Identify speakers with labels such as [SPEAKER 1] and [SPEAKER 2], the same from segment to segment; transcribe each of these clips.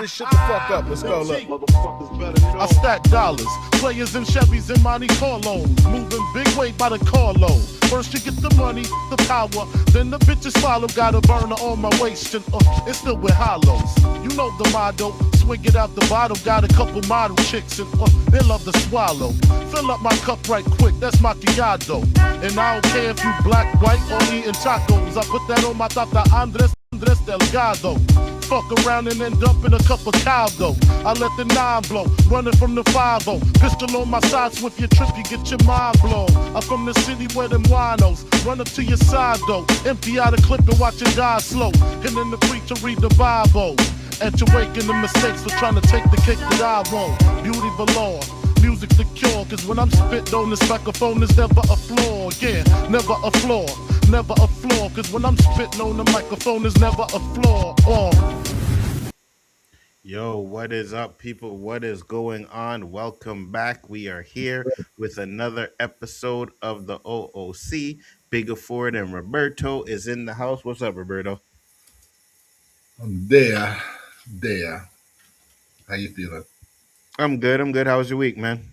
[SPEAKER 1] this shit the fuck up. Let's go, look.
[SPEAKER 2] I stack dollars, players in Chevys and Monte Carlos, moving big weight by the carload. First you get the money, the power, then the bitches follow. Got a burner on my waist and it's still with hollows. You know the motto, swig it out the bottle. Got a couple model chicks and they love to swallow. Fill up my cup right quick, that's macchiato. And I don't care if you black, white, or eating tacos. I put that on my tata Andres Delgado. Fuck around and end up in a cup of caldo. I let the 9 blow, running from the 5-0. Pistol on my side, so if you trip, you get your mind blown. I'm from the city where them winos run up to your side though. Empty out a clip and watch it die slow. And then the preacher read the Bible. And to waking the mistakes for trying to take the cake that I won't. Beauty valor, music the cure. Cause when I'm spitting on this microphone, there's never a flaw. Yeah, never a flaw. Never a flaw, cause when I'm spitting on the microphone, there's never a flaw.
[SPEAKER 3] Yo, what is up, people? What is going on? Welcome back. We are here with another episode of the O.O.C. Bigger Ford and Roberto is in the house. What's up, Roberto?
[SPEAKER 4] I'm there. How you feeling?
[SPEAKER 3] I'm good. How was your week, man?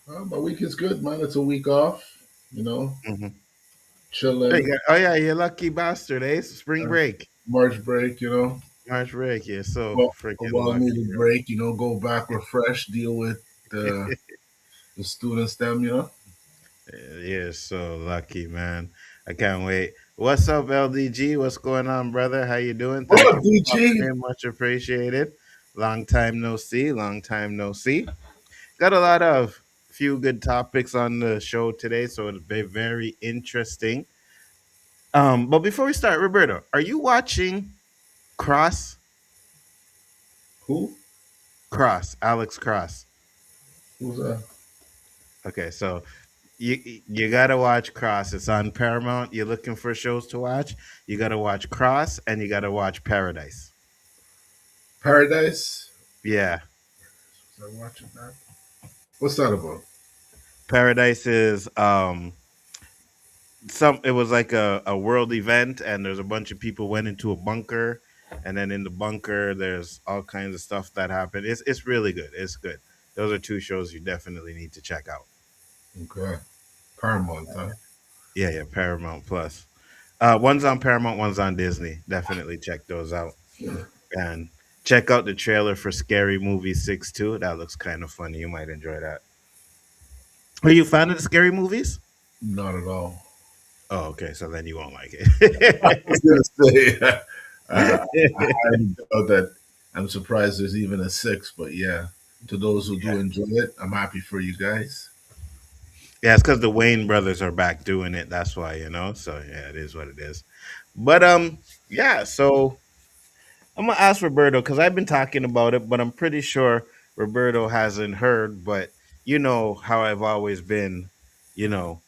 [SPEAKER 4] My week is good, man. It's a week off,
[SPEAKER 3] Mm-hmm.
[SPEAKER 4] chilling.
[SPEAKER 3] You're lucky bastard, eh? Spring break.
[SPEAKER 4] March break,
[SPEAKER 3] March break, yeah. So
[SPEAKER 4] well,
[SPEAKER 3] freaking
[SPEAKER 4] a
[SPEAKER 3] lucky.
[SPEAKER 4] well-needed break, go back, refresh, deal with the students, them.
[SPEAKER 3] You're so lucky, man. I can't wait. What's up, LDG? What's going on, brother? How you doing?
[SPEAKER 4] What
[SPEAKER 3] Thank
[SPEAKER 4] up,
[SPEAKER 3] you for
[SPEAKER 4] DG?
[SPEAKER 3] popping in. Much appreciated. Long time no see. Long time no see. Got a lot of few good topics on the show today, so it'll be very interesting. But before we start, Roberto, are you watching Cross?
[SPEAKER 4] Who?
[SPEAKER 3] Alex Cross.
[SPEAKER 4] Who's that?
[SPEAKER 3] Okay, so you gotta watch Cross. It's on Paramount. You're looking for shows to watch. You gotta watch Cross and you gotta watch Paradise.
[SPEAKER 4] Paradise?
[SPEAKER 3] Yeah,
[SPEAKER 4] Was I watching that? What's that about?
[SPEAKER 3] Paradise is it was like a world event, and there's a bunch of people went into a bunker, and then in the bunker there's all kinds of stuff that happened. It's really good. It's good. Those are two shows you definitely need to check out.
[SPEAKER 4] Okay. Paramount, huh?
[SPEAKER 3] Yeah, Paramount Plus. One's on Paramount, one's on Disney. Definitely check those out. And check out the trailer for Scary Movie 6 too. That looks kind of funny. You might enjoy that. Are you a fan of the scary movies?
[SPEAKER 4] Not at all.
[SPEAKER 3] Oh, okay. So then you won't like
[SPEAKER 4] I
[SPEAKER 3] it.
[SPEAKER 4] was gonna say, I highly doubt that. I'm surprised there's even a 6, but yeah. To those who do enjoy it, I'm happy for you guys.
[SPEAKER 3] Yeah, it's because the Wayne brothers are back doing it. That's why, So yeah, it is what it is. But yeah. So I'm gonna ask Roberto because I've been talking about it, but I'm pretty sure Roberto hasn't heard. But you know how I've always been, you know,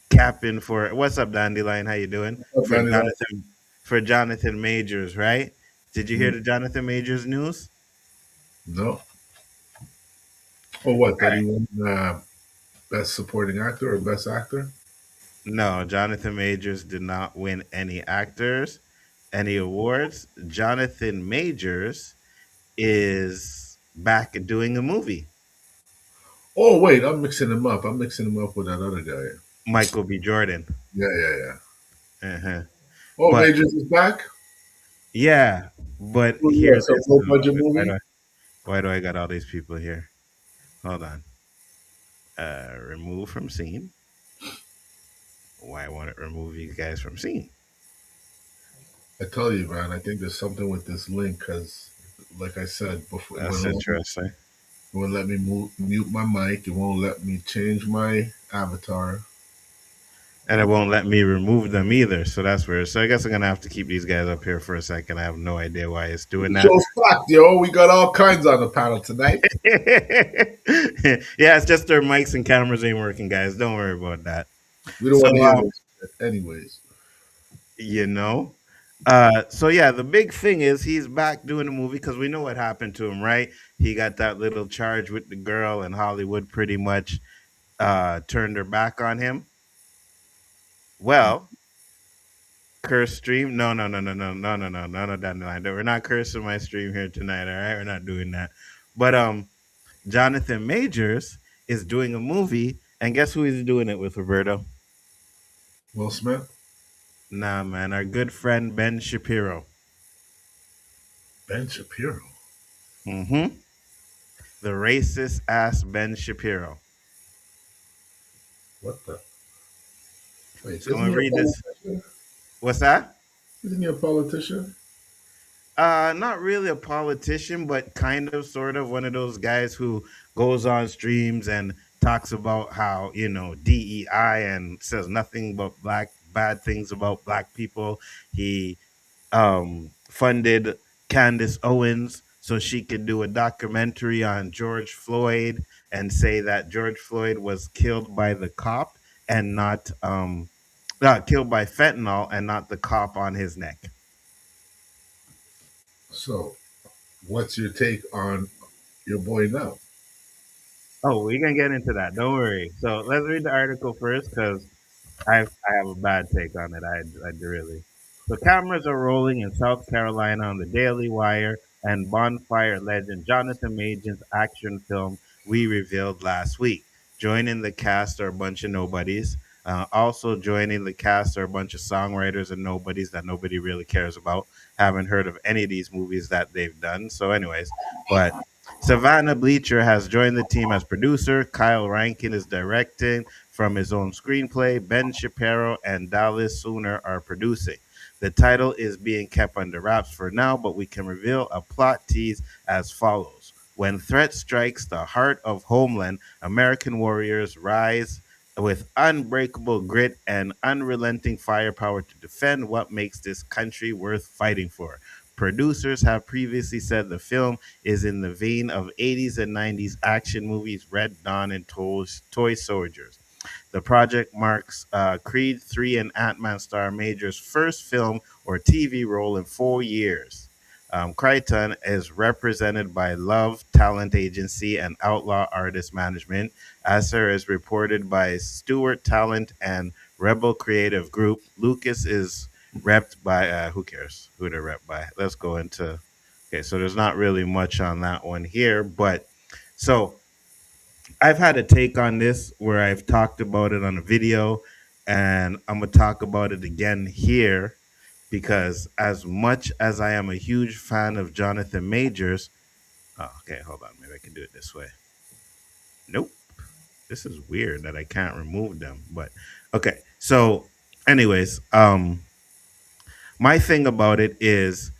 [SPEAKER 3] capping for. What's up, Dandelion? How you doing?
[SPEAKER 4] What's
[SPEAKER 3] For
[SPEAKER 4] up, Danny?
[SPEAKER 3] Jonathan Majors, right? Did you hear the Jonathan Majors news?
[SPEAKER 4] No. Oh, what? That he won best supporting actor or best actor?
[SPEAKER 3] No, Jonathan Majors did not win any awards. Jonathan Majors is back doing a movie.
[SPEAKER 4] Oh, wait, I'm mixing him up. I'm mixing him up with that other guy.
[SPEAKER 3] Michael B. Jordan.
[SPEAKER 4] Yeah.
[SPEAKER 3] Uh-huh.
[SPEAKER 4] Oh,
[SPEAKER 3] But
[SPEAKER 4] Majors is back?
[SPEAKER 3] yeah, but
[SPEAKER 4] Oh, yeah,
[SPEAKER 3] hear
[SPEAKER 4] so
[SPEAKER 3] this.
[SPEAKER 4] low budget movie?
[SPEAKER 3] Why do I got all these people here? Hold on. Remove from scene. Why I want to remove you guys from scene?
[SPEAKER 4] I tell you, man, I think there's something with this link because, like I said before,
[SPEAKER 3] That's interesting.
[SPEAKER 4] it won't let me mute my mic. It won't let me change my avatar.
[SPEAKER 3] And it won't let me remove them either. So that's weird. So I guess I'm gonna have to keep these guys up here for a second. I have no idea why it's doing that.
[SPEAKER 4] Show's packed, yo. We got all kinds on the panel tonight.
[SPEAKER 3] Yeah, it's just their mics and cameras ain't working, guys. Don't worry about that.
[SPEAKER 4] We don't
[SPEAKER 3] So,
[SPEAKER 4] want to hear this shit. Anyways.
[SPEAKER 3] you know. So yeah, the big thing is he's back doing the movie because we know what happened to him, right? He got that little charge with the girl, and Hollywood pretty much turned her back on him. Well, Curse stream? No, no, no, no, no, no, no, no, none of that. We're not cursing my stream here tonight. All right, we're not doing that. But Jonathan Majors is doing a movie, and guess who he's doing it with, Roberto?
[SPEAKER 4] Will Smith,
[SPEAKER 3] Nah, man, our good friend Ben Shapiro.
[SPEAKER 4] Ben Shapiro.
[SPEAKER 3] Mm-hmm. The racist ass Ben Shapiro.
[SPEAKER 4] What the? Wait,
[SPEAKER 3] So I'm
[SPEAKER 4] isn't
[SPEAKER 3] gonna
[SPEAKER 4] he a
[SPEAKER 3] read this.
[SPEAKER 4] politician?
[SPEAKER 3] What's that?
[SPEAKER 4] Isn't he a politician?
[SPEAKER 3] Not really a politician, but kind of, sort of one of those guys who goes on streams and talks about how DEI and says nothing but bad things about black people. He funded Candace Owens so she could do a documentary on George Floyd and say that George Floyd was killed by the cop and not killed by fentanyl and not the cop on his neck.
[SPEAKER 4] So, what's your take on your boy now?
[SPEAKER 3] Oh, we're gonna get into that. Don't worry. So let's read the article first because I have a bad take on it. I do really. So cameras are rolling in South Carolina on the Daily Wire and bonfire legend Jonathan Majors action film we revealed last week. Joining the cast are a bunch of nobodies. Also joining the cast are a bunch of songwriters and nobodies that nobody really cares about. Haven't heard of any of these movies that they've done. So, anyways, but Savannah Bleacher has joined the team as producer. Kyle Rankin is directing from his own screenplay. Ben Shapiro and Dallas Sooner are producing. The title is being kept under wraps for now, but we can reveal a plot tease as follows. When threat strikes the heart of homeland, American warriors rise with unbreakable grit and unrelenting firepower to defend what makes this country worth fighting for. Producers have previously said the film is in the vein of 80s and 90s action movies Red Dawn and Toy Soldiers. The project marks Creed 3 and Ant-Man star Major's first film or TV role in 4 years. Crichton is represented by Love Talent Agency and Outlaw Artist Management. Asser is reported by Stewart Talent and Rebel Creative Group. Lucas is repped by, who cares who they're repped by? Let's go into, okay, so there's not really much on that one here, but so I've had a take on this where I've talked about it on a video, and I'm gonna talk about it again here because as much as I am a huge fan of Jonathan Majors, oh, okay, hold on, maybe I can do it this way. Nope, this is weird that I can't remove them, but okay. So, anyways, my thing about it is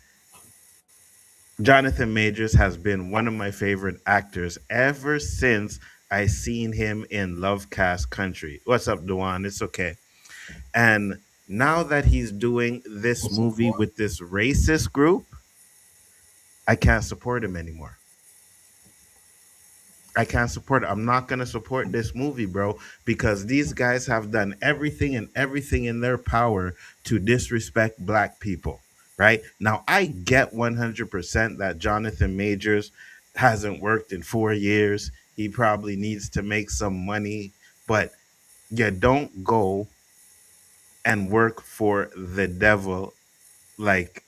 [SPEAKER 3] Jonathan Majors has been one of my favorite actors ever since I seen him in Love Cast Country. What's up, Duan? It's okay. And now that he's doing this
[SPEAKER 4] What's up,
[SPEAKER 3] movie
[SPEAKER 4] boy?
[SPEAKER 3] with this racist group, I can't support him anymore. I can't support it. I'm not going to support this movie, bro, because these guys have done everything and everything in their power to disrespect black people, right? Now, I get 100% that Jonathan Majors hasn't worked in 4 years. He probably needs to make some money, but you don't go and work for the devil like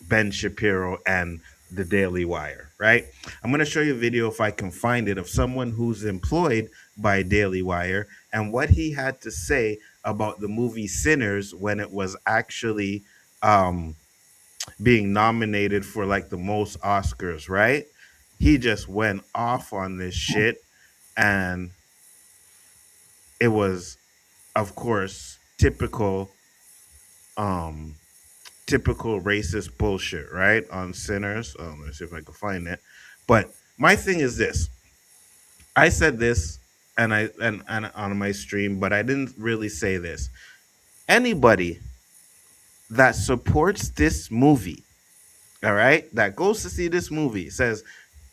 [SPEAKER 3] Ben Shapiro and the Daily Wire, right? I'm going to show you a video if I can find it of someone who's employed by Daily Wire and what he had to say about the movie Sinners when it was actually um, being nominated for like the most Oscars, right? He just went off on this shit and it was, of course, um typical racist bullshit, right? On Sinners. Let me see if I can find it. But my thing is this. I said this and on my stream, but I didn't really say this. Anybody that supports this movie, all right, that goes to see this movie says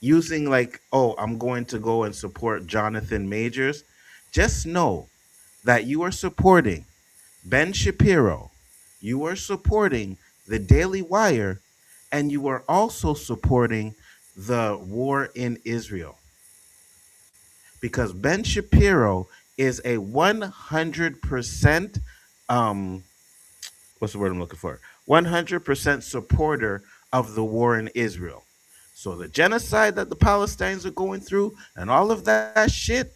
[SPEAKER 3] using like, oh, I'm going to go and support Jonathan Majors, just know that you are supporting Ben Shapiro, you are supporting the Daily Wire, and you are also supporting the war in Israel. Because Ben Shapiro is a 100% um, what's the word I'm looking for? 100% supporter of the war in Israel. So the genocide that the Palestinians are going through and all of that shit,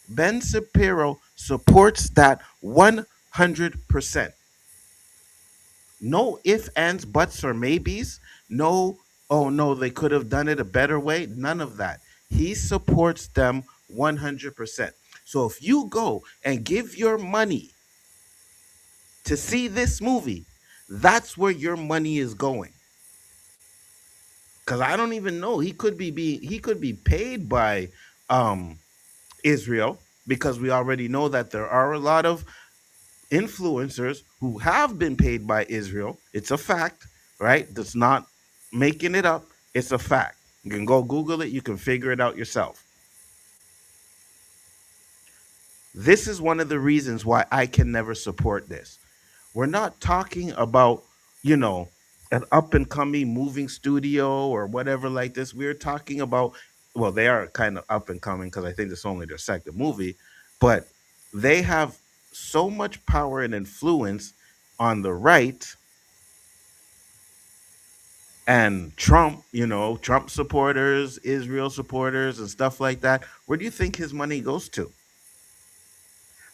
[SPEAKER 3] Ben Shapiro supports that 100%. No ifs, ands, buts, or maybes. No, oh no, they could have done it a better way. None of that. He supports them 100%. So if you go and give your money to see this movie, that's where your money is going. Because I don't even know. He could be paid by um Israel, because we already know that there are a lot of influencers who have been paid by Israel. It's a fact, right? That's not making it up. It's a fact. You can go Google it, you can figure it out yourself. This is one of the reasons why I can never support this. We're not talking about, you know, an up and coming moving studio or whatever like this. We're talking about, well, they are kind of up and coming because I think this is only their second movie, but they have so much power and influence on the right and Trump, Trump supporters, Israel supporters, and stuff like that. Where do you think his money goes to?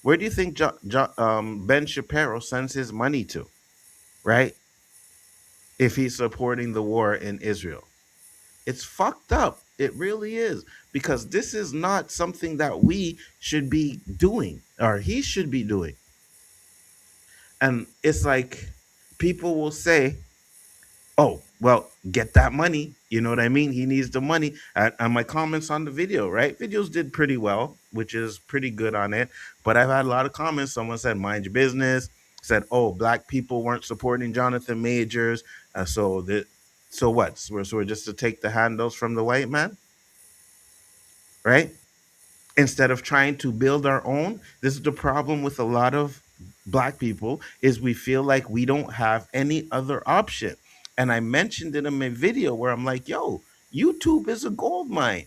[SPEAKER 3] Where do you think Ben Shapiro sends his money to, right? If he's supporting the war in Israel. It's fucked up. It really is. Because this is not something that we should be doing or he should be doing. And it's like people will say, oh, well, get that money. You know what I mean? He needs the money. And my comments on the video, right? Videos did pretty well, which is pretty good on it. But I've had a lot of comments. Someone said, mind your business. Said, oh, black people weren't supporting Jonathan Majors. So what? So we're just to take the handles from the white man, right? Instead of trying to build our own. This is the problem with a lot of black people is we feel like we don't have any other option. And I mentioned it in my video where I'm like, yo, YouTube is a gold mine.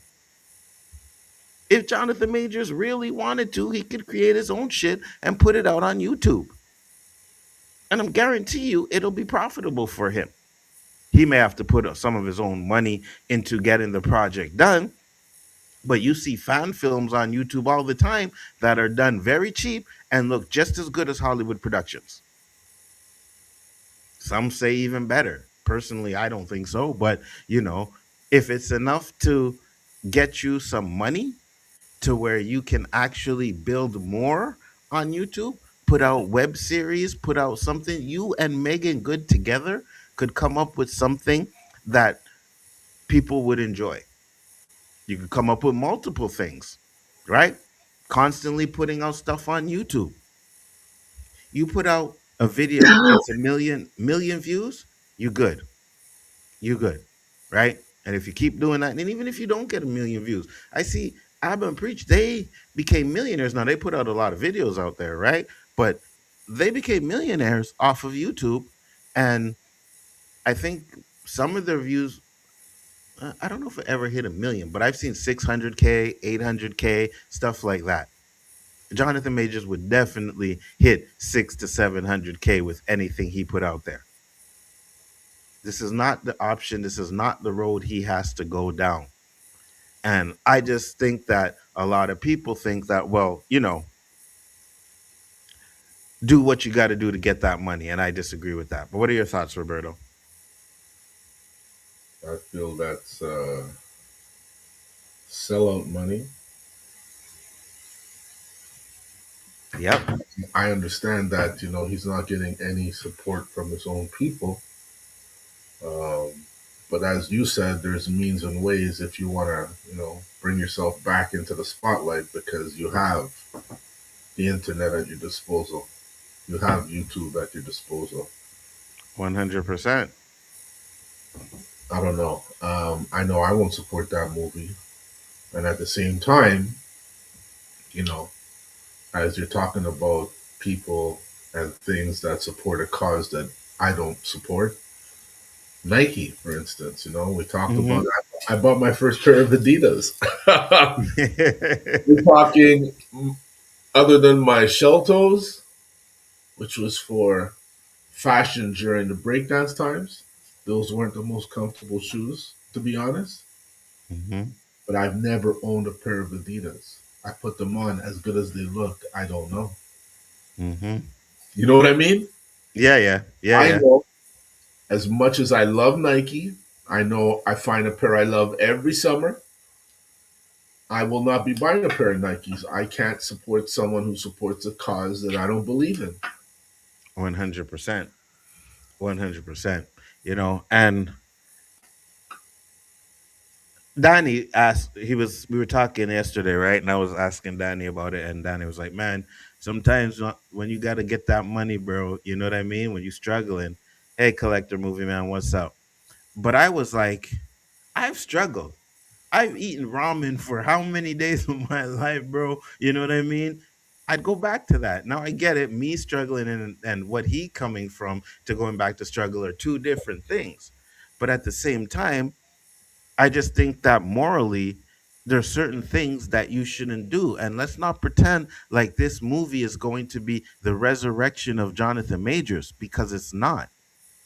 [SPEAKER 3] If Jonathan Majors really wanted to, he could create his own shit and put it out on YouTube. And I'm guarantee you it'll be profitable for him. He may have to put some of his own money into getting the project done, but you see fan films on YouTube all the time that are done very cheap and look just as good as Hollywood productions. Some say even better. Personally, I don't think so, but if it's enough to get you some money to where you can actually build more on YouTube, put out web series, put out something, you and Megan Good together could come up with something that people would enjoy. You could come up with multiple things, right? Constantly putting out stuff on YouTube. You put out a video, gets a million views, you good. You good, right? And if you keep doing that, and even if you don't get a million views, I see Abba and Preach, they became millionaires. Now they put out a lot of videos out there, right? But they became millionaires off of YouTube. And I think some of their views, I don't know if it ever hit a million, but I've seen 600K, 800K, stuff like that. Jonathan Majors would definitely hit 6 to 700K with anything he put out there. This is not the option. This is not the road he has to go down. And I just think that a lot of people think that, well, do what you got to do to get that money. And I disagree with that. But what are your thoughts, Roberto?
[SPEAKER 4] I feel that's sellout money.
[SPEAKER 3] Yep.
[SPEAKER 4] I understand that, he's not getting any support from his own people. But as you said, there's means and ways if you want to, bring yourself back into the spotlight because you have the internet at your disposal. You have YouTube at your disposal.
[SPEAKER 3] 100%.
[SPEAKER 4] I don't know. I know I won't support that movie. And at the same time, as you're talking about people and things that support a cause that I don't support, Nike, for instance, we talked about that. I bought my first pair of Adidas. We're talking, other than my shell toes, which was for fashion during the breakdance times. Those weren't the most comfortable shoes, to be honest.
[SPEAKER 3] Mm-hmm.
[SPEAKER 4] But I've never owned a pair of Adidas. I put them on as good as they look. I don't know.
[SPEAKER 3] Mm-hmm.
[SPEAKER 4] You know what I mean?
[SPEAKER 3] Yeah, yeah, yeah,
[SPEAKER 4] I
[SPEAKER 3] yeah.
[SPEAKER 4] know as much as I love Nike, I know I find a pair I love every summer. I will not be buying a pair of Nikes. I can't support someone who supports a cause that I don't believe in.
[SPEAKER 3] 100%. 100%. And Danny asked, we were talking yesterday, right? And I was asking Danny about it, and Danny was like, man, sometimes when you got to get that money, bro, you know what I mean? When you're struggling, hey, collector movie man, what's up? But I was like, I've struggled. I've eaten ramen for how many days of my life, bro? You know what I mean? I'd go back to that. Now I get it. Me struggling and what he coming from to going back to struggle are two different things. But at the same time, I just think that morally, there's certain things that you shouldn't do. And let's not pretend like this movie is going to be the resurrection of Jonathan Majors, because it's not.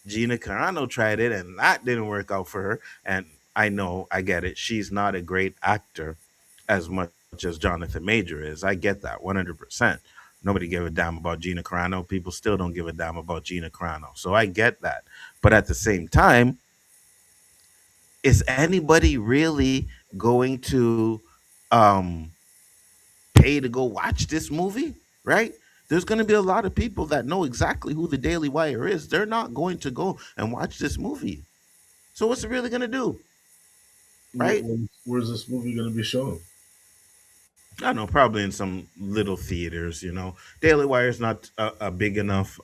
[SPEAKER 3] Gina Carano tried it and that didn't work out for her. And I know, I get it. She's not a great actor as much as Jonathan Major is. I get that 100%. Nobody gave a damn about Gina Carano. People still don't give a damn about Gina Carano. So I get that. But at the same time, is anybody really going to um pay to go watch this movie? Right? There's going to be a lot of people that know exactly who the Daily Wire is. They're not going to go and watch this movie. So what's it really going to do? Right?
[SPEAKER 4] Where's this movie going to be shown?
[SPEAKER 3] I don't know, probably in some little theaters. Daily Wire's not a big enough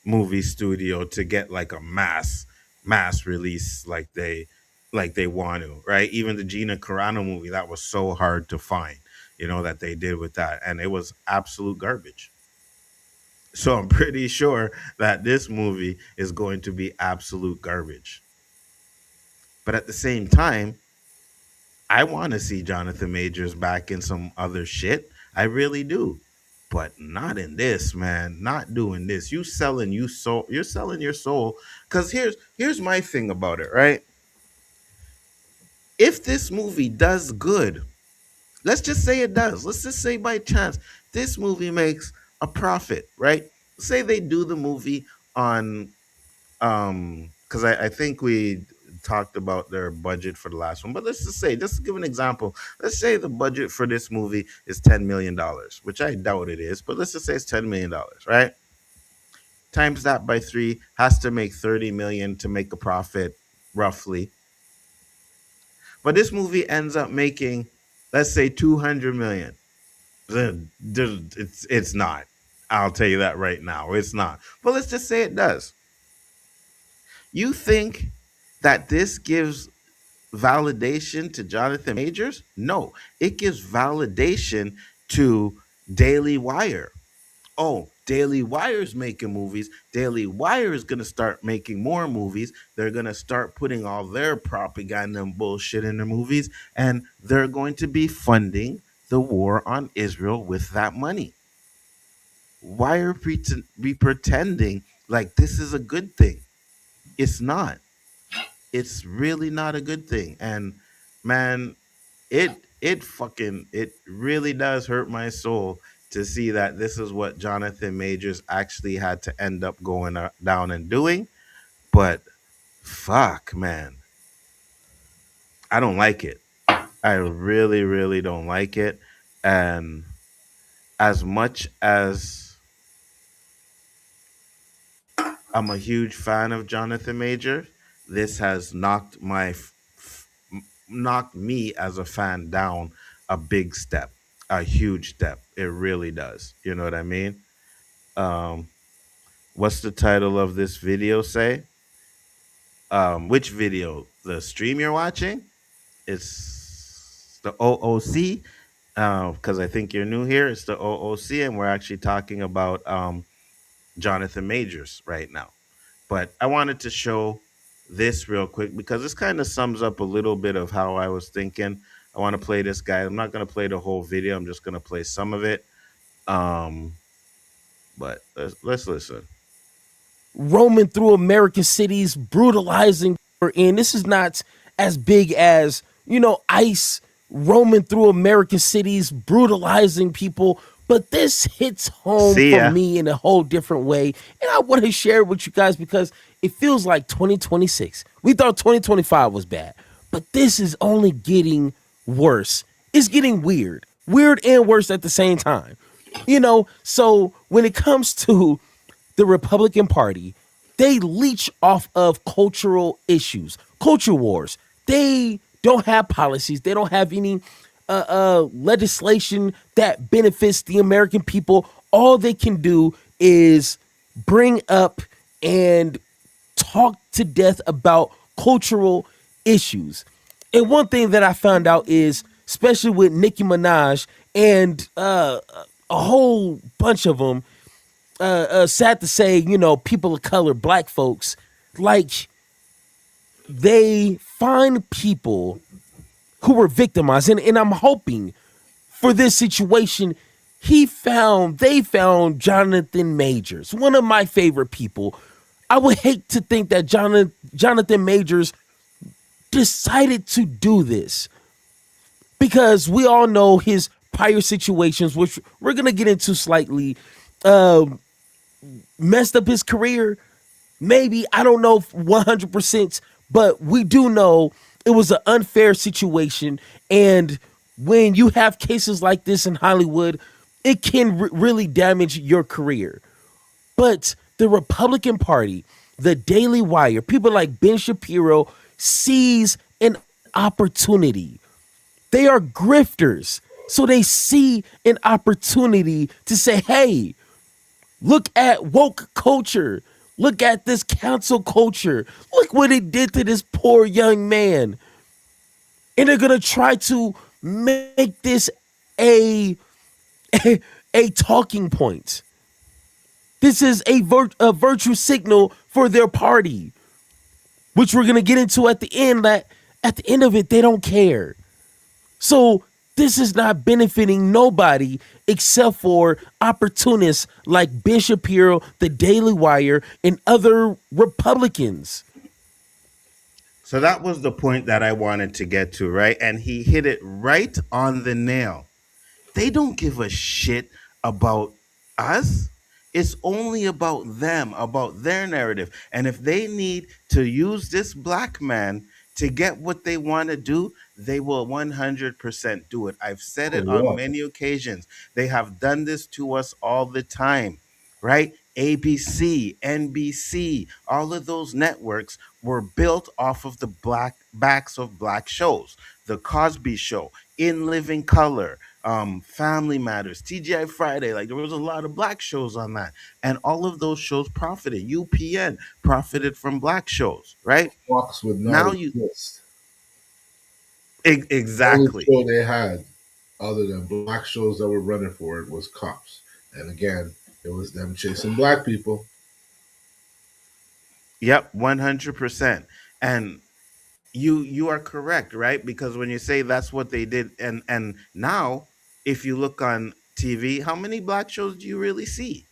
[SPEAKER 3] movie studio to get like a mass release like they want to, right? Even the Gina Carano movie, that was so hard to find, that they did with that, and it was absolute garbage. So I'm pretty sure that this movie is going to be absolute garbage. But at the same time, I want to see Jonathan Majors back in some other shit. I really do. But not in this, man. Not doing this. You're selling your soul. Cause here's my thing about it, right? If this movie does good, let's just say it does. Let's just say by chance this movie makes a profit, right? Say they do the movie on because I think we talked about their budget for the last one, but let's just say, just to give an example, let's say the budget for this movie is $10 million, which I doubt it is, but let's just say it's $10 million, right? Times that by three has to make 30 million to make a profit, roughly. But this movie ends up making, let's say, 200 million. It's not. I'll tell you that right now. It's not. But let's just say it does. You think that this gives validation to Jonathan Majors? No, it gives validation to Daily Wire. Oh, Daily Wire's making movies. Daily Wire is going to start making more movies. They're going to start putting all their propaganda and bullshit in their movies, and they're going to be funding the war on Israel with that money. Why are we pretending like this is a good thing? It's not. It's really not a good thing. And man, it really does hurt my soul to see that this is what Jonathan Majors actually had to end up going down and doing. But fuck, man, I don't like it. I really, really don't like it. And as much as I'm a huge fan of Jonathan Major, this has knocked me as a fan down a big step, a huge step. It really does. You know what I mean? Um, what's the title of this video say? Which video? The stream you're watching? It's the O.O.C. Because I think you're new here. It's the O.O.C. and we're actually talking about Jonathan Majors right now. But I wanted to show this real quick because this kind of sums up a little bit of how I was thinking. I want to play this guy. I'm not going to play the whole video. I'm just going to play some of it. Um, but let's listen.
[SPEAKER 5] roaming through American cities, brutalizing. And this is not as big as, ICE roaming through American cities, brutalizing people. But this hits home
[SPEAKER 3] See
[SPEAKER 5] for
[SPEAKER 3] ya.
[SPEAKER 5] me in a whole different way. And I want to share it with you guys because it feels like 2026. We thought 2025 was bad, but this is only getting worse. It's getting weird. Weird and worse at the same time. So when it comes to the Republican Party, they leech off of cultural issues, culture wars. They don't have policies. They don't have any legislation that benefits the American people. All they can do is bring up and talk to death about cultural issues. And one thing that I found out is, especially with Nicki Minaj and a whole bunch of them, sad to say, people of color, black folks, like they find people who were victimized. And I'm hoping for this situation, they found Jonathan Majors, one of my favorite people. I would hate to think that Jonathan Majors decided to do this because we all know his prior situations, which we're going to get into slightly, messed up his career. Maybe, I don't know 100%, but we do know it was an unfair situation. And when you have cases like this in Hollywood, it can really damage your career. But the Republican Party, the Daily Wire, people like Ben Shapiro sees an opportunity. They are grifters. So they see an opportunity to say, hey, look at woke culture. Look at this cancel culture. Look what it did to this poor young man. And they're going to try to make this a, a talking point. This is a virtue signal for their party, which we're going to get into at the end. That at the end of it, they don't care. So this is not benefiting nobody except for opportunists like Ben Shapiro, the Daily Wire, and other Republicans.
[SPEAKER 3] So that was the point that I wanted to get to, right? And he hit it right on the nail. They don't give a shit about us. It's only about them, about their narrative. And if they need to use this black man to get what they want to do, they will 100% do it. I've said
[SPEAKER 4] Oh,
[SPEAKER 3] it on
[SPEAKER 4] yeah.
[SPEAKER 3] many occasions. They have done this to us all the time, right? ABC, NBC, all of those networks were built off of the black backs of black shows. The Cosby Show, In Living Color, Family Matters, TGI Friday. Like there was a lot of black shows on that, and all of those shows profited. UPN profited from black shows, right?
[SPEAKER 4] Fox would not
[SPEAKER 3] Now you
[SPEAKER 4] exist. The only
[SPEAKER 3] exactly.
[SPEAKER 4] show they had, other than black shows that were running for it, was Cops. And again, it was them chasing black people.
[SPEAKER 3] Yep, 100%. And you are correct, right? Because when you say that's what they did, and now if you look on TV, how many black shows do you really see?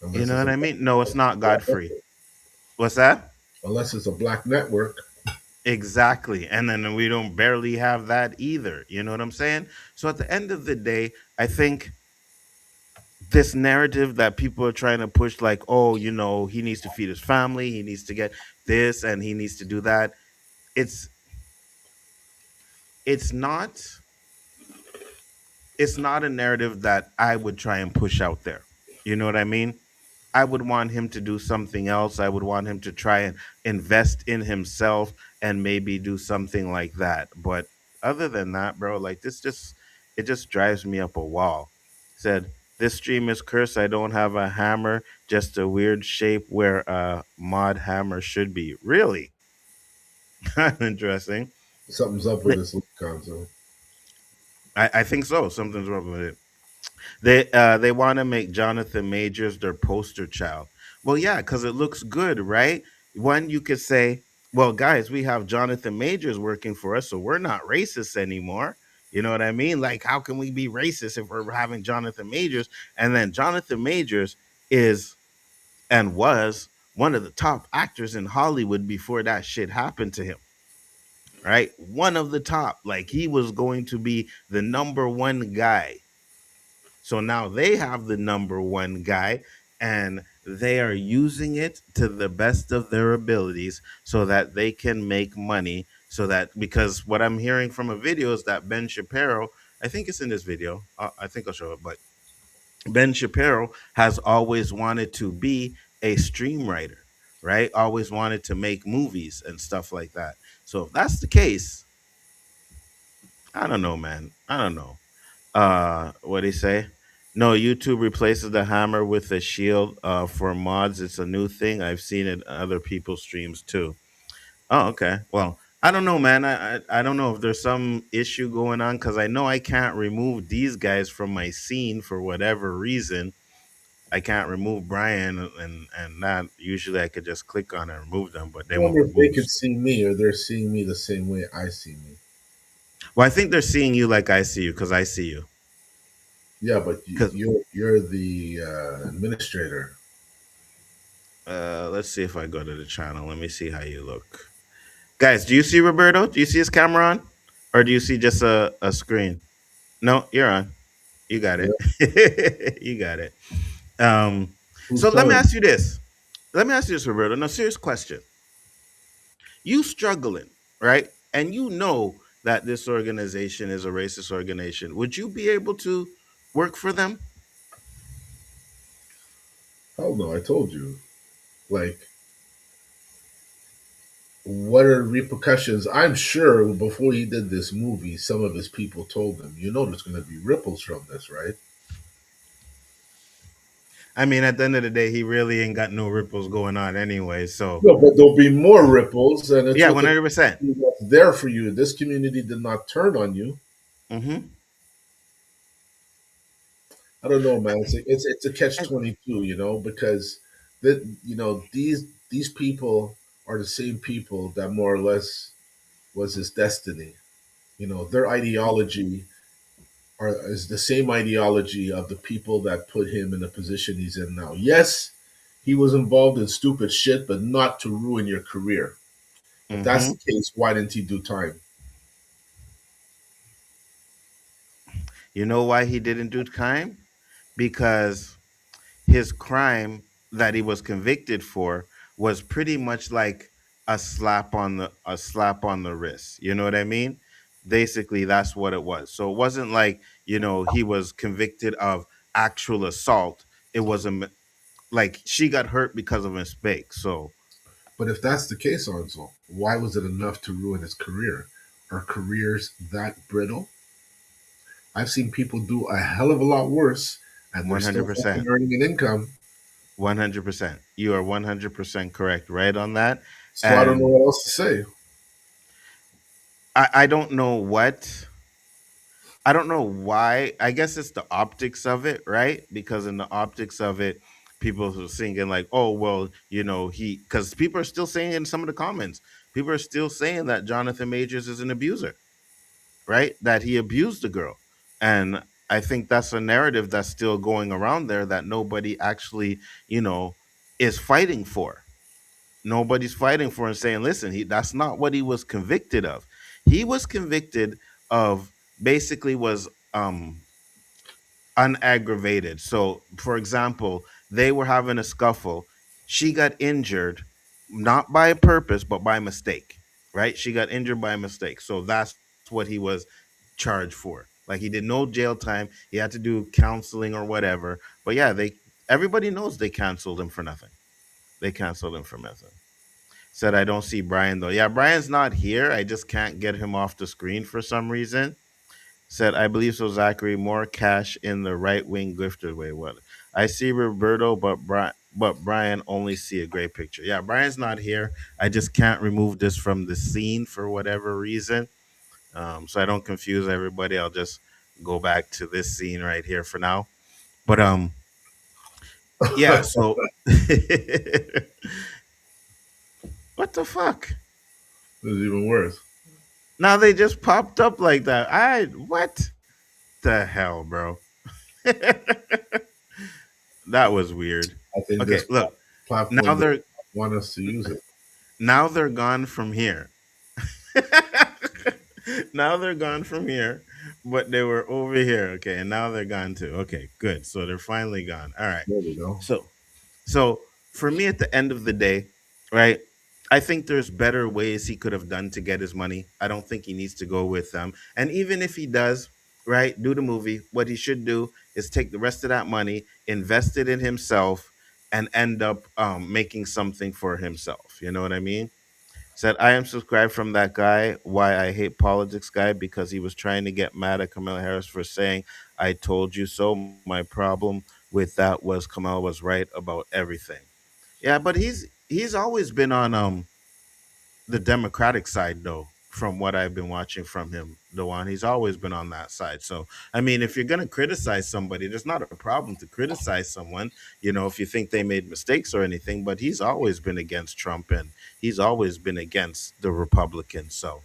[SPEAKER 3] You
[SPEAKER 4] Unless
[SPEAKER 3] know
[SPEAKER 4] it's
[SPEAKER 3] what
[SPEAKER 4] a
[SPEAKER 3] I mean? No, it's not
[SPEAKER 4] black
[SPEAKER 3] Godfrey.
[SPEAKER 4] network.
[SPEAKER 3] What's that?
[SPEAKER 4] Unless it's a black network.
[SPEAKER 3] Exactly. And then we don't barely have that either. You know what I'm saying? So at the end of the day, I think this narrative that people are trying to push, like, oh, he needs to feed his family, he needs to get this, and he needs to do that. It's it's not it's not a narrative that I would try and push out there. You know what I mean? I would want him to do something else. I would want him to try and invest in himself and maybe do something like that. But other than that, bro, like this just it just drives me up a wall. Said this stream is cursed. I don't have a hammer, just a weird shape where a mod hammer should be. Really? Interesting.
[SPEAKER 4] Something's up with this console.
[SPEAKER 3] I think so. Something's wrong with it. They want to make Jonathan Majors their poster child. Well, yeah, because it looks good, right? One, you could say, well, guys, we have Jonathan Majors working for us, so we're not racist anymore. You know what I mean? Like, how can we be racist if we're having Jonathan Majors? And then Jonathan Majors is and was one of the top actors in Hollywood before that shit happened to him. Right? One of the top. Like he was going to be the number one guy. So now they have the number one guy and they are using it to the best of their abilities so that they can make money. So that because what I'm hearing from a video is that Ben Shapiro, I think it's in this video, I think I'll show it, but Ben Shapiro has always wanted to be a stream writer, right? Always wanted to make movies and stuff like that. So if that's the case, I don't know, man. I don't know. What do you say? No, YouTube replaces the hammer with the shield for mods. It's a new thing. I've seen it in other people's streams too. Oh, okay. Well, I don't know, man. I don't know if there's some issue going on because I know I can't remove these guys from my scene for whatever reason. I can't remove Brian and that. Usually I could just click on it and remove them, but
[SPEAKER 4] I
[SPEAKER 3] they won't
[SPEAKER 4] wonder if they
[SPEAKER 3] remove.
[SPEAKER 4] could see me or they're seeing me the same way I see me.
[SPEAKER 3] Well, I think they're seeing you like I see you because I see you.
[SPEAKER 4] Yeah, but
[SPEAKER 3] Because
[SPEAKER 4] you're the administrator.
[SPEAKER 3] let's see if I go to the channel. Let me see how you look. Guys, do you see Roberto? Do you see his camera on? Or do you see just a screen? No, you're on. You got
[SPEAKER 4] Yeah.
[SPEAKER 3] it. You got it. Um,
[SPEAKER 4] Who's
[SPEAKER 3] so let me
[SPEAKER 4] telling?
[SPEAKER 3] ask you this. Let me ask you this, Roberto. No, serious question. You struggling, right? And you know that this organization is a racist organization. Would you be able to work for them?
[SPEAKER 4] Hell no, I told you. Like, what are the repercussions? I'm sure before he did this movie, some of his people told him, you know, there's going to be ripples from this, right?
[SPEAKER 3] I mean, at the end of the day, he really ain't got no ripples going on anyway. So
[SPEAKER 4] No, but there'll be more ripples, and it's
[SPEAKER 3] yeah,
[SPEAKER 4] with the
[SPEAKER 3] 100%.
[SPEAKER 4] community that's there for you. This community did not turn on you.
[SPEAKER 3] Mm-hmm.
[SPEAKER 4] I don't know, man. It's a catch 22, you know, because that these people are the same people that more or less was his destiny. You know, their ideology is the same ideology of the people that put him in the position he's in now. Yes, he was involved in stupid shit, but not to ruin your career. If that's
[SPEAKER 3] Mm-hmm.
[SPEAKER 4] the case, why didn't he do time?
[SPEAKER 3] You know why he didn't do time? Because his crime that he was convicted for was pretty much like a slap on the wrist. You know what I mean? Basically, that's what it was. So it wasn't like he was convicted of actual assault. It was like she got hurt because of a mistake. So
[SPEAKER 4] But if that's the case, Arnzel, why was it enough to ruin his career? Are careers that brittle? I've seen people do a hell of a lot worse, and they're
[SPEAKER 3] one
[SPEAKER 4] still
[SPEAKER 3] hundred
[SPEAKER 4] fucking
[SPEAKER 3] percent,
[SPEAKER 4] earning an income.
[SPEAKER 3] 100%. You are 100% correct, right on that.
[SPEAKER 4] So I don't know
[SPEAKER 3] And
[SPEAKER 4] what else to say.
[SPEAKER 3] I don't know what I don't know why. I guess it's the optics of it, right? Because in the optics of it, people are thinking like, "Oh, well, because people are still saying in some of the comments, people are still saying that Jonathan Majors is an abuser, right? That he abused the girl, and I think that's a narrative that's still going around there that nobody actually, is fighting for. Nobody's fighting for and saying, "Listen, that's not what he was convicted of. He was convicted of basically was unaggravated. So, for example, they were having a scuffle. She got injured, not by purpose, but by mistake, right? She got injured by mistake. So that's what he was charged for. Like he did no jail time. He had to do counseling or whatever. But yeah, everybody knows they canceled him for nothing. They canceled him for nothing. Said I don't see Brian though. Yeah, Brian's not here. I just can't get him off the screen for some reason. Said, I believe so, Zachary. More cash in the right wing grifter way. What? I see Roberto, but Brian only see a great picture. Yeah, Brian's not here. I just can't remove this from the scene for whatever reason. So I don't confuse everybody. I'll just go back to this scene right here for now. But yeah. So what the fuck?
[SPEAKER 4] This is even worse.
[SPEAKER 3] Now they just popped up like that. What the hell, bro? That was weird.
[SPEAKER 4] I think
[SPEAKER 3] Okay,
[SPEAKER 4] this
[SPEAKER 3] look. Now
[SPEAKER 4] platform they
[SPEAKER 3] they're
[SPEAKER 4] want us to use it.
[SPEAKER 3] now they're gone from here. Now they're gone from here, but they were over here. Okay, and now they're gone too. Okay, good. So they're finally gone. All right.
[SPEAKER 4] There we go.
[SPEAKER 3] So So for me, at the end of the day, right, I think there's better ways he could have done to get his money. I don't think he needs to go with them. And even if he does, right, do the movie, what he should do is take the rest of that money, invest it in himself, and end up making something for himself. You know what I mean? Said I am subscribed from that guy. Why I hate politics guy because he was trying to get mad at Kamala Harris for saying I told you so. My problem with that was Kamala was right about everything. Yeah, but he's always been on the Democratic side though. From what I've been watching from him, the one he's always been on that side. So I mean, if you're gonna criticize somebody, there's not a problem to criticize someone. You know, if you think they made mistakes or anything. But he's always been against Trump and he's always been against the Republicans. So,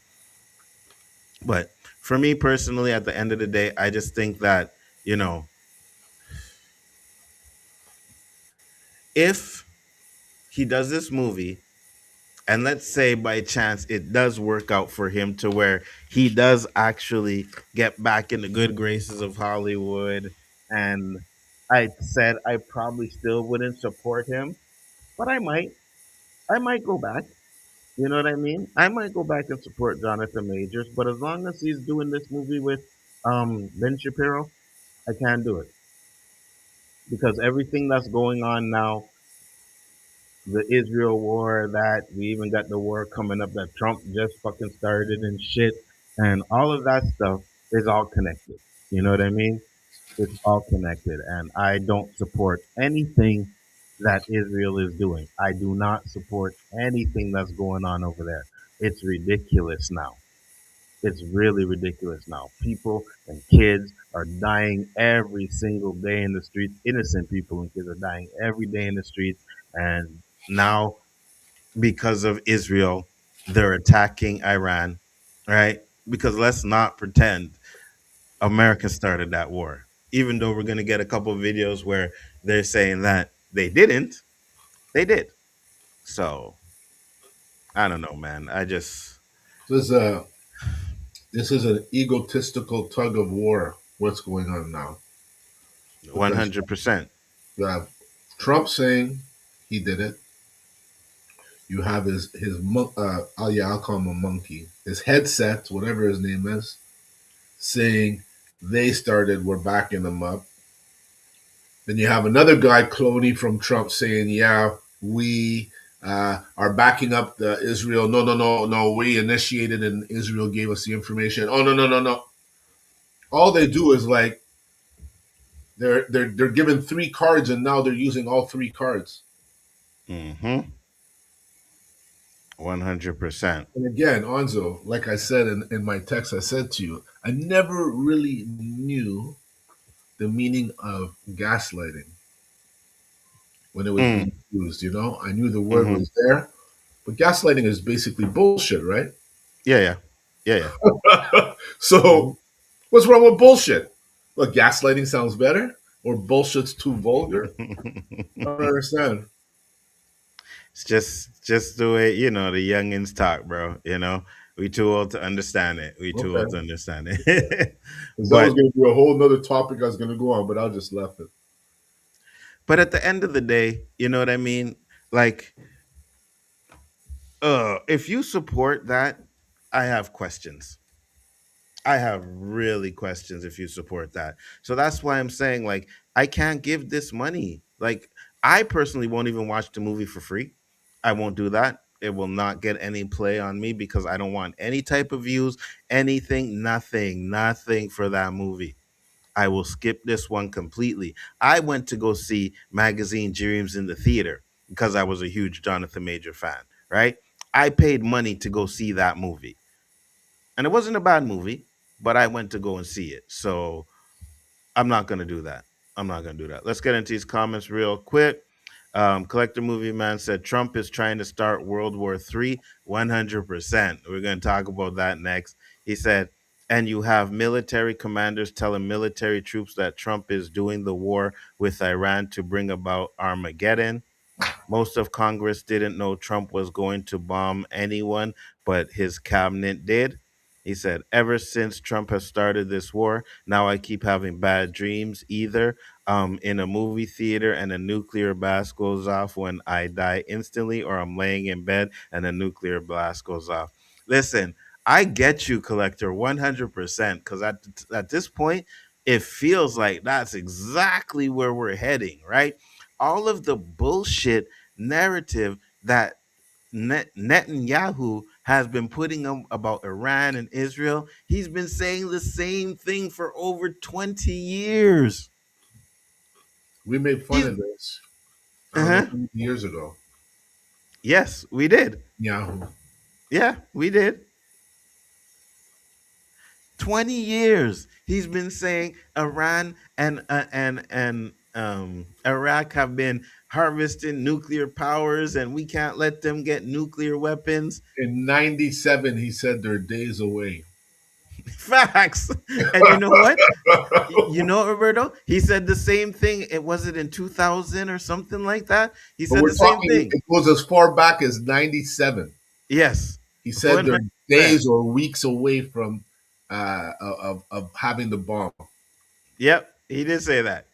[SPEAKER 3] but for me personally, at the end of the day, I just think that you know if he does this movie and let's say by chance it does work out for him to where he does actually get back in the good graces of Hollywood, and I said I probably still wouldn't support him, but I might go back. You know what I mean? I might go back and support Jonathan Majors, but as long as he's doing this movie with Ben Shapiro, I can't do it because everything that's going on now, the Israel war, that we even got the war coming up that Trump just fucking started and shit, and all of that stuff is all connected. You know what I mean? It's all connected, and I don't support anything that Israel is doing. I do not support anything that's going on over there. It's ridiculous now. It's really ridiculous now. People and kids are dying every single day in the streets. Innocent people and kids are dying every day in the streets. And now, because of Israel, they're attacking Iran, right? Because let's not pretend America started that war. Even though we're going to get a couple of videos where they're saying that they didn't, they did. So I don't know, man. I just
[SPEAKER 4] This is a this is an egotistical tug of war. What's going on now? Because
[SPEAKER 3] 100%.
[SPEAKER 4] you have Trump saying he did it. You have oh yeah, I'll call him a monkey. His headset, whatever his name is, saying they started. We're backing them up. Then you have another guy, Cloney from Trump, saying, "Yeah, we are backing up the Israel. No, no, no, no. We initiated, and Israel gave us the information. Oh, no, no, no, no. All they do is like they're given three cards, and now they're using all three cards.
[SPEAKER 3] Mm-hmm. 100%.
[SPEAKER 4] And again, Onzo, like I said in my text, I said to you, I never really knew the meaning of gaslighting when it was
[SPEAKER 3] Mm.
[SPEAKER 4] being used. You know, I knew the word
[SPEAKER 3] Mm-hmm.
[SPEAKER 4] was there, but gaslighting is basically bullshit, right?
[SPEAKER 3] Yeah, yeah. Yeah, yeah.
[SPEAKER 4] So what's wrong with bullshit? Look, gaslighting sounds better, or bullshit's too vulgar. I don't understand.
[SPEAKER 3] It's just the way, the youngins talk, bro. We too old to understand it. We too old
[SPEAKER 4] Okay.
[SPEAKER 3] to understand it.
[SPEAKER 4] Because that was
[SPEAKER 3] but
[SPEAKER 4] going to be a whole nother topic I was going to go on, but I'll just left it.
[SPEAKER 3] but at the end of the day, you know what I mean? Like, if you support that, I have questions. I have really questions if you support that. So that's why I'm saying, like, I can't give this money. Like, I personally won't even watch the movie for free. I won't do that. It will not get any play on me because I don't want any type of views, anything, nothing for that movie. I will skip this one completely. I went to go see Magazine Dreams in the theater because I was a huge Jonathan Major fan, right? I paid money to go see that movie. And it wasn't a bad movie, but I went to go and see it. So I'm not going to do that. I'm not going to do that. Let's get into these comments real quick. Collector Movie Man said Trump is trying to start World War III. 100%. We're going to talk about that next. He said, and you have military commanders telling military troops that Trump is doing the war with Iran to bring about Armageddon. Most of Congress didn't know Trump was going to bomb anyone, but his cabinet did. He said, ever since Trump has started this war, now I keep having bad dreams, either in a movie theater and a nuclear blast goes off when I die instantly, or I'm laying in bed and a nuclear blast goes off. Listen, I get you, collector, 100%, because at this point, it feels like that's exactly where we're heading, right? All of the bullshit narrative that Netanyahu has been putting up about Iran and Israel, he's been saying the same thing for over 20 years.
[SPEAKER 4] We made fun
[SPEAKER 3] He's,
[SPEAKER 4] of this. I don't know
[SPEAKER 3] uh-huh.
[SPEAKER 4] how many years ago.
[SPEAKER 3] Yes, we did.
[SPEAKER 4] Yahoo.
[SPEAKER 3] Yeah, we did. 20 years he's been saying Iran and Iraq have been harvesting nuclear powers and we can't let them get nuclear weapons.
[SPEAKER 4] In '97, he said they're days away.
[SPEAKER 3] Facts. And you know what? You know, Roberto, he said the same thing. It was it in 2000 or something like that. He
[SPEAKER 4] But
[SPEAKER 3] said
[SPEAKER 4] we're
[SPEAKER 3] the same
[SPEAKER 4] talking,
[SPEAKER 3] thing.
[SPEAKER 4] it goes as far back as '97.
[SPEAKER 3] Yes,
[SPEAKER 4] He said they're
[SPEAKER 3] 100%.
[SPEAKER 4] days or weeks away from of having the bomb.
[SPEAKER 3] Yep, he did say that.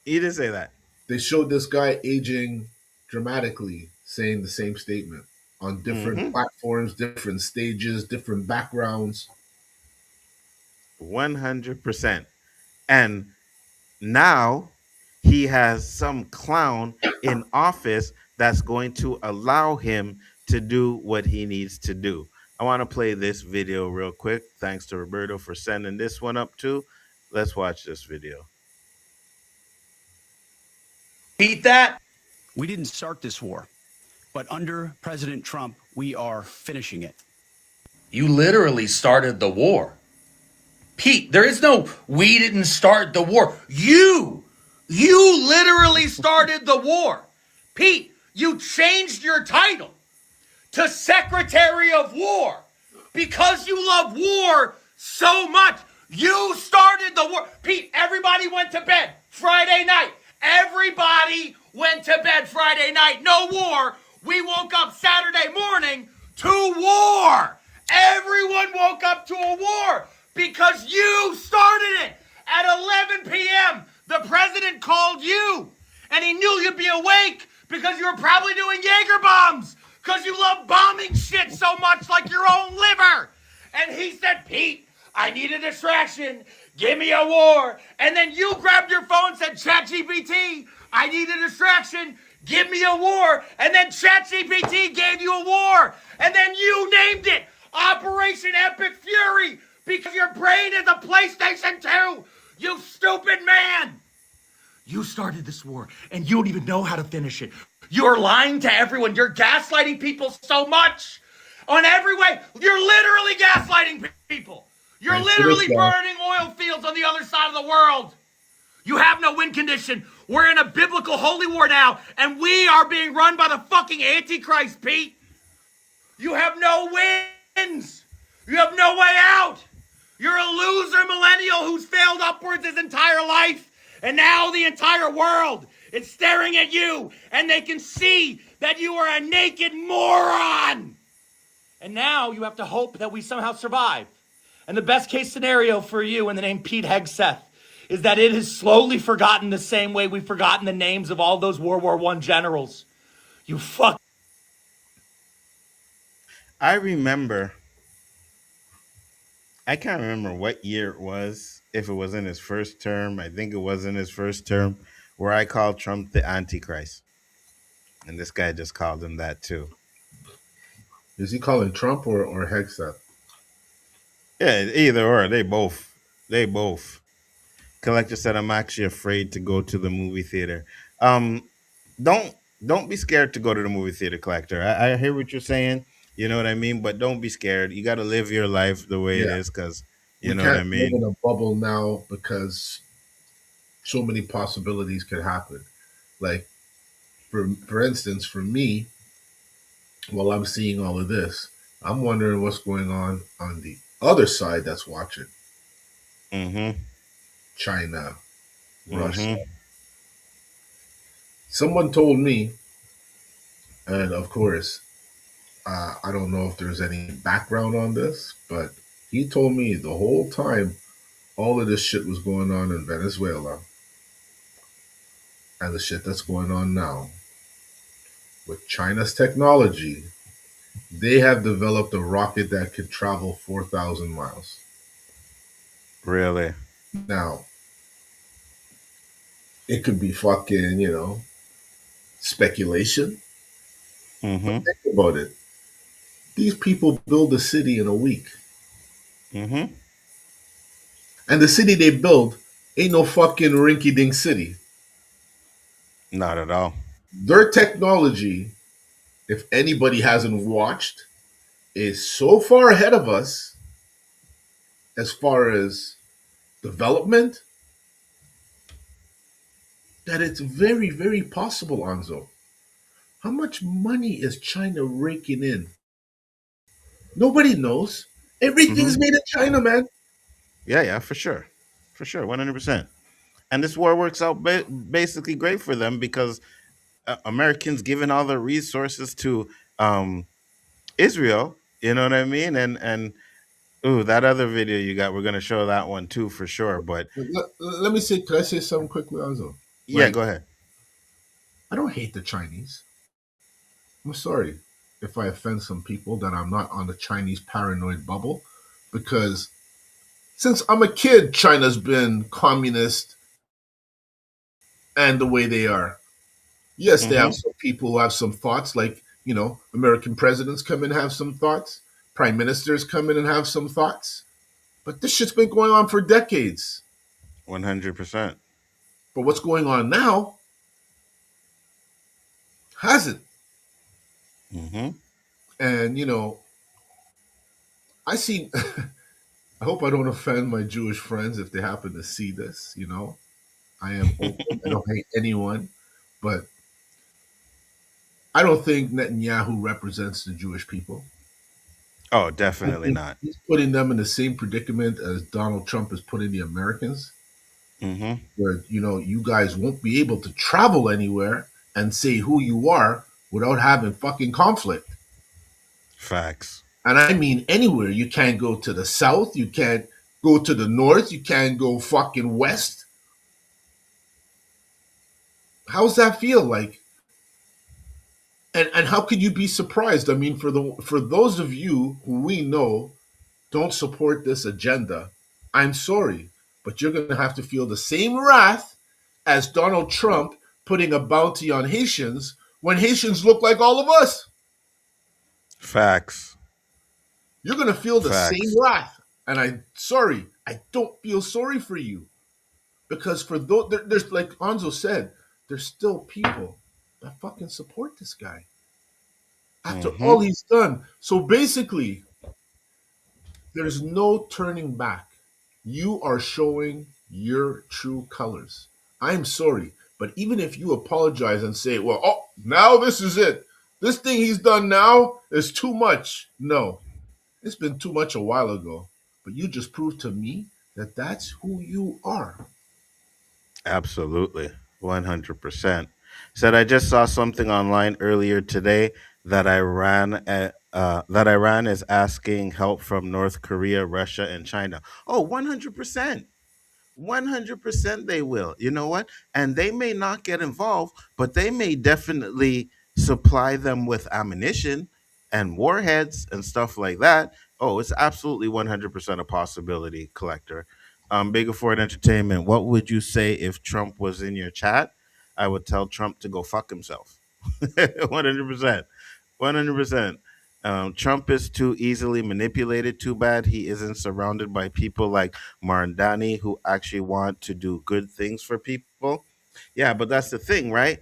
[SPEAKER 3] He did say that.
[SPEAKER 4] They showed this guy aging dramatically, saying the same statement on different
[SPEAKER 3] Mm-hmm.
[SPEAKER 4] platforms, different stages, different backgrounds.
[SPEAKER 3] 100%. And now he has some clown in office that's going to allow him to do what he needs to do. I want to play this video real quick. Thanks to Roberto for sending this one up too. Let's watch this video.
[SPEAKER 6] Beat that. We didn't start this war, but under President Trump, we are finishing it.
[SPEAKER 7] You literally started the war. Pete, there is no we didn't start the war. You literally started the war. Pete, you changed your title to Secretary of War because you love war so much. You started the war. Pete, everybody went to bed Friday night. Everybody went to bed Friday night. No war. We woke up Saturday morning to war. Everyone woke up to a war because you started it. At 11 p.m., the president called you, and he knew you'd be awake because you were probably doing Jaeger bombs because you love bombing shit so much like your own liver. And he said, Pete, I need a distraction. Give me a war. And then you grabbed your phone and said, ChatGPT, I need a distraction. Give me a war. And then ChatGPT gave you a war. And then you named it Operation Epic Fury because your brain is a PlayStation 2. You stupid man. You started this war and you don't even know how to finish it. You're lying to everyone. You're gaslighting people so much. On every way, you're literally gaslighting people. You're literally burning oil fields on the other side of the world. You have no win condition. We're in a biblical holy war now, and we are being run by the fucking Antichrist, Pete. You have no wins. You have no way out. You're a loser millennial who's failed upwards his entire life, and now the entire world is staring at you, and they can see that you are a naked moron. And now you have to hope that we somehow survive. And the best case scenario for you in the name Pete Hegseth is that it is slowly forgotten the same way we've forgotten the names of all those World War I generals. You fuck.
[SPEAKER 3] I remember, I can't remember what year it was, if it was in his first term. I think it was in his first term, where I called Trump the Antichrist. And this guy just called him that too.
[SPEAKER 4] Is he calling Trump or Hegseth?
[SPEAKER 3] Yeah, either or. They both. They both. Collector said, I'm actually afraid to go to the movie theater. Um, don't don't be scared to go to the movie theater, collector. I hear what you're saying. You know what I mean? But don't be scared. You got to live your life the way it
[SPEAKER 4] Yeah.
[SPEAKER 3] is, because you
[SPEAKER 4] We
[SPEAKER 3] know what I
[SPEAKER 4] can't live
[SPEAKER 3] mean?
[SPEAKER 4] in a bubble now because so many possibilities could happen. Like, for instance, for me, while I'm seeing all of this, I'm wondering what's going on the other side that's watching.
[SPEAKER 3] Mm-hmm.
[SPEAKER 4] China, Russia.
[SPEAKER 3] Mm-hmm.
[SPEAKER 4] Someone told me And of course, I don't know if there's any background on this, but he told me the whole time all of this shit was going on in Venezuela and the shit that's going on now with China's technology, they have developed a rocket that could travel 4,000 miles.
[SPEAKER 3] Really?
[SPEAKER 4] Now, it could be fucking, speculation. But
[SPEAKER 3] Mm-hmm.
[SPEAKER 4] think about it. These people build a city in a week.
[SPEAKER 3] Mm-hmm.
[SPEAKER 4] And the city they build ain't no fucking rinky dink city.
[SPEAKER 3] Not at all.
[SPEAKER 4] Their technology, if anybody hasn't watched, is so far ahead of us as far as development that it's very, very possible, Anzo. How much money is China raking in? Nobody knows. Everything's
[SPEAKER 3] Mm-hmm.
[SPEAKER 4] made in China, man.
[SPEAKER 3] Yeah, yeah, for sure, 100%. And this war works out basically great for them because Americans giving all the resources to um, Israel. You know what I mean? And ooh, that other video you got, we're gonna show that one too for sure. But
[SPEAKER 4] Let me say, could I say something quickly, Anzo?
[SPEAKER 3] yeah,
[SPEAKER 4] Like,
[SPEAKER 3] go ahead.
[SPEAKER 4] I don't hate the Chinese. I'm sorry if I offend some people that I'm not on the Chinese paranoid bubble because since I'm a kid, China's been communist and the way they are. Yes, they have
[SPEAKER 3] Mm-hmm.
[SPEAKER 4] some people who have some thoughts, like, American presidents come in and have some thoughts, prime ministers come in and have some thoughts. But this shit's been going on for decades.
[SPEAKER 3] 100%.
[SPEAKER 4] But what's going on now hasn't.
[SPEAKER 3] Mm-hmm.
[SPEAKER 4] And, I see, I hope I don't offend my Jewish friends if they happen to see this, I am open. I don't hate anyone. But I don't think Netanyahu represents the Jewish people.
[SPEAKER 3] Oh,
[SPEAKER 4] I
[SPEAKER 3] definitely
[SPEAKER 4] think
[SPEAKER 3] not.
[SPEAKER 4] he's putting them in the same predicament as Donald Trump is putting the Americans,
[SPEAKER 3] Mm-hmm.
[SPEAKER 4] where, you guys won't be able to travel anywhere and say who you are without having fucking conflict.
[SPEAKER 3] Facts.
[SPEAKER 4] And I mean anywhere. You can't go to the south. You can't go to the north. You can't go fucking west. How's that feel like? And how could you be surprised? I mean, for those of you who we know don't support this agenda, I'm sorry, but you're going to have to feel the same wrath as Donald Trump putting a bounty on Haitians when Haitians look like all of us.
[SPEAKER 3] Facts.
[SPEAKER 4] You're going to feel the same
[SPEAKER 3] Facts.
[SPEAKER 4] wrath. And I'm sorry, I don't feel sorry for you because for those, there's like Anzo said, there's still people that fucking support this guy after all
[SPEAKER 3] Mm-hmm.
[SPEAKER 4] he's done. So basically, there's no turning back. You are showing your true colors. I'm sorry, but even if you apologize and say, well, oh, now this is it. This thing he's done now is too much. No, it's been too much a while ago. But you just proved to me that that's who you are.
[SPEAKER 3] Absolutely. 100%. Said I just saw something online earlier today that Iran is asking help from North Korea, Russia, and China. Oh, 100%. 100% they will. You know what? And they may not get involved, but they may definitely supply them with ammunition and warheads and stuff like that. Oh, it's absolutely 100% a possibility, collector. Bigger Ford Entertainment, what would you say if Trump was in your chat? I would tell Trump to go fuck himself. 100%. 100%. Trump is too easily manipulated. Too bad he isn't surrounded by people like Marandani who actually want to do good things for people. Yeah, but that's the thing, right?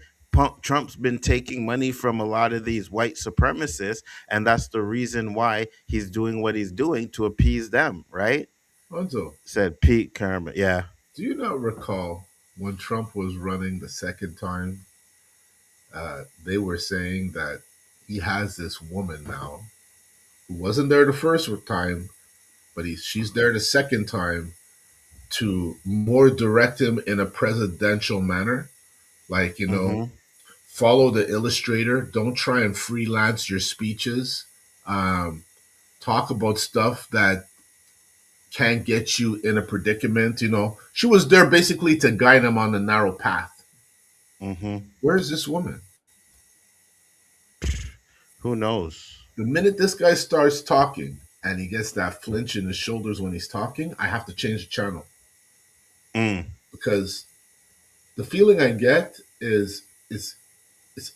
[SPEAKER 3] Trump's been taking money from a lot of these white supremacists, and that's the reason why he's doing what he's doing to appease them, right?
[SPEAKER 4] Anzo,
[SPEAKER 3] Said Pete Kermit. Yeah.
[SPEAKER 4] do you not recall when Trump was running the second time? They were saying that he has this woman now who wasn't there the first time, but she's there the second time to more direct him in a presidential manner. Like,
[SPEAKER 3] Mm-hmm.
[SPEAKER 4] Follow the illustrator. Don't try and freelance your speeches. Um, Talk about stuff that can get you in a predicament. She was there basically to guide him on the narrow path.
[SPEAKER 3] Mm-hmm.
[SPEAKER 4] Where is this woman?
[SPEAKER 3] Who knows?
[SPEAKER 4] The minute this guy starts talking and he gets that flinch in his shoulders when he's talking, I have to change the channel
[SPEAKER 3] Mm.
[SPEAKER 4] because the feeling I get is it's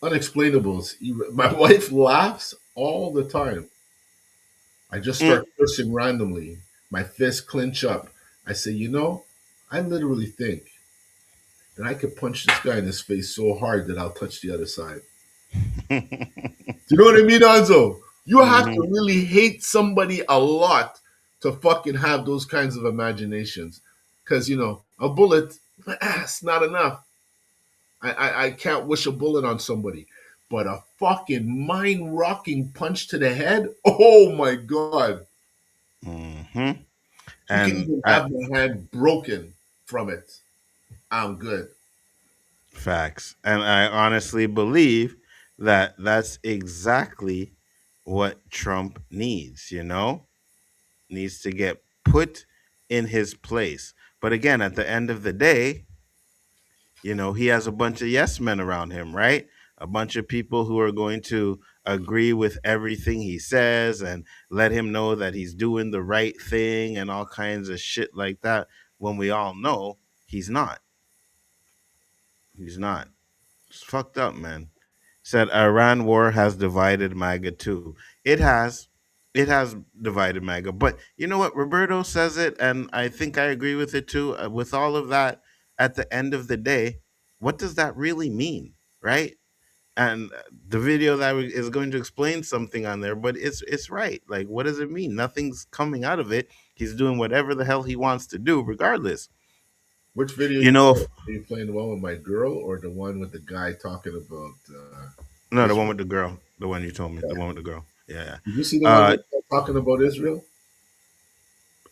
[SPEAKER 4] unexplainable. My wife laughs all the time. I just
[SPEAKER 3] Mm.
[SPEAKER 4] start cursing randomly. My fists clench up. I say, I literally think that I could punch this guy in his face so hard that I'll touch the other side. Do you know what I mean, Anzo? You have to
[SPEAKER 3] Mm-hmm.
[SPEAKER 4] really hate somebody a lot to fucking have those kinds of imaginations. Because, a bullet, it's not enough. I can't wish a bullet on somebody. But a fucking mind rocking punch to the head, oh my God.
[SPEAKER 3] Mm-hmm.
[SPEAKER 4] You can
[SPEAKER 3] And
[SPEAKER 4] even have my hand broken from it. I'm good.
[SPEAKER 3] facts. And I honestly believe that that's exactly what Trump needs, needs to get put in his place. But again, at the end of the day, he has a bunch of yes men around him, right? A bunch of people who are going to agree with everything he says and let him know that he's doing the right thing and all kinds of shit like that when we all know he's not. He's not. It's fucked up, man. Said Iran war has divided MAGA too. It has. It has divided MAGA. But you know what? Roberto says it, and I think I agree with it too. With all of that, at the end of the day, what does that really mean, right? And the video that is going to explain something on there, but it's right. Like, what does it mean? Nothing's coming out of it. He's doing whatever the hell he wants to do, regardless.
[SPEAKER 4] Which video
[SPEAKER 3] You
[SPEAKER 4] you
[SPEAKER 3] know,
[SPEAKER 4] playing? Are you playing the one with my girl or the one with the guy talking about
[SPEAKER 3] no, the one
[SPEAKER 4] Israel?
[SPEAKER 3] with the girl, the one you told me, the one with the girl. Yeah,
[SPEAKER 4] Did you see the
[SPEAKER 3] yeah.
[SPEAKER 4] one that's talking about Israel?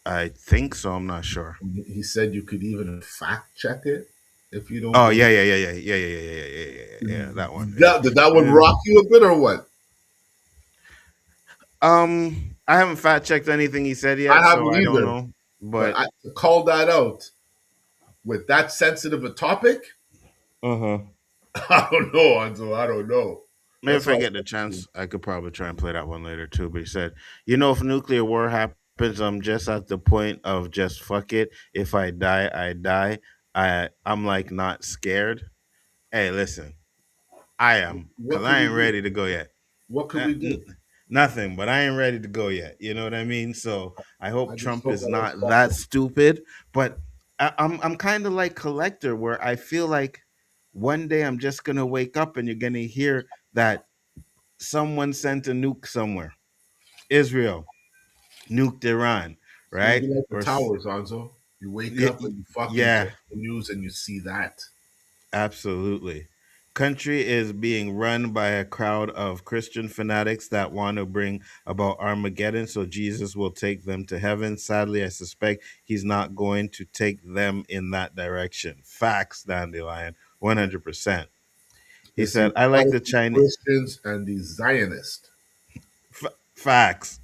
[SPEAKER 3] I think so. I'm not sure.
[SPEAKER 4] He said you could even fact check it if you don't
[SPEAKER 3] Oh
[SPEAKER 4] believe.
[SPEAKER 3] yeah, yeah, yeah, yeah, yeah, yeah, yeah, yeah, yeah, yeah, yeah. That one. Yeah.
[SPEAKER 4] Did that one
[SPEAKER 3] Yeah.
[SPEAKER 4] rock you a bit or what?
[SPEAKER 3] I haven't fact checked anything he said
[SPEAKER 4] I
[SPEAKER 3] yet, so
[SPEAKER 4] haven't
[SPEAKER 3] I don't
[SPEAKER 4] either.
[SPEAKER 3] know.
[SPEAKER 4] But
[SPEAKER 3] But
[SPEAKER 4] I to call that out with that sensitive a topic,
[SPEAKER 3] uh-huh.
[SPEAKER 4] I don't know, Anzo. I don't know.
[SPEAKER 3] Maybe
[SPEAKER 4] That's
[SPEAKER 3] if I
[SPEAKER 4] why.
[SPEAKER 3] get the chance, I could probably try and play that one later too. But he said, if nuclear war happens, I'm just at the point of just fuck it. If I die, I die. I'm like not scared. Hey, listen, I am,
[SPEAKER 4] What
[SPEAKER 3] because
[SPEAKER 4] could
[SPEAKER 3] I
[SPEAKER 4] we
[SPEAKER 3] ain't
[SPEAKER 4] do?
[SPEAKER 3] ready to go yet.
[SPEAKER 4] What could
[SPEAKER 3] Uh,
[SPEAKER 4] we
[SPEAKER 3] n-
[SPEAKER 4] do?
[SPEAKER 3] Nothing, but I ain't ready to go yet. You know what I mean? So I
[SPEAKER 4] I
[SPEAKER 3] hope
[SPEAKER 4] just
[SPEAKER 3] Trump
[SPEAKER 4] hope
[SPEAKER 3] is
[SPEAKER 4] I don't
[SPEAKER 3] not
[SPEAKER 4] stop
[SPEAKER 3] that
[SPEAKER 4] it.
[SPEAKER 3] stupid. But I'm kind of like Collector, where I feel like one day I'm just gonna wake up and you're gonna hear that someone sent a nuke somewhere. Israel nuked Iran,
[SPEAKER 4] It's gonna
[SPEAKER 3] right?
[SPEAKER 4] be like the towers, Anzo. You wake up and you fucking
[SPEAKER 3] Yeah,
[SPEAKER 4] check the news and you see that.
[SPEAKER 3] absolutely. Country is being run by a crowd of Christian fanatics that want to bring about Armageddon so Jesus will take them to heaven. Sadly, I suspect he's not going to take them in that direction. Facts, Dandelion, 100%. He
[SPEAKER 4] It's the
[SPEAKER 3] said, I like the
[SPEAKER 4] radical
[SPEAKER 3] Chinese.
[SPEAKER 4] Christians and the Zionists.
[SPEAKER 3] Facts.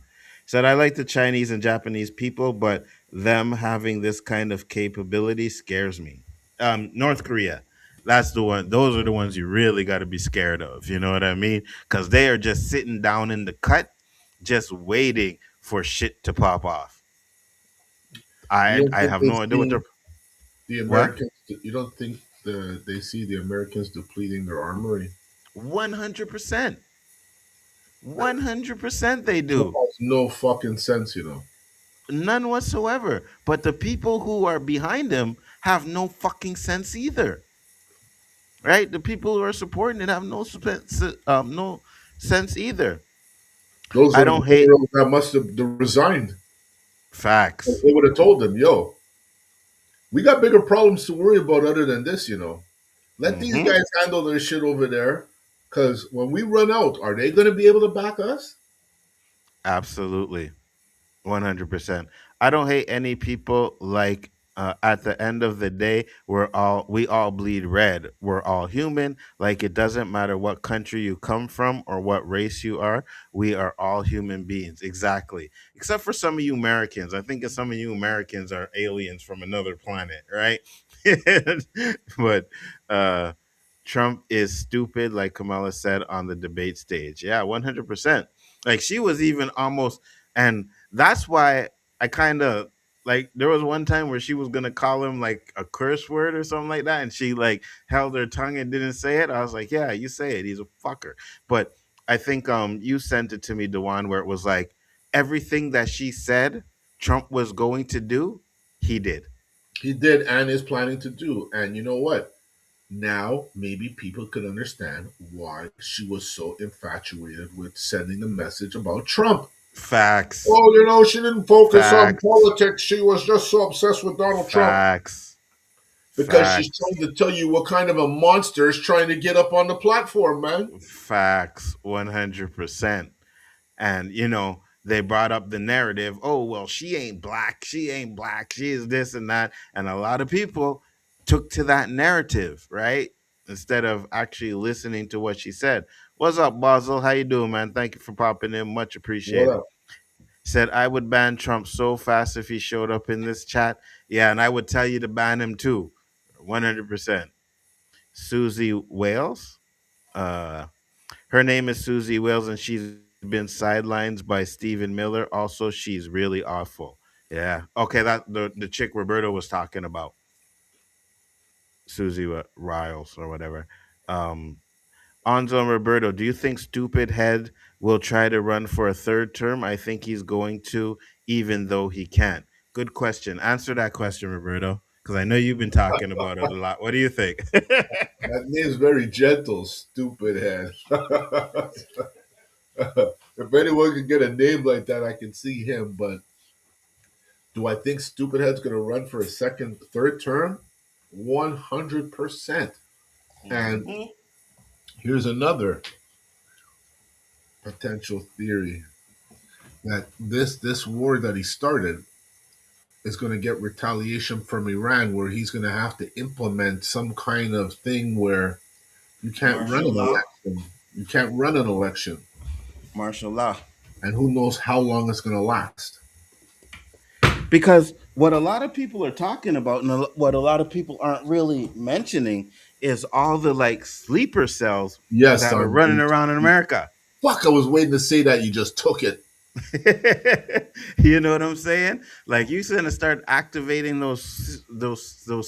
[SPEAKER 3] Said I like the Chinese and Japanese people, but them having this kind of capability scares me. North Korea, that's the one. Those are the ones you really got to be scared of. You know what I mean? Because they are just sitting down in the cut, just waiting for shit to pop off.
[SPEAKER 4] You
[SPEAKER 3] I
[SPEAKER 4] don't
[SPEAKER 3] I
[SPEAKER 4] think
[SPEAKER 3] have
[SPEAKER 4] they
[SPEAKER 3] no idea what
[SPEAKER 4] see
[SPEAKER 3] they're.
[SPEAKER 4] the
[SPEAKER 3] What?
[SPEAKER 4] Americans? You don't think they see the Americans depleting their armory?
[SPEAKER 3] 100%. 100% they
[SPEAKER 4] Trump
[SPEAKER 3] do.
[SPEAKER 4] has no fucking sense.
[SPEAKER 3] None whatsoever. But the people who are behind him have no fucking sense either. Right? The people who are supporting it have no sense either.
[SPEAKER 4] Those
[SPEAKER 3] I
[SPEAKER 4] are the
[SPEAKER 3] don't hate
[SPEAKER 4] generals that must have resigned.
[SPEAKER 3] facts.
[SPEAKER 4] They would have told them, "Yo, we got bigger problems to worry about other than this. Let these
[SPEAKER 3] Hmm.
[SPEAKER 4] guys handle their shit over there. Because when we run out, are they going to be able to back us?"
[SPEAKER 3] Absolutely. 100%. I don't hate any people like At the end of the day, we all bleed red. We're all human. Like it doesn't matter what country you come from or what race you are. We are all human beings. Exactly. Except for some of you Americans. I think some of you Americans are aliens from another planet, right? But uh, Trump is stupid, like Kamala said on the debate stage. Yeah, 100%. Like she was even almost, and that's why I kind of like there was one time where she was gonna call him like a curse word or something like that, and she like held her tongue and didn't say it. I was like, yeah, you say it. He's a fucker. But I think you sent it to me, Dewan, where it was like everything that she said Trump was going to do, he did.
[SPEAKER 4] He did and is planning to do. And you know what? Now maybe people could understand why she was so infatuated with sending a message about Trump.
[SPEAKER 3] Facts.
[SPEAKER 4] Oh, she didn't focus on
[SPEAKER 3] Facts.
[SPEAKER 4] politics. She was just so obsessed with Donald Trump
[SPEAKER 3] Facts.
[SPEAKER 4] because she's
[SPEAKER 3] Facts.
[SPEAKER 4] trying to tell you what kind of a monster is trying to get up on the platform, man.
[SPEAKER 3] Facts. 100%. And they brought up the narrative, oh well, she ain't black, she is this and that, and a lot of people took to that narrative, right, instead of actually listening to what she said. What's up, Basil? How you doing, man? Thank you for popping in, much
[SPEAKER 4] What
[SPEAKER 3] appreciated.
[SPEAKER 4] up?
[SPEAKER 3] Said I would ban Trump so fast if he showed up in this chat. Yeah, and I would tell you to ban him too. 100%. Susie Wales, uh her name is Susie Wales, and she's been sidelined by Stephen Miller. Also, she's really awful. Yeah. Okay, that the chick Roberto was talking about, Susie Riles or whatever. Um, Anzo and Roberto, do you think Stupid Head will try to run for a third term? I think he's going to, even though he can't. Good question. Answer that question, Roberto, because I know you've been talking about it a lot. What do you think?
[SPEAKER 4] That name's very gentle, stupid head. If anyone can get a name like that, I can see him. But do I think stupid head's going to run for a second, third term? 100%. And
[SPEAKER 3] Mhm.
[SPEAKER 4] here's another potential theory that this war that he started is going to get retaliation from Iran, where he's going to have to implement some kind of thing where you can't run
[SPEAKER 3] Martial
[SPEAKER 4] an
[SPEAKER 3] law.
[SPEAKER 4] election. You can't run an election,
[SPEAKER 3] Martial law.
[SPEAKER 4] and who knows how long it's going to last.
[SPEAKER 3] Because what a lot of people are talking about and what a lot of people aren't really mentioning is all the like sleeper cells
[SPEAKER 4] Yes,
[SPEAKER 3] that are running around in America.
[SPEAKER 4] fuck. I was waiting to say that. You just took it.
[SPEAKER 3] You know what I'm saying? Like you're gonna start activating those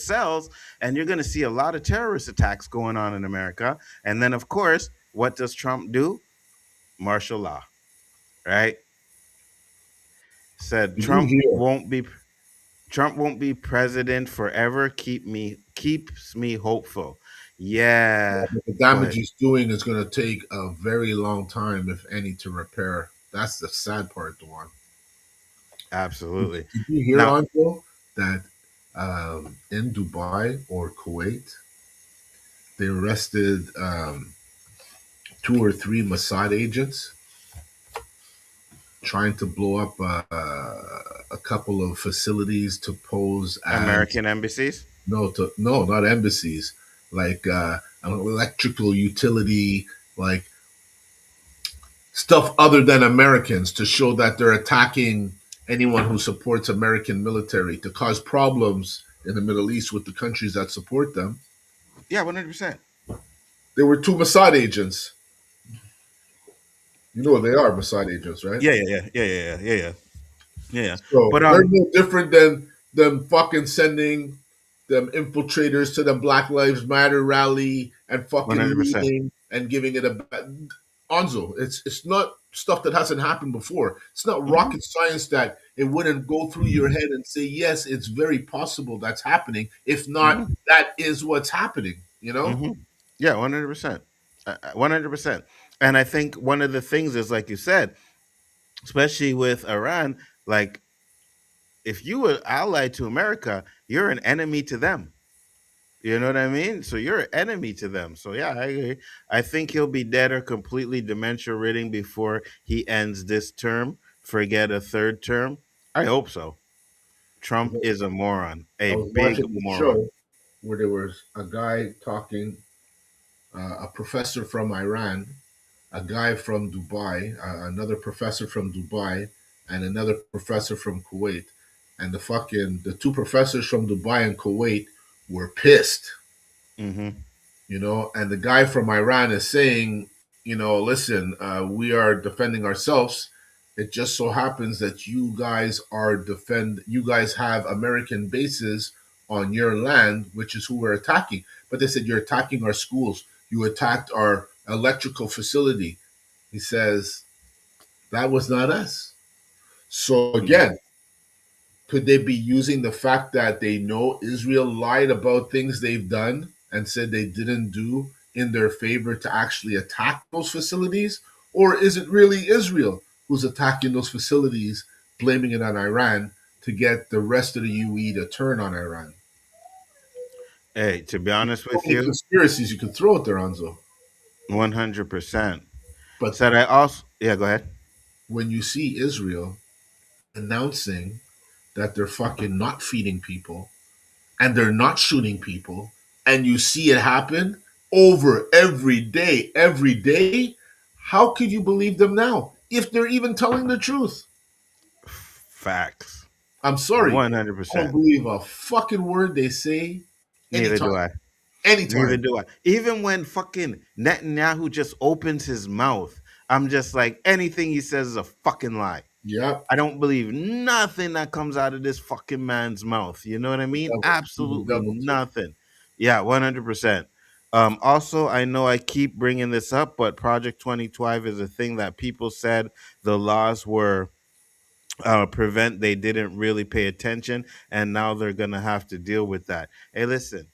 [SPEAKER 3] cells, and you're gonna see a lot of terrorist attacks going on in America. And then, of course, what does Trump do? Martial law, right? Said
[SPEAKER 4] Did you hear
[SPEAKER 3] Trump won't be president forever. Keeps me hopeful. Yeah,
[SPEAKER 4] that the damage
[SPEAKER 3] but
[SPEAKER 4] he's doing is going to take a very long time, if any, to repair? That's the sad part, the one.
[SPEAKER 3] absolutely.
[SPEAKER 4] Did you hear,
[SPEAKER 3] Now,
[SPEAKER 4] Anko, that in Dubai or Kuwait, they arrested two or three Mossad agents trying to blow up a couple of facilities to pose as
[SPEAKER 3] American embassies.
[SPEAKER 4] no, not embassies, like an electrical utility, like stuff other than Americans, to show that they're attacking anyone who supports American military, to cause problems in the Middle East with the countries that support them.
[SPEAKER 3] Yeah, 100%.
[SPEAKER 4] There were two Mossad agents. You know what they are, Mossad agents, right?
[SPEAKER 3] Yeah, yeah, yeah, yeah, yeah, yeah, yeah, yeah, yeah.
[SPEAKER 4] So
[SPEAKER 3] But
[SPEAKER 4] they're no different than them fucking sending them infiltrators to the Black Lives Matter rally and fucking
[SPEAKER 3] 100%.
[SPEAKER 4] looting and giving it a Onzo. It's not stuff that hasn't happened before. It's not
[SPEAKER 3] Hmm.
[SPEAKER 4] rocket science that it wouldn't go through your head and say, yes, it's very possible that's happening. If not,
[SPEAKER 3] Hmm.
[SPEAKER 4] that is what's happening, you know?
[SPEAKER 3] Hmm. Yeah, 100%. 100%. And I think one of the things is, like you said, especially with Iran, like if you were allied to America, you're an enemy to them. You know what I mean? So you're an enemy to them. So yeah, I agree. I think he'll be dead or completely dementia ridden before he ends this term. Forget a third term. I hope so. Trump is a moron,
[SPEAKER 4] I
[SPEAKER 3] a
[SPEAKER 4] was
[SPEAKER 3] big
[SPEAKER 4] watching the
[SPEAKER 3] moron.
[SPEAKER 4] show where there was a guy talking, a professor from Iran, a guy from Dubai, another professor from Dubai, and another professor from Kuwait. And the two professors from Dubai and Kuwait were pissed,
[SPEAKER 3] Mm-hmm.
[SPEAKER 4] and the guy from Iran is saying, listen, we are defending ourselves. It just so happens that you guys have American bases on your land, which is who we're attacking. But they said, you're attacking our schools. You attacked our electrical facility. He says, that was not us. So again, could they be using the fact that they know Israel lied about things they've done and said they didn't do in their favor to actually attack those facilities? Or is it really Israel who's attacking those facilities, blaming it on Iran to get the rest of the UE to turn on Iran?
[SPEAKER 3] Hey, to be honest
[SPEAKER 4] So
[SPEAKER 3] with
[SPEAKER 4] many
[SPEAKER 3] you,
[SPEAKER 4] conspiracies you could throw at there, Anzo.
[SPEAKER 3] 100%.
[SPEAKER 4] But
[SPEAKER 3] Said I also, yeah, go ahead.
[SPEAKER 4] when you see Israel announcing that they're fucking not feeding people and they're not shooting people, and you see it happen over every day, how could you believe them now if they're even telling the truth?
[SPEAKER 3] Facts.
[SPEAKER 4] I'm sorry. I don't
[SPEAKER 3] 100%.
[SPEAKER 4] believe a fucking word they say
[SPEAKER 3] Neither
[SPEAKER 4] anytime.
[SPEAKER 3] do I. Neither
[SPEAKER 4] Anytime.
[SPEAKER 3] do I. Even when fucking Netanyahu just opens his mouth, I'm just like, anything he says is a fucking lie.
[SPEAKER 4] Yep.
[SPEAKER 3] I don't believe nothing that comes out of this fucking man's mouth. You know what I mean?
[SPEAKER 4] He's a
[SPEAKER 3] Absolutely
[SPEAKER 4] devil too.
[SPEAKER 3] nothing. Yeah, 100%. Also, I know I keep bringing this up, but Project 2012 is a thing that people said the laws were prevent. They didn't really pay attention, and now they're going to have to deal with that. Hey, listen,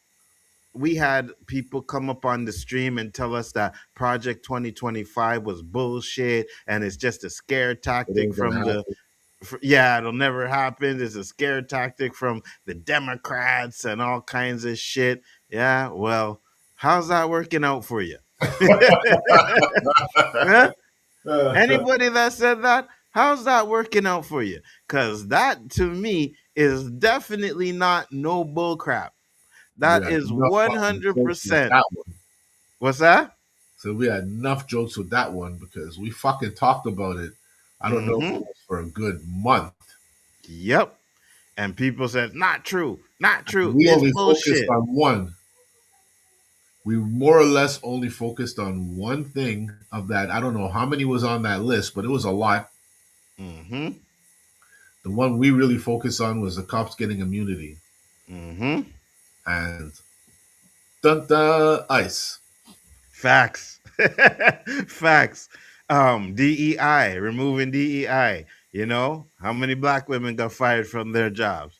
[SPEAKER 3] we had people come up on the stream and tell us that Project 2025 was bullshit and it's just a scare
[SPEAKER 4] It
[SPEAKER 3] tactic
[SPEAKER 4] ain't gonna
[SPEAKER 3] from
[SPEAKER 4] happen.
[SPEAKER 3] yeah, it'll never happen. It's a scare tactic from the Democrats and all kinds of shit. Yeah, well, how's that working out for you? Huh? Anybody that said that, how's that working out for you? Because that to me is definitely not no bull crap.
[SPEAKER 4] We
[SPEAKER 3] That
[SPEAKER 4] had
[SPEAKER 3] is
[SPEAKER 4] enough fucking jokes with
[SPEAKER 3] 100%.
[SPEAKER 4] that one.
[SPEAKER 3] What's that?
[SPEAKER 4] So we had enough jokes with that one because we fucking talked about it. I don't know if it
[SPEAKER 3] Mm-hmm.
[SPEAKER 4] was for a good month.
[SPEAKER 3] Yep. And people said, not true, not true.
[SPEAKER 4] We
[SPEAKER 3] It's
[SPEAKER 4] only focused
[SPEAKER 3] bullshit.
[SPEAKER 4] on one. We more or less only focused on one thing of that. I don't know how many was on that list, but it was a lot.
[SPEAKER 3] Mm-hmm.
[SPEAKER 4] The one we really focused on was the cops getting immunity.
[SPEAKER 3] Mm-hmm.
[SPEAKER 4] And dun dun ice.
[SPEAKER 3] Facts. Facts. DEI, removing DEI. You know, how many black women got fired from their jobs?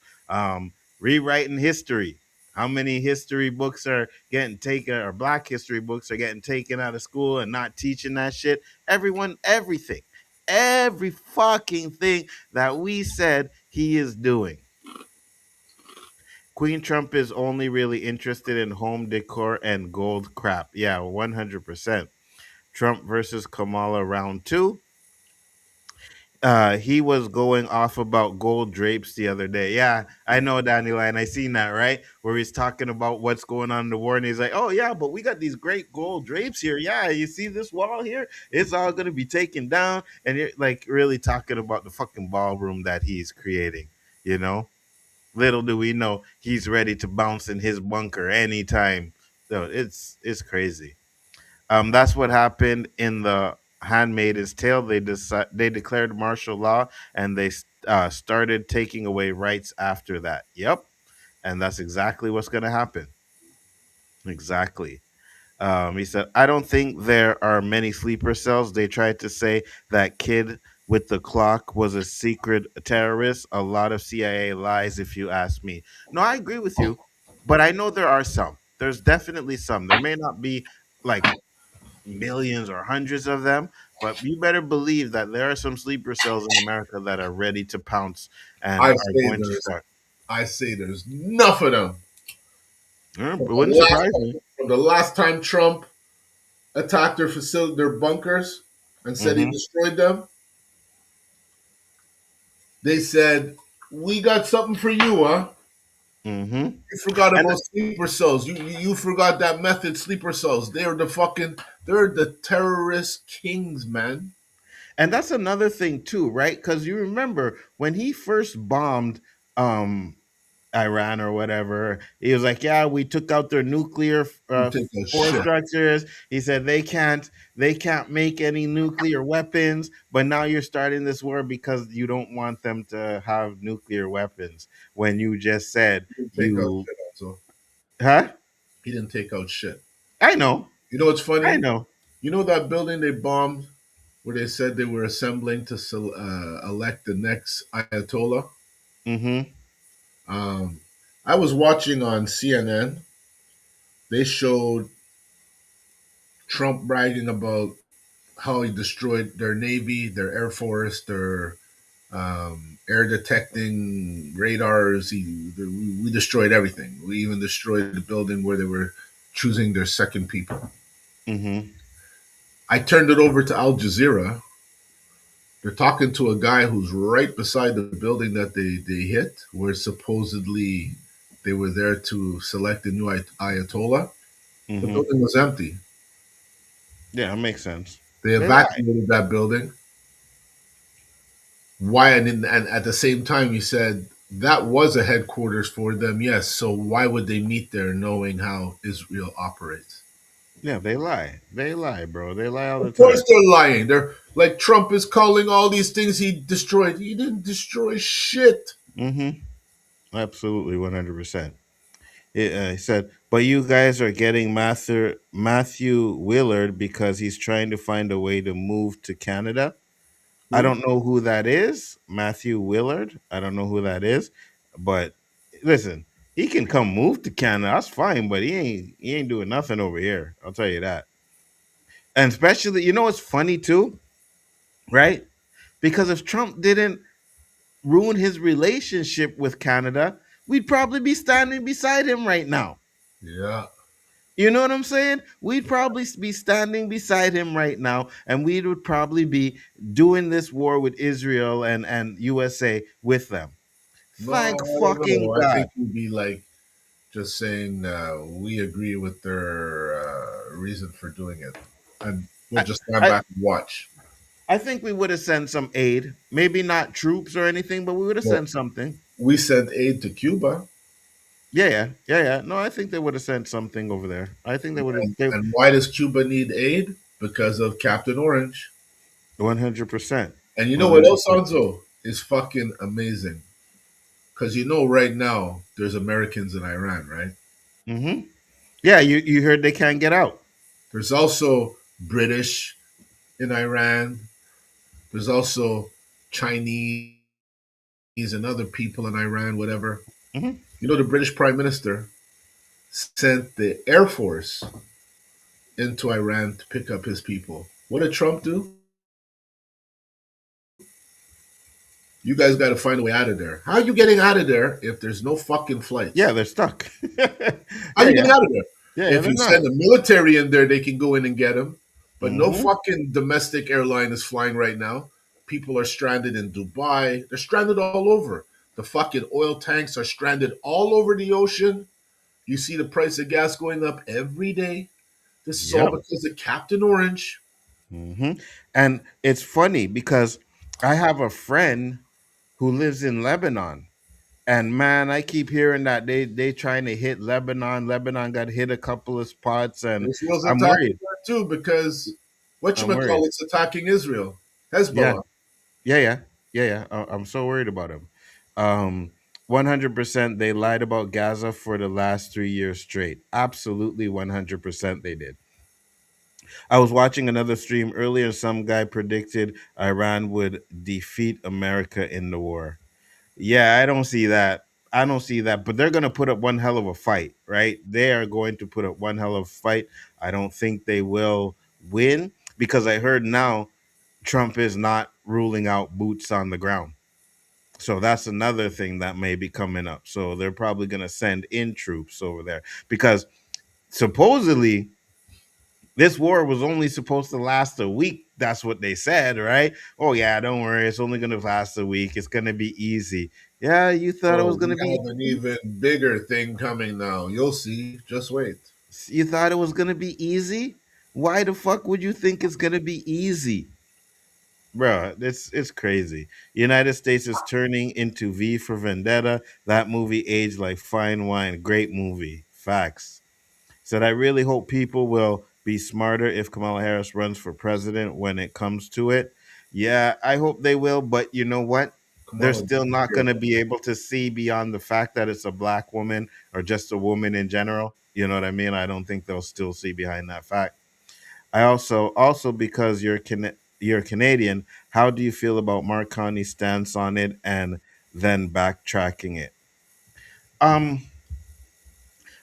[SPEAKER 3] Rewriting history. How many history books are getting taken, or black history books are getting taken out of school and not teaching that shit? Everyone, everything. Every fucking thing that we said he is doing. Queen Trump is only really interested in home decor and gold crap. Yeah, 100%. Trump versus Kamala round two. He was going off about gold drapes the other day. Yeah, I know, Dandelion. I seen that, right? Where he's talking about what's going on in the war, and he's like, "Oh yeah, but we got these great gold drapes here. Yeah, you see this wall here? It's all gonna be taken down." And you're like really talking about the fucking ballroom that he's creating. You know, little do we know he's ready to bounce in his bunker anytime. So it's crazy. That's what happened in the Handmaid's Tale. They declared martial law and they started taking away rights after that. Yep, and that's exactly what's going to happen. Exactly. He said, "I don't think there are many sleeper cells. They tried to say that kid with the clock was a secret terrorist. A lot of CIA lies, if you ask me." No, I agree with you, but I know there are some. There's definitely some. There may not be like millions or hundreds of them, but you better believe that there are some sleeper cells in America that are ready to pounce and
[SPEAKER 4] I
[SPEAKER 3] are
[SPEAKER 4] say
[SPEAKER 3] going to
[SPEAKER 4] there's
[SPEAKER 3] start.
[SPEAKER 4] I say there's enough of them.
[SPEAKER 3] It wouldn't surprise me.
[SPEAKER 4] From the last time Trump attacked their facility, their bunkers, and said he
[SPEAKER 3] Hmm.
[SPEAKER 4] destroyed them, they said we got something for you, huh?
[SPEAKER 3] Mm-hmm.
[SPEAKER 4] You forgot
[SPEAKER 3] And
[SPEAKER 4] about sleeper cells. You forgot that method, sleeper cells. They're the terrorist kings, man.
[SPEAKER 3] and that's another thing too, right? Because you remember when he first bombed um Iran or whatever, he was like, "Yeah, we took out their nuclear
[SPEAKER 4] You take that
[SPEAKER 3] force
[SPEAKER 4] shit.
[SPEAKER 3] structures." He said they can't make any nuclear weapons, but now you're starting this war because you don't want them to have nuclear weapons. When you just said
[SPEAKER 4] He didn't take out
[SPEAKER 3] you,
[SPEAKER 4] shit, also.
[SPEAKER 3] huh?
[SPEAKER 4] He didn't take out shit.
[SPEAKER 3] I know,
[SPEAKER 4] You know what's
[SPEAKER 3] I
[SPEAKER 4] funny?
[SPEAKER 3] know.
[SPEAKER 4] You know that building they bombed where they said they were assembling to elect the next Ayatollah?
[SPEAKER 3] Mm-hmm.
[SPEAKER 4] Um, I was watching on CNN. They showed Trump bragging about how he destroyed their navy, their air force, their air detecting radars. We destroyed everything. We even destroyed the building where they were choosing their second people.
[SPEAKER 3] Mm-hmm.
[SPEAKER 4] I turned it over to Al Jazeera. They're talking to a guy who's right beside the building that they hit, where supposedly they were there to select a new Ayatollah. The
[SPEAKER 3] Mm-hmm.
[SPEAKER 4] building was empty.
[SPEAKER 3] Yeah, it makes sense.
[SPEAKER 4] They
[SPEAKER 3] They lie.
[SPEAKER 4] evacuated that building. Why? And at the same time, you said that was a headquarters for them. Yes. So why would they meet there, knowing how Israel operates?
[SPEAKER 3] Yeah, they lie. They lie, bro. They lie all the
[SPEAKER 4] Of course,
[SPEAKER 3] time.
[SPEAKER 4] they're lying. They're like Trump is calling all these things he destroyed. He didn't destroy shit.
[SPEAKER 3] Mm-hmm. Absolutely, 100%. He said, but you guys are getting Matthew Willard because he's trying to find a way to move to Canada. I
[SPEAKER 4] Who?
[SPEAKER 3] don't know who that is, Matthew Willard. I don't know who that is, but listen, he can come move to Canada. That's fine, but he ain't doing nothing over here. I'll tell you that. And especially, what's funny too, right? Because if Trump didn't ruin his relationship with Canada, we'd probably be standing beside him right now.
[SPEAKER 4] Yeah.
[SPEAKER 3] You know what I'm saying? We'd probably be standing beside him right now, and we would probably be doing this war with Israel and USA with them.
[SPEAKER 4] No,
[SPEAKER 3] Thank
[SPEAKER 4] I don't
[SPEAKER 3] fucking
[SPEAKER 4] know. I
[SPEAKER 3] God.
[SPEAKER 4] think he'd be like just saying we agree with their reason for doing it, and we'll
[SPEAKER 3] I,
[SPEAKER 4] just stand
[SPEAKER 3] I,
[SPEAKER 4] back and watch.
[SPEAKER 3] I think we would have sent some aid. Maybe not troops or anything, but we would have
[SPEAKER 4] Well,
[SPEAKER 3] sent something.
[SPEAKER 4] we sent aid to Cuba,
[SPEAKER 3] Yeah, yeah, yeah, yeah. No, I think they would have sent something over there. I think they would have. They
[SPEAKER 4] and why does Cuba need aid? Because of Captain Orange.
[SPEAKER 3] 100%,
[SPEAKER 4] And you know what else,
[SPEAKER 3] 100%.
[SPEAKER 4] Anzo, is fucking amazing? Because you know right now there's Americans in Iran, right?
[SPEAKER 3] Hmm. Yeah, you heard they can't get out.
[SPEAKER 4] There's also British in Iran. There's also Chinese and other people in Iran, whatever.
[SPEAKER 3] Hmm.
[SPEAKER 4] You know, the British Prime Minister sent the Air Force into Iran to pick up his people. What did Trump do? You guys got to find a way out of there. How are you getting out of there if there's no fucking
[SPEAKER 3] Yeah,
[SPEAKER 4] flights?
[SPEAKER 3] they're stuck.
[SPEAKER 4] How are
[SPEAKER 3] Yeah,
[SPEAKER 4] you
[SPEAKER 3] yeah,
[SPEAKER 4] getting out of there?
[SPEAKER 3] yeah, yeah.
[SPEAKER 4] If
[SPEAKER 3] They're
[SPEAKER 4] you
[SPEAKER 3] not.
[SPEAKER 4] send the military in there, they can go in and get them. But no
[SPEAKER 3] Hmm.
[SPEAKER 4] fucking domestic airline is flying right now. People are stranded in Dubai. They're stranded all over. The fucking oil tanks are stranded all over the ocean. You see the price of gas going up every day. This is all
[SPEAKER 3] Yep.
[SPEAKER 4] because of Captain Orange.
[SPEAKER 3] Hmm. And it's funny because I have a friend who lives in Lebanon. And man, I keep hearing that they trying to hit Lebanon. Lebanon got hit a couple of spots, and
[SPEAKER 4] Israel's
[SPEAKER 3] I'm
[SPEAKER 4] attacking
[SPEAKER 3] worried.
[SPEAKER 4] her too because
[SPEAKER 3] I'm worried.
[SPEAKER 4] whatchamacallit's attacking Israel.
[SPEAKER 3] Yeah,
[SPEAKER 4] Hezbollah.
[SPEAKER 3] yeah, yeah, yeah, yeah. I'm so worried about him. 100%. They lied about Gaza for the last 3 years straight. Absolutely, 100% they did. I was watching another stream earlier. Some guy predicted Iran would defeat America in the war. Yeah, I don't see that. I don't see that. But they're going to put up one hell of a fight, right? They are going to put up one hell of a fight. I don't think they will win because I heard now Trump is not ruling out boots on the ground. So that's another thing that may be coming up. So they're probably going to send in troops over there because supposedly this war was only supposed to last a week. That's what they said, right? Oh yeah, don't worry, it's only going to last a week. It's going to be easy. Yeah, you thought it
[SPEAKER 4] Oh,
[SPEAKER 3] was
[SPEAKER 4] we
[SPEAKER 3] gonna be
[SPEAKER 4] have an even bigger thing coming now. You'll see. Just wait.
[SPEAKER 3] you thought it was gonna be easy? Why the fuck would you think it's gonna be easy? Bro, it's crazy. United States is turning into V for Vendetta. That movie aged like fine wine. Great movie. Facts. Said I really hope people will be smarter if Kamala Harris runs for president when it comes to it. Yeah, I hope they will, but you know what? They're
[SPEAKER 4] Kamala,
[SPEAKER 3] still not going to be able to see beyond the fact that it's a black woman or just a woman in general. You know what I mean? I don't think they'll still see behind that fact. I also because you're Canadian, how do you feel about Mark Carney's stance on it and then backtracking it? Um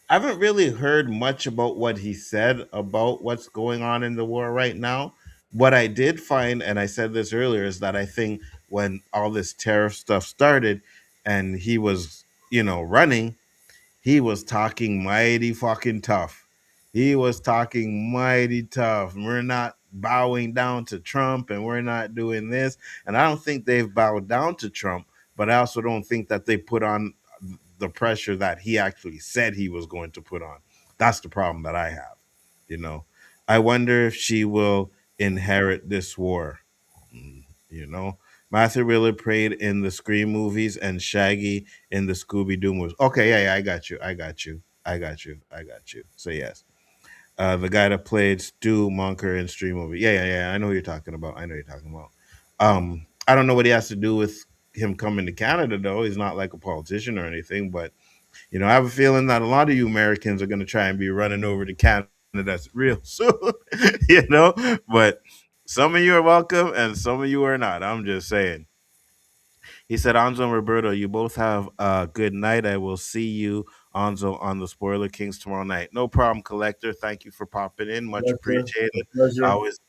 [SPEAKER 3] I haven't really heard much about what he said about what's going on in the war right now. What I did find, and I said this earlier, is that I think when all this tariff stuff started and he was, running, he was talking mighty fucking tough. He was talking mighty tough. We're not bowing down to Trump and we're not doing this. And I don't think they've bowed down to Trump, but I also don't think that they put on the pressure that he actually said he was going to put on. That's the problem that I have. You know, I wonder if she will inherit this war. You know, Matthew Willard played in the Scream movies and Shaggy in the Scooby Doo movies. Okay, yeah, I got you. I got you. So yes, the guy that played Stu Monker in Scream movie. Yeah. I know who you're talking about. I don't know what he has to do with him coming to Canada though. He's not like a politician or anything, but I have a feeling that a lot of you Americans are going to try and be running over to Canada real soon, you know. But some of you are welcome, and some of you are not. I'm just saying. He said, Anzo and Roberto, you both have a good night. I will see you, Anzo, on the Spoiler Kings tomorrow night. No problem, Collector. Thank you for popping in. Much
[SPEAKER 4] Pleasure. A
[SPEAKER 3] appreciated.
[SPEAKER 4] pleasure.
[SPEAKER 3] Always,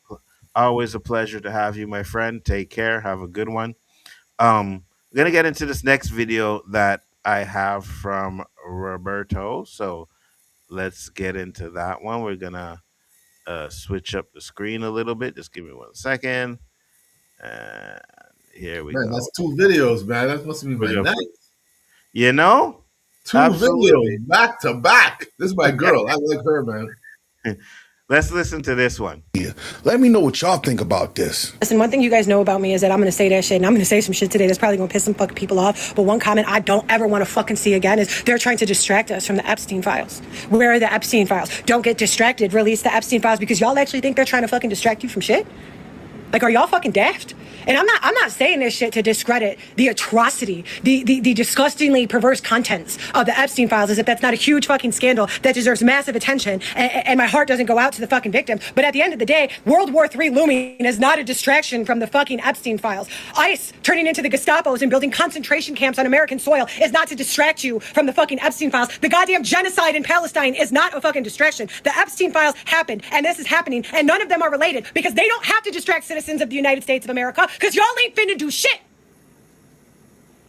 [SPEAKER 3] always a pleasure to have you, my friend. Take care. Have a good one. I'm gonna get into this next video that I have from Roberto. So let's get into that one. We're gonna switch up the screen a little bit. Just give me 1 second. And here we
[SPEAKER 4] Man,
[SPEAKER 3] go.
[SPEAKER 4] that's 2 videos, man. That must be
[SPEAKER 3] We're
[SPEAKER 4] my
[SPEAKER 3] gonna
[SPEAKER 4] night.
[SPEAKER 3] put- You know,
[SPEAKER 4] 2 videos
[SPEAKER 3] absolutely.
[SPEAKER 4] back to back. This is my girl. I like her, man.
[SPEAKER 3] Let's listen to this one.
[SPEAKER 1] Let me know what y'all think about this.
[SPEAKER 8] Listen, one thing you guys know about me is that I'm going to say that shit, and I'm going to say some shit today that's probably going to piss some fucking people off. But one comment I don't ever want to fucking see again is they're trying to distract us from the Epstein files. Where are the Epstein files? Don't get distracted. Release the Epstein files because y'all actually think they're trying to fucking distract you from shit? Like, are y'all fucking daft? And I'm not saying this shit to discredit the atrocity, the disgustingly perverse contents of the Epstein files, as if that's not a huge fucking scandal that deserves massive attention. And my heart doesn't go out to the fucking victim. But at the end of the day, World War III looming is not a distraction from the fucking Epstein files. ICE turning into the Gestapos and building concentration camps on American soil is not to distract you from the fucking Epstein files. The goddamn genocide in Palestine is not a fucking distraction. The Epstein files happened, and this is happening, and none of them are related because they don't have to distract citizens of the United States of America because y'all ain't finna do shit.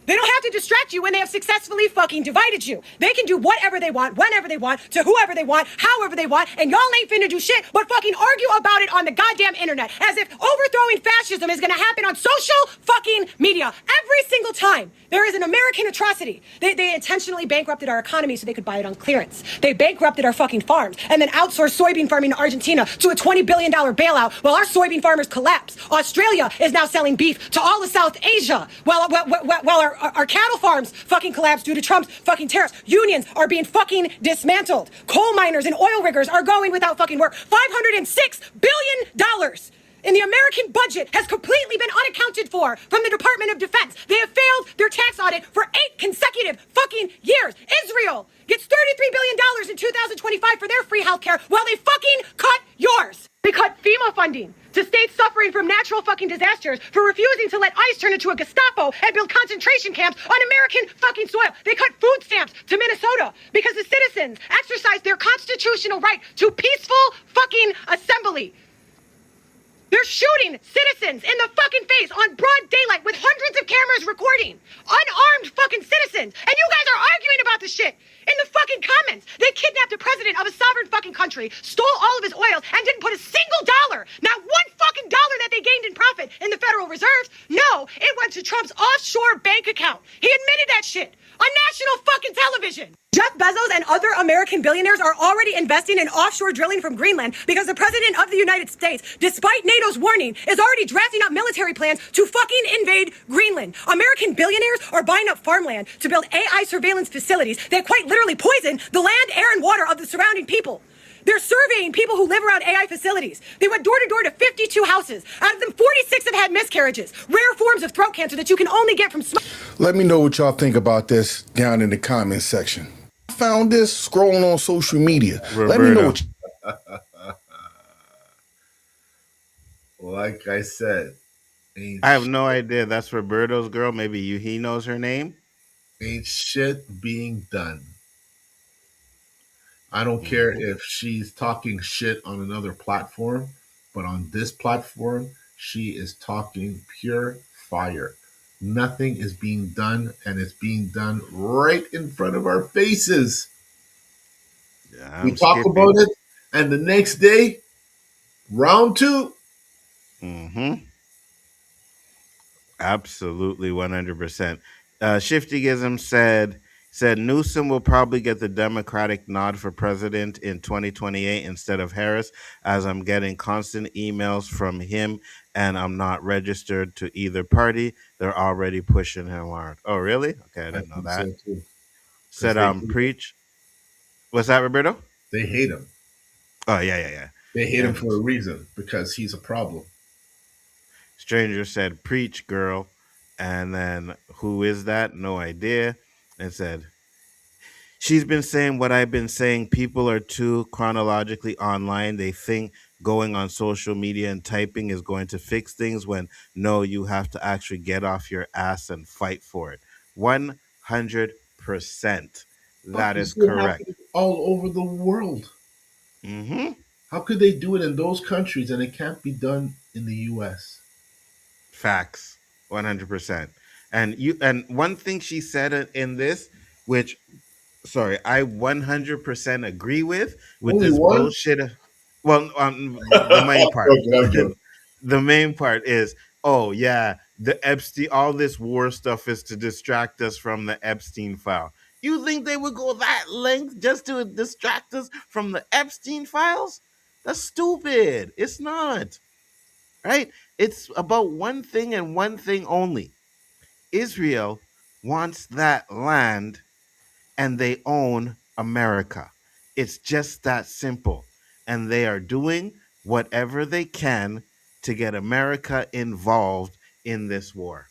[SPEAKER 8] They don't have to distract you when they have successfully fucking divided you. They can do whatever they want, whenever they want, to whoever they want, however they want, and y'all ain't finna do shit but fucking argue about it on the goddamn internet as if overthrowing fascism is gonna happen on social fucking media every single time. There is an American atrocity. They intentionally bankrupted our economy so they could buy it on clearance. They bankrupted our fucking farms and then outsourced soybean farming to Argentina to a $20 billion bailout while our soybean farmers collapse. Australia is now selling beef to all of South Asia while our cattle farms fucking collapse due to Trump's fucking tariffs. Unions are being fucking dismantled. Coal miners and oil riggers are going without fucking work. $506 billion in the American budget has completely been unaccounted for from the Department of Defense. They have failed their tax audit for 8 consecutive fucking years. Israel gets $33 billion in 2025 for their free healthcare while they fucking cut yours. They cut FEMA funding to states suffering from natural fucking disasters for refusing to let ICE turn into a Gestapo and build concentration camps on American fucking soil. They cut food stamps to Minnesota because the citizens exercised their constitutional right to peaceful fucking assembly. They're shooting citizens in the fucking face on broad daylight with hundreds of cameras recording. Unarmed fucking citizens. And you guys are arguing about this shit in the fucking comments. They kidnapped the president of a sovereign fucking country, stole all of his oils, and didn't put a single dollar, not one fucking dollar that they they gained in profit in the Federal Reserve. No, it went to Trump's offshore bank account. He admitted that shit on national fucking television. Jeff Bezos and other American billionaires are already investing in offshore drilling from Greenland because the President of the United States, despite NATO's warning, is already drafting up military plans to fucking invade Greenland. American billionaires are buying up farmland to build AI surveillance facilities that quite literally poison the land, air, and water of the surrounding people. They're surveying people who live around AI facilities. They went door to door to 52 houses. Out of them, 46 have had miscarriages, rare forms of throat cancer that you can only get from smoke.
[SPEAKER 1] Let me know what y'all think about this down in the comments section. I found this scrolling on social media. Let me know what
[SPEAKER 4] Like I said,
[SPEAKER 3] I have no idea. That's Roberto's girl. Maybe he knows her name.
[SPEAKER 4] ain't shit being done. I don't care if she's talking shit on another platform, but on this platform, she is talking pure fire. Nothing is being done, and it's being done right in front of our faces.
[SPEAKER 3] Yeah,
[SPEAKER 4] We talk about it, and the next day, round two.
[SPEAKER 3] Absolutely, 100%. Shiftyism said Newsom will probably get the Democratic nod for president in 2028 instead of Harris, as I'm getting constant emails from him and I'm not registered to either party. They're already pushing him hard. Oh, really? Okay, I didn't know that.
[SPEAKER 4] So too.
[SPEAKER 3] Said preach. What's that, Roberto?
[SPEAKER 4] They hate him.
[SPEAKER 3] Oh, yeah.
[SPEAKER 4] They hate him for a reason, because he's a problem.
[SPEAKER 3] Stranger said, preach, girl. And then, who is that? No idea. And said, she's been saying what I've been saying. People are too chronologically online. They think going on social media and typing is going to fix things, when no, you have to actually get off your ass and fight for it. 100%. That is correct.
[SPEAKER 4] All over the world. How could they do it in those countries and it can't be done in the U.S.?
[SPEAKER 3] Facts. 100%. And one thing she said in this, which, sorry, I 100% agree with
[SPEAKER 4] Only
[SPEAKER 3] this
[SPEAKER 4] one?
[SPEAKER 3] bullshit. Well, the main part. The main part is, oh yeah, the Epstein, all this war stuff is to distract us from the Epstein file. You think they would go that length just to distract us from the Epstein files? That's stupid. It's not. Right? It's about one thing and one thing only. Israel wants that land and they own America. It's just that simple. And they are doing whatever they can to get America involved in this war.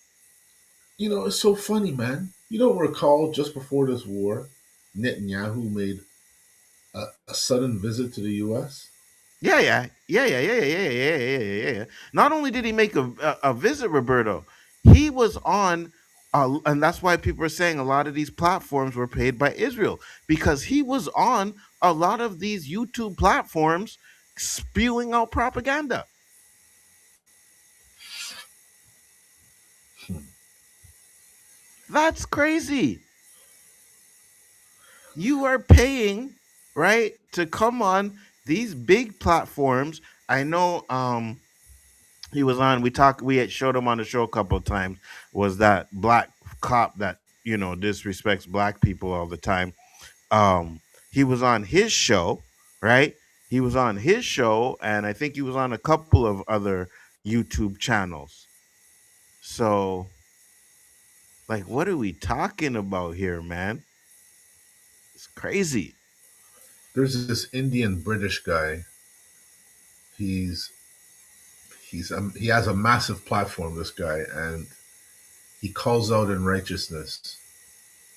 [SPEAKER 4] You know, it's so funny, man. You don't recall just before this war, Netanyahu made a sudden visit to the U.S.?
[SPEAKER 3] Yeah. Not only did he make a visit, Roberto, he was on, and that's why people are saying a lot of these platforms were paid by Israel, because he was on a lot of these YouTube platforms spewing out propaganda. That's crazy. You are paying, right, to come on these big platforms. I know he was on, we had showed him on the show a couple of times, was that black cop that, disrespects black people all the time. He was on his show, right? He was on his show, and I think he was on a couple of other YouTube channels. So, like, what are we talking about here, man? It's crazy.
[SPEAKER 4] There's this Indian British guy. He has a massive platform, this guy, and he calls out in righteousness.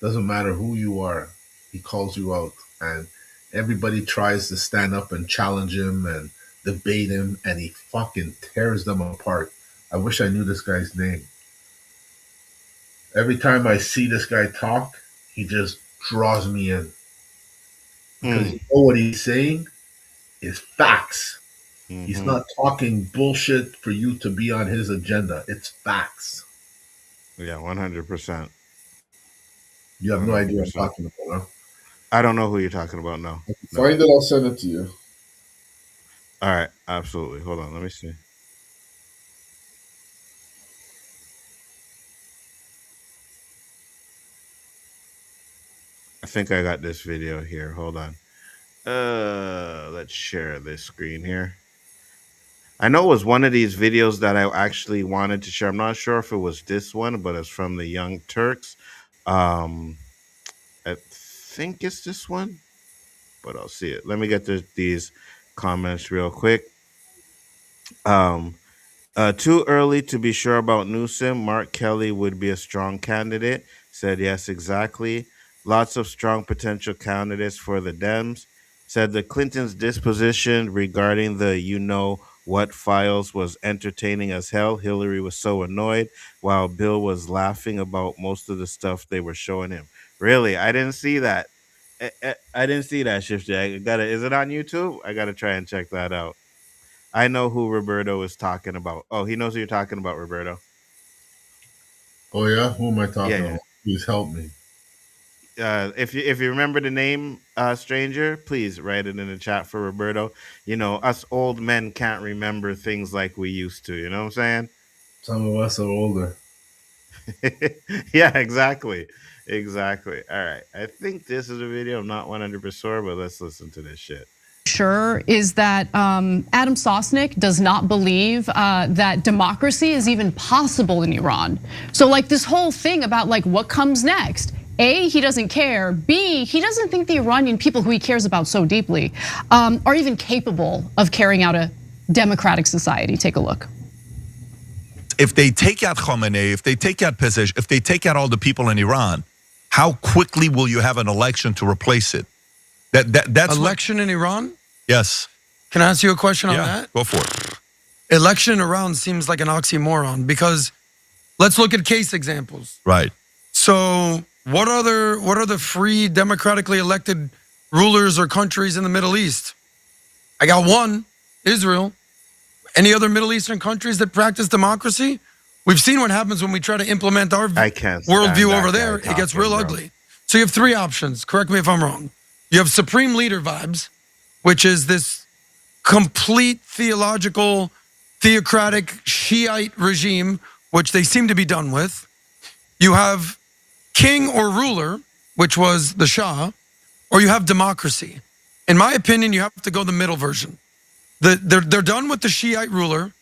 [SPEAKER 4] Doesn't matter who you are, he calls you out, and everybody tries to stand up and challenge him and debate him, and he fucking tears them apart. I wish I knew this guy's name. Every time I see this guy talk, he just draws me in. Because you know what he's saying is facts. He's not talking bullshit for you to be on his agenda. It's facts.
[SPEAKER 3] Yeah, 100%.
[SPEAKER 4] You have no idea what I'm talking about, huh?
[SPEAKER 3] I don't know who you're talking about, no.
[SPEAKER 4] Find it, I'll send it to you.
[SPEAKER 3] All right, absolutely. Hold on, let me see. I think I got this video here. Hold on. Let's share this screen here. I know it was one of these videos that I actually wanted to share. I'm not sure if it was this one, but it's from the Young Turks. I think it's this one, but I'll see it. Let me get these comments real quick. Um, Too early to be sure about Newsom. Mark Kelly would be a strong candidate. Said yes, exactly. Lots of strong potential candidates for the Dems. Said the Clintons' disposition regarding the what files was entertaining as hell. Hillary was so annoyed while Bill was laughing about most of the stuff they were showing him. Really, I didn't see that. I didn't see that, Shifty. I gotta. Is it on YouTube? I gotta try and check that out. I know who Roberto is talking about. Oh, he knows who you're talking about, Roberto.
[SPEAKER 4] Oh yeah, who am I talking
[SPEAKER 3] Yeah,
[SPEAKER 4] about? Please help me.
[SPEAKER 3] If you remember the name, stranger, please write it in the chat for Roberto. You know, us old men can't remember things like we used to. You know what I'm saying?
[SPEAKER 4] Some of us are older.
[SPEAKER 3] Yeah, exactly. Exactly. All right. I think this is a video. I'm not 100% sure, but let's listen to this shit.
[SPEAKER 9] Sure is that Adam Sosnick does not believe that democracy is even possible in Iran. So like this whole thing about like what comes next. A, he doesn't care. B, he doesn't think the Iranian people who he cares about so deeply are even capable of carrying out a democratic society. Take a look.
[SPEAKER 10] If they take out Khamenei, if they take out Pezeshkian, if they take out all the people in Iran, how quickly will you have an election to replace it? That's
[SPEAKER 11] election in Iran?
[SPEAKER 10] Yes.
[SPEAKER 11] Can I ask you a question on that?
[SPEAKER 10] Go for it.
[SPEAKER 11] Election in Iran seems like an oxymoron because let's look at case examples.
[SPEAKER 10] Right.
[SPEAKER 11] So what are the free democratically elected rulers or countries in the Middle East? I got one, Israel. Any other Middle Eastern countries that practice democracy? We've seen what happens when we try to implement our worldview over there. It gets real ugly. So you have three options. Correct me if I'm wrong. You have supreme leader vibes, which is this complete theological, theocratic Shiite regime, which they seem to be done with. You have king or ruler, which was the Shah, or you have democracy. In my opinion, you have to go the middle version. They're done with the Shiite ruler,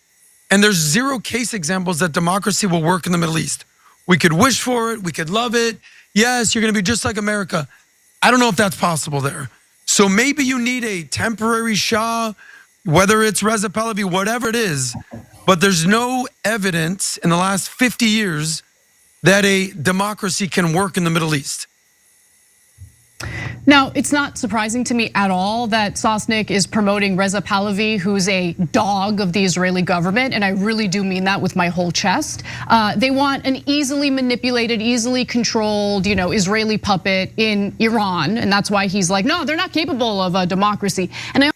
[SPEAKER 11] and there's zero case examples that democracy will work in the Middle East. We could wish for it, we could love it. Yes, you're gonna be just like America. I don't know if that's possible there. So maybe you need a temporary Shah, whether it's Reza Pahlavi, whatever it is, but there's no evidence in the last 50 years that a democracy can work in the Middle East.
[SPEAKER 9] Now, it's not surprising to me at all that Sosnick is promoting Reza Pahlavi, who's a dog of the Israeli government, and I really do mean that with my whole chest. They want an easily manipulated, easily controlled, Israeli puppet in Iran, and that's why he's like, no, they're not capable of a democracy. And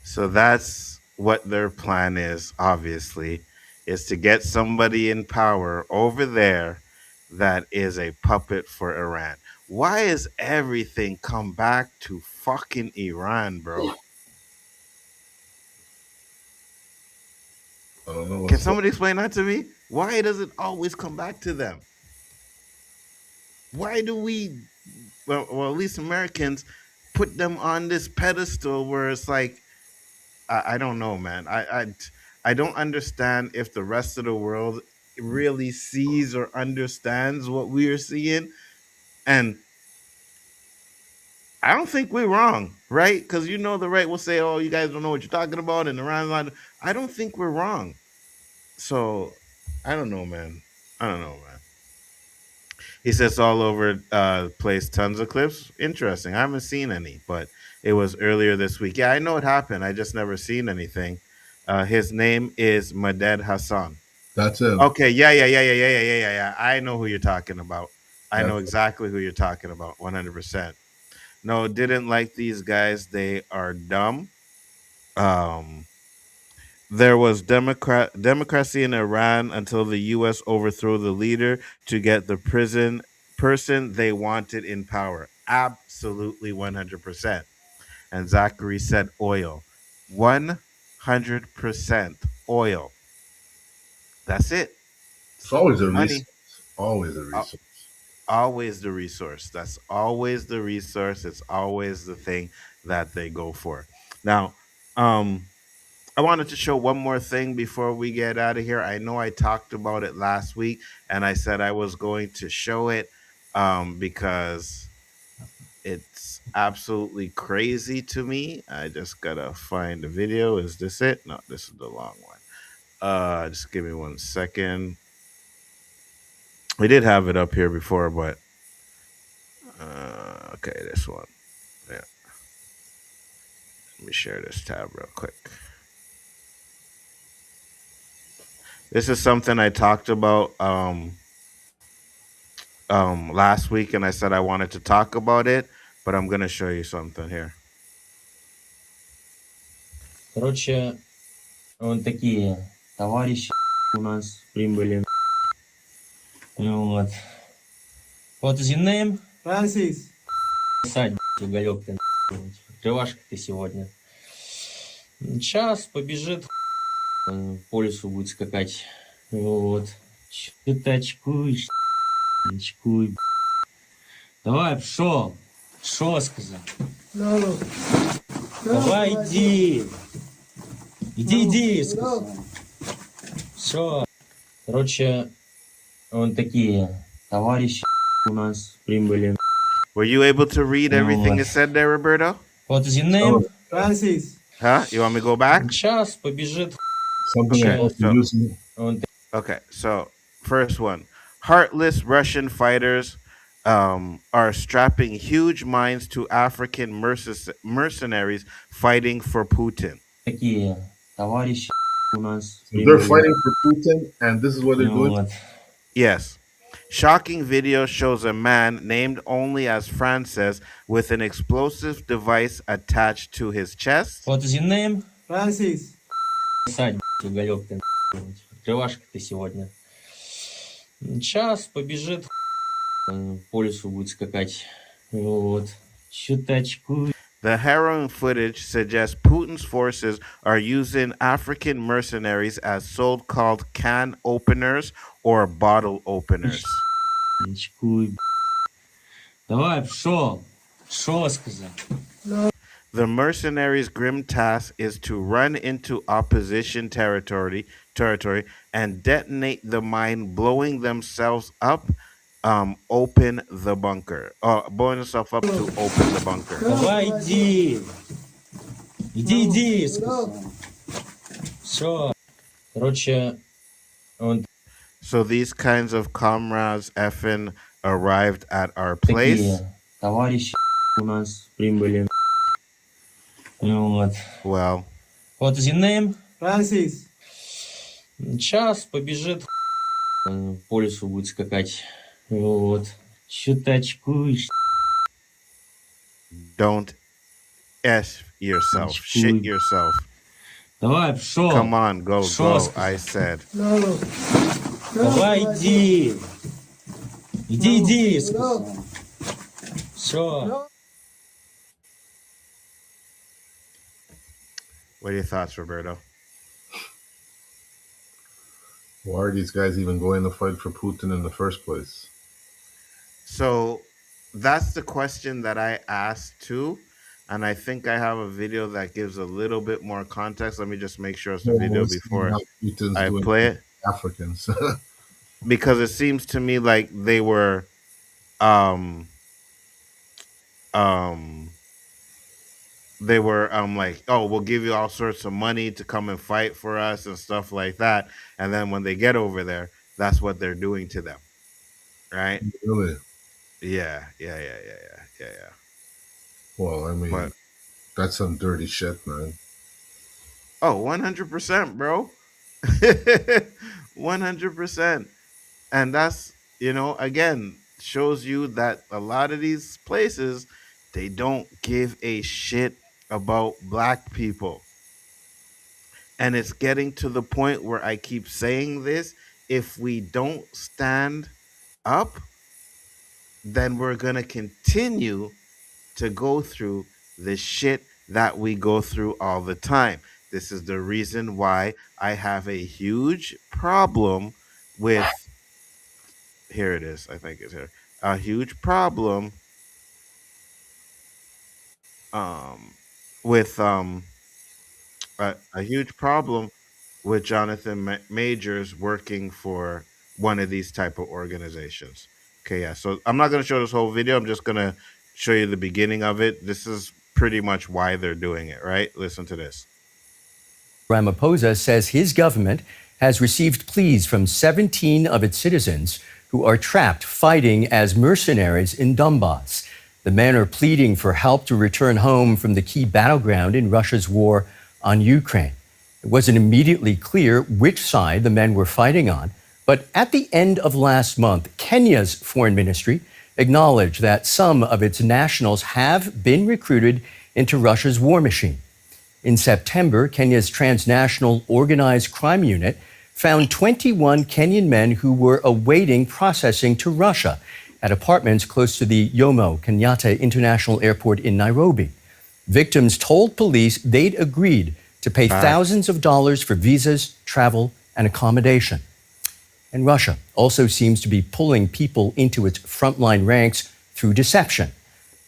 [SPEAKER 3] So that's what their plan is, obviously, is to get somebody in power over there that is a puppet for Iran. Why is everything come back to fucking Iran, bro?
[SPEAKER 4] I don't know.
[SPEAKER 3] Can somebody explain that to me? Why does it always come back to them? Why do we, well, at least Americans, put them on this pedestal where it's like, I don't know, man. I don't understand if the rest of the world really sees or understands what we are seeing. And I don't think we're wrong, right? Because the right will say, oh, you guys don't know what you're talking about. And around, I don't think we're wrong. So I don't know, man. He says all over place, tons of clips. Interesting. I haven't seen any, but it was earlier this week. Yeah, I know it happened. I just never seen anything. His name is Maded Hassan.
[SPEAKER 4] That's it.
[SPEAKER 3] Okay, yeah. I know who you're talking about. I know exactly who you're talking about, 100%. No, didn't like these guys. They are dumb. There was democracy in Iran until the U.S. overthrew the leader to get the person they wanted in power. Absolutely 100%. And Zachary said oil. 100% oil. That's it.
[SPEAKER 4] It's always a resource. Always a resource.
[SPEAKER 3] always the resource. That's always the resource. It's always the thing that they go for. Now, I wanted to show one more thing before we get out of here. I know I talked about it last week, and I said I was going to show it because it's absolutely crazy to me. I just gotta find the video. Is this it? No, this is the long one. Just give me 1 second. We did have it up here before, but okay, this one. Yeah. Let me share this tab real quick. This is something I talked about last week, and I said I wanted to talk about it, but I'm gonna show you something here.
[SPEAKER 12] Короче, вот такие товарищи у нас прибыли. Вот. What is your name? Francis. Садь, уголек ты, крылашка ты сегодня. Сейчас побежит, по лесу будет скакать. Вот. Че ты очкуешь? Очкуй. Давай, пшел. Шо сказал? Давай, иди. Иди, сказал. Все. Короче, вот такие товарищи у нас прибыли.
[SPEAKER 3] Were you able to read everything it said there, Roberto?
[SPEAKER 12] What is your name? Francis.
[SPEAKER 3] Huh? You want me to go back?
[SPEAKER 12] Сейчас побежит.
[SPEAKER 3] Okay, so first one. Heartless Russian fighters are strapping huge mines to African mercenaries fighting for Putin.
[SPEAKER 12] Такие товарищи у нас
[SPEAKER 4] They're fighting for Putin, and this is what they're doing?
[SPEAKER 3] Yes. Shocking video shows a man named only as Francis with an explosive device attached to his chest.
[SPEAKER 12] What is your name? Francis. Садь, уголек ты, крылашка ты сегодня. Сейчас побежит, по лесу будет скакать. Вот. Че ты очкуешь?
[SPEAKER 3] The harrowing footage suggests Putin's forces are using African mercenaries as so-called can openers or bottle openers.
[SPEAKER 12] Давай, пшел. Шо сказал?
[SPEAKER 3] The mercenaries' grim task is to run into opposition territory and detonate the mine, blowing themselves up, open the bunker. Blowing themselves up to open the bunker.
[SPEAKER 12] Давай, иди. Иди, сказал. Все. Короче, он...
[SPEAKER 3] So these kinds of comrades effing arrived at our place.
[SPEAKER 12] Такие товарищи у нас прибыли. Вот.
[SPEAKER 3] Well.
[SPEAKER 12] What is your name? Francis. Сейчас побежит, по лесу будет скакать. Вот. Че ты очкуешь?
[SPEAKER 3] Don't F yourself. Shit yourself.
[SPEAKER 12] Давай, пшел.
[SPEAKER 3] Come on, go, I said.
[SPEAKER 12] Давай, иди. Иди, сказал. Все.
[SPEAKER 3] What are your thoughts, Roberto?
[SPEAKER 4] Why are these guys even going to fight for Putin in the first place?
[SPEAKER 3] So that's the question that I asked too. And I think I have a video that gives a little bit more context. Let me just make sure it's the video before I play it.
[SPEAKER 4] Africans.
[SPEAKER 3] Because it seems to me like they were like, oh, we'll give you all sorts of money to come and fight for us and stuff like that. And then when they get over there, that's what they're doing to them. Right?
[SPEAKER 4] Really?
[SPEAKER 3] Yeah.
[SPEAKER 4] Well, I mean, that's some dirty shit, man.
[SPEAKER 3] Oh, 100%, bro. 100%. And that's, again, shows you that a lot of these places, they don't give a shit about black people. And it's getting to the point where I keep saying this. If we don't stand up, then we're going to continue to go through the shit that we go through all the time. This is the reason why I have a huge problem with, here it is, I think it's here. a huge problem with a huge problem with Jonathan Majors working for one of these type of organizations. Okay, yeah. So I'm not going to show this whole video. I'm just going to show you the beginning of it. This is pretty much why they're doing it, right? Listen to this.
[SPEAKER 13] Ramaphosa says his government has received pleas from 17 of its citizens who are trapped fighting as mercenaries in Donbass. The men are pleading for help to return home from the key battleground in Russia's war on Ukraine. It wasn't immediately clear which side the men were fighting on, but at the end of last month, Kenya's foreign ministry acknowledged that some of its nationals have been recruited into Russia's war machine. In September, Kenya's transnational organized crime unit found 21 Kenyan men who were awaiting processing to Russia at apartments close to the Jomo Kenyatta International Airport in Nairobi. Victims told police they'd agreed to pay thousands of dollars for visas, travel, and accommodation. And Russia also seems to be pulling people into its frontline ranks through deception.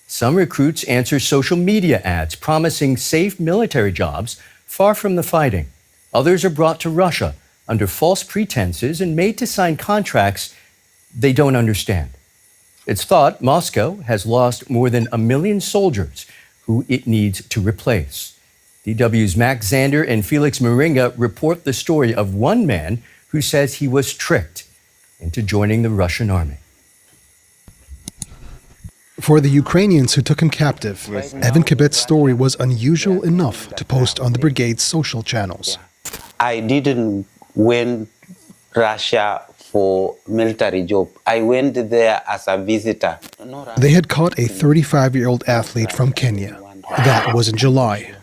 [SPEAKER 13] Some recruits answer social media ads promising safe military jobs far from the fighting. Others are brought to Russia under false pretenses and made to sign contracts they don't understand. It's thought Moscow has lost more than 1 million soldiers who it needs to replace. DW's Max Zander and Felix Moringa report the story of one man who says he was tricked into joining the Russian army.
[SPEAKER 14] For the Ukrainians who took him captive, Evan Kibet's story was unusual enough to post on the brigade's social channels.
[SPEAKER 15] I didn't went Russia for military job. I went there as a visitor.
[SPEAKER 14] They had caught a 35-year-old athlete from Kenya. That was in July.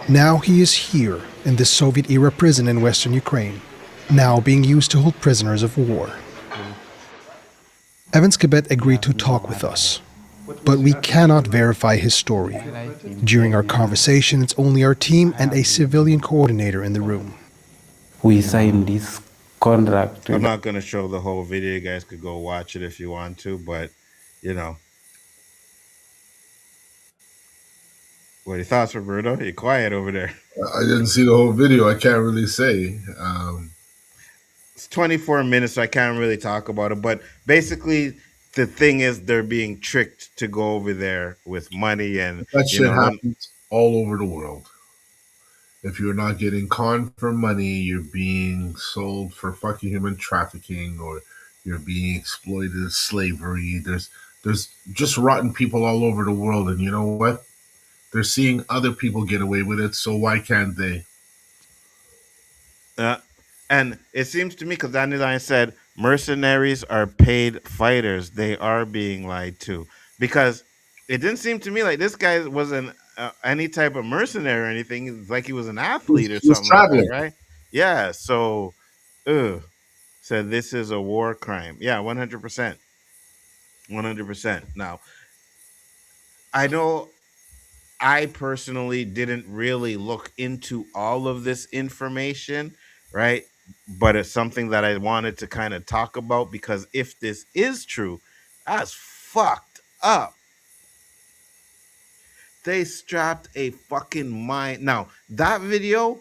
[SPEAKER 14] Now he is here in the Soviet-era prison in Western Ukraine, now being used to hold prisoners of war. Evans Kibet agreed to talk with us, but we cannot verify his story. During our conversation, it's only our team and a civilian coordinator in the room.
[SPEAKER 15] We signed this contract.
[SPEAKER 3] I'm not going to show the whole video. You guys could go watch it if you want to, but, you know. What are your thoughts, Roberto? You're quiet over there.
[SPEAKER 4] I didn't see the whole video. I can't really say.
[SPEAKER 3] It's 24 minutes, so I can't really talk about it. But basically, the thing is they're being tricked to go over there with money. And
[SPEAKER 4] that shit happens all over the world. If you're not getting conned for money, you're being sold for fucking human trafficking, or you're being exploited as slavery. There's just rotten people all over the world. And you know what? They're seeing other people get away with it, so why can't they?
[SPEAKER 3] And it seems to me, because Danny Line said mercenaries are paid fighters. They are being lied to. Because it didn't seem to me like this guy wasn't any type of mercenary or anything. It's like he was an athlete or something like that, right? Yeah, so, said this is a war crime. Yeah, 100%. 100%. Now, I know I personally didn't really look into all of this information, right? But it's something that I wanted to kind of talk about, because if this is true, that's fucked up. They strapped a fucking mine. Now, that video,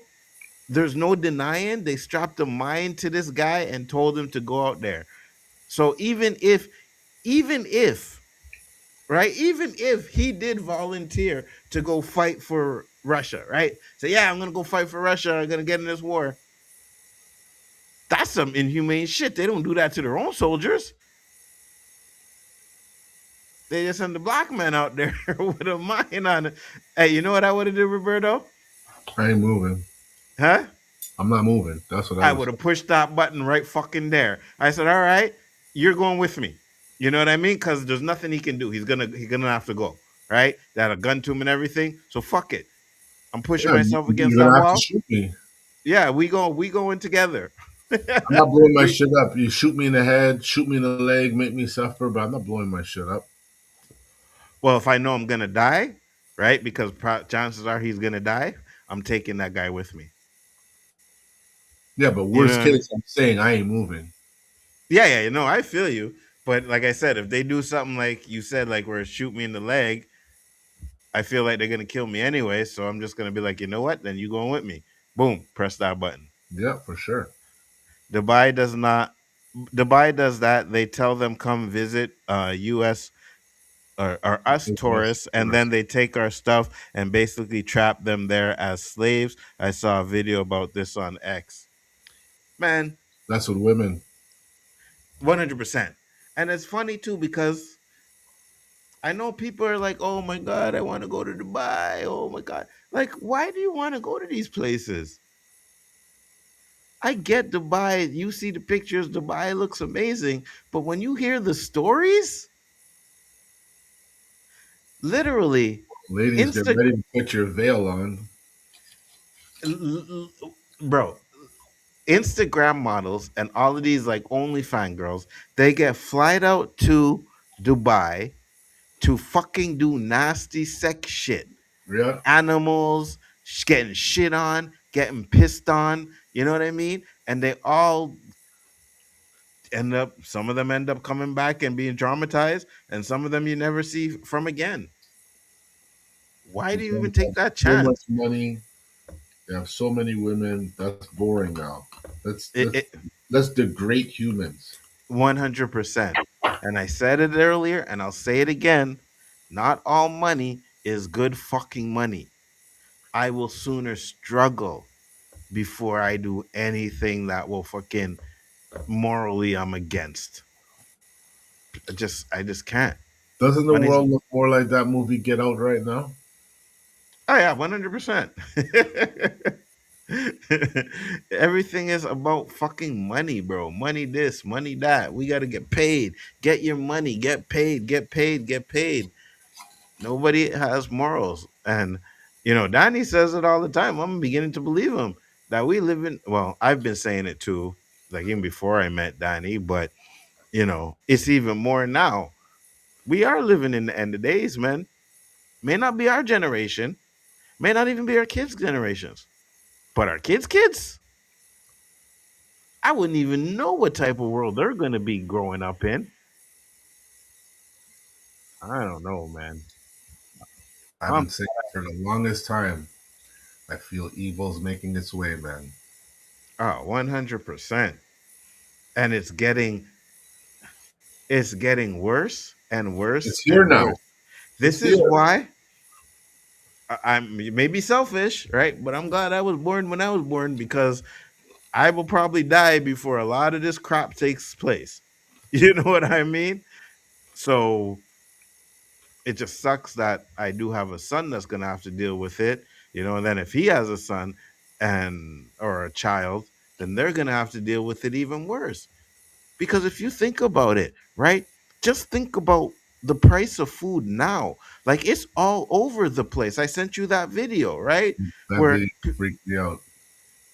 [SPEAKER 3] there's no denying they strapped a mine to this guy and told him to go out there. So even if right, even if he did volunteer to go fight for Russia, right? So yeah, I'm gonna go fight for Russia. I'm gonna get in this war. That's some inhumane shit. They don't do that to their own soldiers. They just send the black man out there with a mine on it. Hey, you know what I would have done, Roberto?
[SPEAKER 4] I ain't moving.
[SPEAKER 3] Huh?
[SPEAKER 4] I'm not moving. That's what
[SPEAKER 3] I would have pushed that button right fucking there. I said, all right, you're going with me. You know what I mean? Because there's nothing he can do. He's gonna have to go. Right? They had a gun to him and everything. So fuck it. I'm pushing myself against that wall.
[SPEAKER 4] Shoot me.
[SPEAKER 3] Yeah, we going together.
[SPEAKER 4] I'm not blowing my shit up. You shoot me in the head, shoot me in the leg, make me suffer, but I'm not blowing my shit up.
[SPEAKER 3] Well, if I know I'm gonna die, right? Because chances are he's gonna die. I'm taking that guy with me.
[SPEAKER 4] Yeah, but worst case, I'm saying I ain't moving.
[SPEAKER 3] Yeah, I feel you. But like I said, if they do something like you said, like where shoot me in the leg, I feel like they're gonna kill me anyway. So I'm just gonna be like, you know what? Then you going with me. Boom, press that button.
[SPEAKER 4] Yeah, for sure.
[SPEAKER 3] Dubai does not. Dubai does that. They tell them come visit U.S. Or us tourists, and then they take our stuff and basically trap them there as slaves. I saw a video about this on X. Man,
[SPEAKER 4] That's with women.
[SPEAKER 3] 100%. And it's funny too because I know people are like, "Oh my god, I want to go to Dubai." Oh my god. Like, why do you want to go to these places? I get Dubai, you see the pictures, Dubai looks amazing, but when you hear the stories, literally
[SPEAKER 4] Ladies, get
[SPEAKER 3] Insta
[SPEAKER 4] ready to put your veil on.
[SPEAKER 3] bro, Instagram models and all of these like OnlyFans girls, they get flied out to Dubai to fucking do nasty sex shit.
[SPEAKER 4] Yeah.
[SPEAKER 3] Animals getting shit on, getting pissed on, you know what I mean? And they all end up, some of them end up coming back and being traumatized, and some of them you never see from again. Why do you even take that
[SPEAKER 4] So much
[SPEAKER 3] chance?
[SPEAKER 4] money. They have so many women. That's boring now. Let's
[SPEAKER 3] It,
[SPEAKER 4] let's
[SPEAKER 3] it
[SPEAKER 4] let's degrade humans.
[SPEAKER 3] 100%. And I said it earlier and I'll say it again. Not all money is good fucking money. I will sooner struggle before I do anything that will fucking morally I'm against. I just can't.
[SPEAKER 4] Doesn't the
[SPEAKER 3] Money's
[SPEAKER 4] world look more like that movie Get Out right now?
[SPEAKER 3] Oh yeah, 100%. Everything is about fucking money, bro. Money this, money that. We got to get paid. Get your money. Get paid. Get paid. Get paid. Nobody has morals. And, Danny says it all the time. I'm beginning to believe him that we live in, well, I've been saying it too, like even before I met Danny, but, it's even more now. We are living in the end of days, man. May not be our generation, may not even be our kids' generations, but our kids, I wouldn't even know what type of world they're going to be growing up in. I don't know, man.
[SPEAKER 4] I've been saying for the longest time. I feel evil's making its way, man.
[SPEAKER 3] 100%. And it's getting worse and worse
[SPEAKER 4] It's here
[SPEAKER 3] and
[SPEAKER 4] now.
[SPEAKER 3] worse.
[SPEAKER 4] It's
[SPEAKER 3] This is
[SPEAKER 4] here.
[SPEAKER 3] why I'm maybe selfish, right? But I'm glad I was born when I was born because I will probably die before a lot of this crap takes place. You know what I mean? So it just sucks that I do have a son that's gonna have to deal with it, and then if he has a son and or a child, then they're gonna have to deal with it even worse. Because if you think about it, right? Just think about the price of food now. Like it's all over the place. I sent you that video, right?
[SPEAKER 4] That
[SPEAKER 3] Where
[SPEAKER 4] video freaked me out.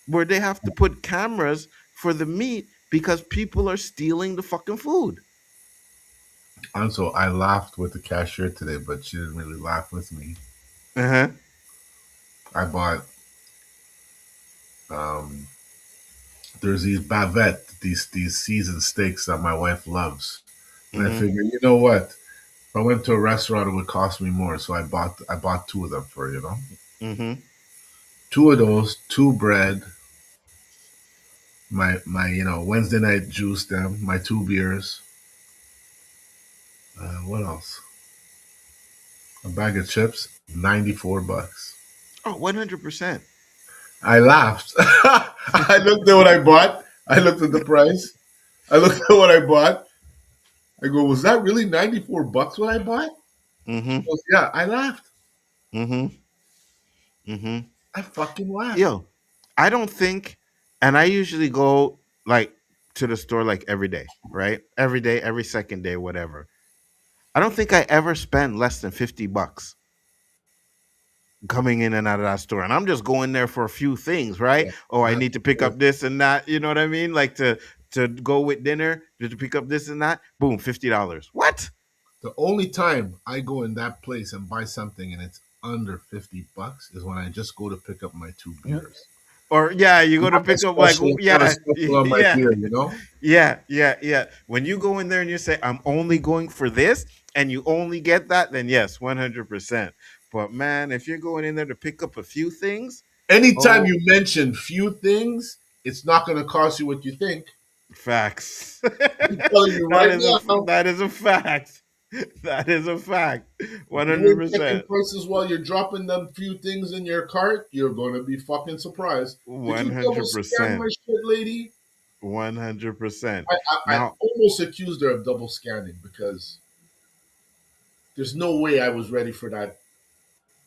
[SPEAKER 3] where they have to put cameras for the meat because people are stealing the fucking food.
[SPEAKER 4] And so I laughed with the cashier today, but she didn't really laugh with me.
[SPEAKER 3] Uh-huh.
[SPEAKER 4] I bought there's these bavette, these seasoned steaks that my wife loves. And I figured, you know what? If I went to a restaurant, it would cost me more. So I bought two of them for her,
[SPEAKER 3] Mm-hmm.
[SPEAKER 4] two of those, two bread, my Wednesday night juice, them, my two beers. What else? A bag of chips, $94.
[SPEAKER 3] Oh, 100%.
[SPEAKER 4] I laughed. I looked at what I bought. I looked at the price. I looked at what I bought. I go, was that really $94 what I bought? She
[SPEAKER 3] Mm-hmm.
[SPEAKER 4] goes, yeah. I laughed.
[SPEAKER 3] Mm-hmm. Mm-hmm.
[SPEAKER 4] I fucking laughed.
[SPEAKER 3] Yo, I don't think, and I usually go like to the store like every day, right? Every day, every second day, whatever. I don't think I ever spend less than $50 coming in and out of that store. And I'm just going there for a few things, right? Oh, I need to pick up this and that. You know what I mean? Like to go with dinner, to pick up this and that. Boom, $50. What?
[SPEAKER 4] The only time I go in that place and buy something and it's under $50 is when I just go to pick up my two beers.
[SPEAKER 3] Or yeah, you go to
[SPEAKER 4] Not a
[SPEAKER 3] pick up like
[SPEAKER 4] special, not a
[SPEAKER 3] yeah,
[SPEAKER 4] special on my
[SPEAKER 3] yeah,
[SPEAKER 4] beer, you know?
[SPEAKER 3] yeah. When you go in there and you say, I'm only going for this, and you only get that, then yes, 100%. But man, if you're going in there to pick up a few things,
[SPEAKER 4] Anytime
[SPEAKER 3] oh,
[SPEAKER 4] you mention few things, it's not going to cost you what you think.
[SPEAKER 3] facts.
[SPEAKER 4] I'm telling you right now.
[SPEAKER 3] That is a fact. That is a fact.
[SPEAKER 4] You ain't checking
[SPEAKER 3] 100%.
[SPEAKER 4] prices while you're dropping them few things in your cart, you're going to be fucking surprised. Did you double scan
[SPEAKER 3] 100%.
[SPEAKER 4] my shit, lady?
[SPEAKER 3] 100%.
[SPEAKER 4] I
[SPEAKER 3] Now,
[SPEAKER 4] almost accused her of double scanning because there's no way I was ready for that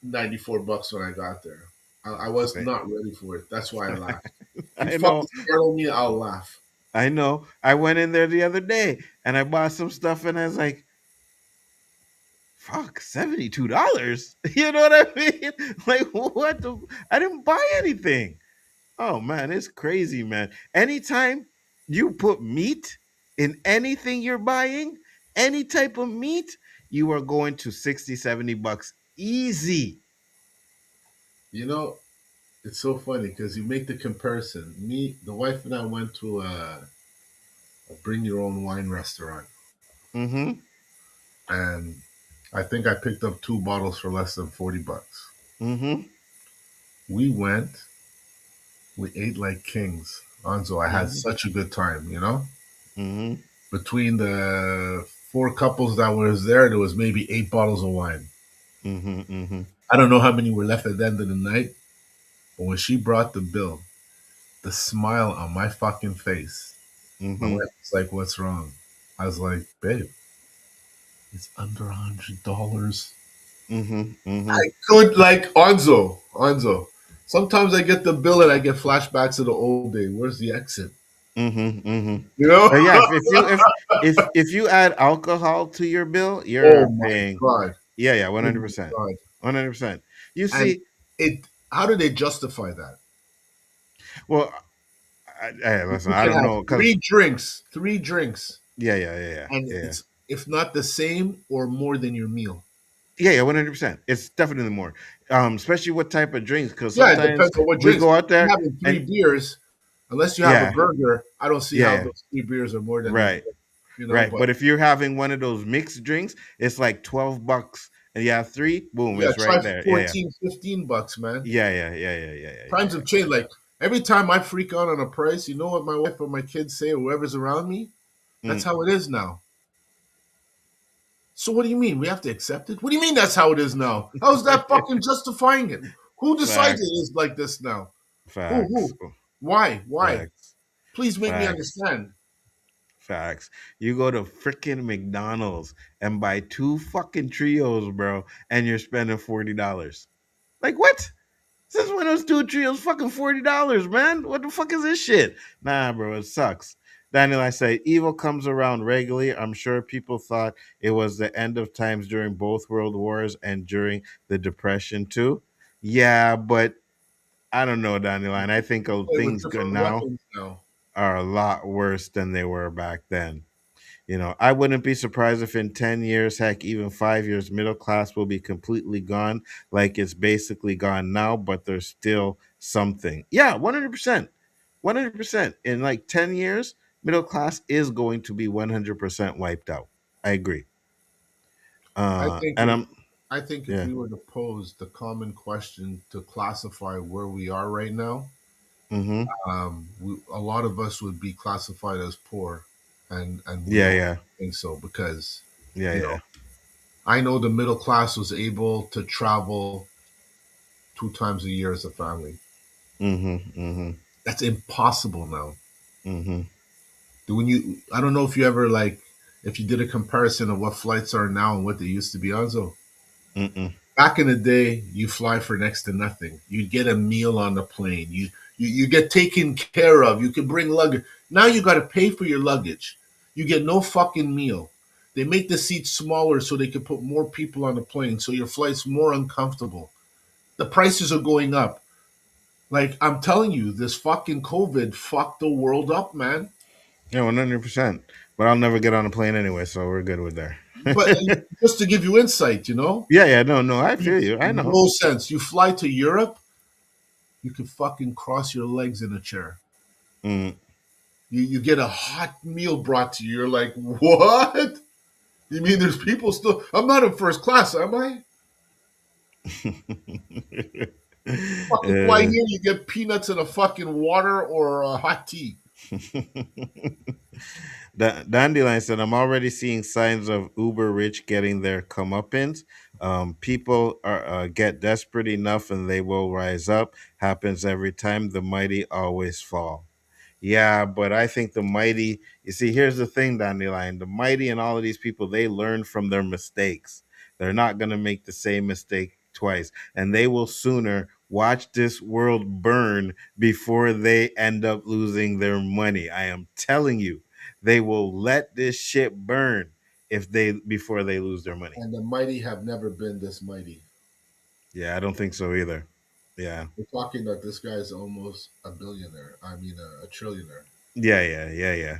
[SPEAKER 4] $94 when I got there. I was
[SPEAKER 3] say,
[SPEAKER 4] not ready for it. That's why I laughed. You
[SPEAKER 3] I
[SPEAKER 4] fucking
[SPEAKER 3] know.
[SPEAKER 4] startle me, I'll laugh.
[SPEAKER 3] I know. I went in there the other day and I bought some stuff and I was like, fuck, $72. You know what I mean? Like, what the? I didn't buy anything. Oh, man, it's crazy, man. Anytime you put meat in anything you're buying, any type of meat, you are going to 60, $70 easy.
[SPEAKER 4] You know, it's so funny because you make the comparison. Me, the wife and I went to a bring your own wine restaurant.
[SPEAKER 3] Mm-hmm.
[SPEAKER 4] And I think I picked up 2 bottles for less than $40.
[SPEAKER 3] Mm-hmm.
[SPEAKER 4] We went, we ate like kings. Anzo, I had
[SPEAKER 3] Mm-hmm.
[SPEAKER 4] such a good time, you know?
[SPEAKER 3] Mm-hmm.
[SPEAKER 4] Between the 4 couples that was there was maybe 8 bottles of wine.
[SPEAKER 3] Mm-hmm. Mm-hmm.
[SPEAKER 4] I don't know how many were left at the end of the night, but when she brought the bill, the smile on my fucking face, my
[SPEAKER 3] Mm-hmm.
[SPEAKER 4] wife was like, "What's wrong?" I was like, "Babe, it's under $100."
[SPEAKER 3] Mm-hmm. Mm-hmm.
[SPEAKER 4] I could like Anzo. Sometimes I get the bill and I get flashbacks to the old day. Where's the exit?
[SPEAKER 3] Mm-hmm. Mm-hmm.
[SPEAKER 4] You know?
[SPEAKER 3] But yeah, if you add alcohol to your bill,
[SPEAKER 4] Oh
[SPEAKER 3] you're
[SPEAKER 4] my
[SPEAKER 3] paying.
[SPEAKER 4] god!
[SPEAKER 3] Yeah,
[SPEAKER 4] Oh my
[SPEAKER 3] 100%.
[SPEAKER 4] god!
[SPEAKER 3] 100%. You
[SPEAKER 4] And
[SPEAKER 3] see,
[SPEAKER 4] it. How do they justify that?
[SPEAKER 3] well, hey, listen,
[SPEAKER 4] You
[SPEAKER 3] I
[SPEAKER 4] can
[SPEAKER 3] don't
[SPEAKER 4] have
[SPEAKER 3] know because
[SPEAKER 4] three drinks, and
[SPEAKER 3] yeah.
[SPEAKER 4] it's if not the same or more than your meal.
[SPEAKER 3] Yeah, 100%. It's definitely more. Especially what type of drinks, because
[SPEAKER 4] Yeah, it
[SPEAKER 3] sometimes
[SPEAKER 4] depends on what
[SPEAKER 3] we
[SPEAKER 4] drinks.
[SPEAKER 3] go out
[SPEAKER 4] If you're
[SPEAKER 3] there
[SPEAKER 4] having
[SPEAKER 3] and
[SPEAKER 4] 3 beers, unless you have a
[SPEAKER 3] yeah,
[SPEAKER 4] burger, I don't see how
[SPEAKER 3] yeah,
[SPEAKER 4] those 3 beers are more than a
[SPEAKER 3] right,
[SPEAKER 4] drink. You know,
[SPEAKER 3] right.
[SPEAKER 4] but
[SPEAKER 3] But if you're having one of those mixed drinks, it's like $12 and you have three, boom,
[SPEAKER 4] yeah,
[SPEAKER 3] it's
[SPEAKER 4] try
[SPEAKER 3] right there. Yeah,
[SPEAKER 4] 14, $15, man.
[SPEAKER 3] yeah.
[SPEAKER 4] Times have changed. Like every time I freak out on a price, you know what my wife or my kids say, or whoever's around me? That's
[SPEAKER 3] Mm.
[SPEAKER 4] how it is now. So what do you mean? We have to accept it? What do you mean that's how it is now? How's that fucking justifying it? Who decides it
[SPEAKER 3] Facts,
[SPEAKER 4] is like this now? Who?
[SPEAKER 3] facts,
[SPEAKER 4] Who? Why? Why?
[SPEAKER 3] facts,
[SPEAKER 4] Please make me
[SPEAKER 3] facts.
[SPEAKER 4] understand.
[SPEAKER 3] Facts. You go to freaking McDonald's and buy two fucking trios, bro, and you're spending $40. Like what? Since when those two trios fucking $40, man? What the fuck is this shit? Nah, bro, it sucks. Daniel, I say evil comes around regularly. I'm sure people thought it was the end of times during both world wars and during the depression too. Yeah, but I don't know, Daniel. And I think
[SPEAKER 4] Play with
[SPEAKER 3] things good
[SPEAKER 4] different
[SPEAKER 3] now
[SPEAKER 4] weapons now.
[SPEAKER 3] are a lot worse than they were back then. I wouldn't be surprised if in 10 years, heck, even 5 years, middle class will be completely gone. Like it's basically gone now, but there's still something. Yeah, 100%. 100%. In like 10 years, middle class is going to be 100% wiped out. I agree.
[SPEAKER 4] I think
[SPEAKER 3] And
[SPEAKER 4] if
[SPEAKER 3] I'm,
[SPEAKER 4] I think if
[SPEAKER 3] yeah.
[SPEAKER 4] we were to pose the common question to classify where we are right now,
[SPEAKER 3] Mm-hmm.
[SPEAKER 4] a lot of us would be classified as poor, and we
[SPEAKER 3] Yeah,
[SPEAKER 4] don't
[SPEAKER 3] yeah.
[SPEAKER 4] think so because
[SPEAKER 3] Yeah,
[SPEAKER 4] you
[SPEAKER 3] yeah.
[SPEAKER 4] know I know the middle class was able to travel 2 times a year as a family.
[SPEAKER 3] Mm-hmm. Mm-hmm.
[SPEAKER 4] That's impossible now.
[SPEAKER 3] Mm-hmm.
[SPEAKER 4] I don't know if you ever like if you did a comparison of what flights are now and what they used to be. Also,
[SPEAKER 3] Mm-mm.
[SPEAKER 4] back in the day, you fly for next to nothing. You get a meal on the plane. You get taken care of. You can bring luggage. Now you got to pay for your luggage. You get no fucking meal. They make the seats smaller so they can put more people on the plane, so your flight's more uncomfortable. The prices are going up. Like I'm telling you, this fucking COVID fucked the world up, man.
[SPEAKER 3] Yeah, 100%. But I'll never get on a plane anyway, so we're good with there.
[SPEAKER 4] But just to give you insight,
[SPEAKER 3] Yeah, yeah. No, I feel
[SPEAKER 4] makes
[SPEAKER 3] you. I know.
[SPEAKER 4] no sense. You fly to Europe, you can fucking cross your legs in a chair.
[SPEAKER 3] Mm.
[SPEAKER 4] You get a hot meal brought to you. You're like, what? You mean there's people still? I'm not in first class, am I? Fucking fly
[SPEAKER 3] Yeah.
[SPEAKER 4] here, you get peanuts and a fucking water or a hot tea.
[SPEAKER 3] Dandelion said, I'm already seeing signs of uber rich getting their comeuppance. People are get desperate enough and they will rise up. Happens every time. The mighty always fall. Yeah, but I think the mighty, you see, here's the thing, Dandelion. The mighty and all of these people, they learn from their mistakes. They're not going to make the same mistake twice. And they will sooner watch this world burn before they end up losing their money. I am telling you, they will let this shit burn if they before they lose their money.
[SPEAKER 4] And the mighty have never been this mighty.
[SPEAKER 3] Yeah, I don't think so either. Yeah.
[SPEAKER 4] We're talking that this guy is almost a billionaire. I mean, a trillionaire.
[SPEAKER 3] Yeah.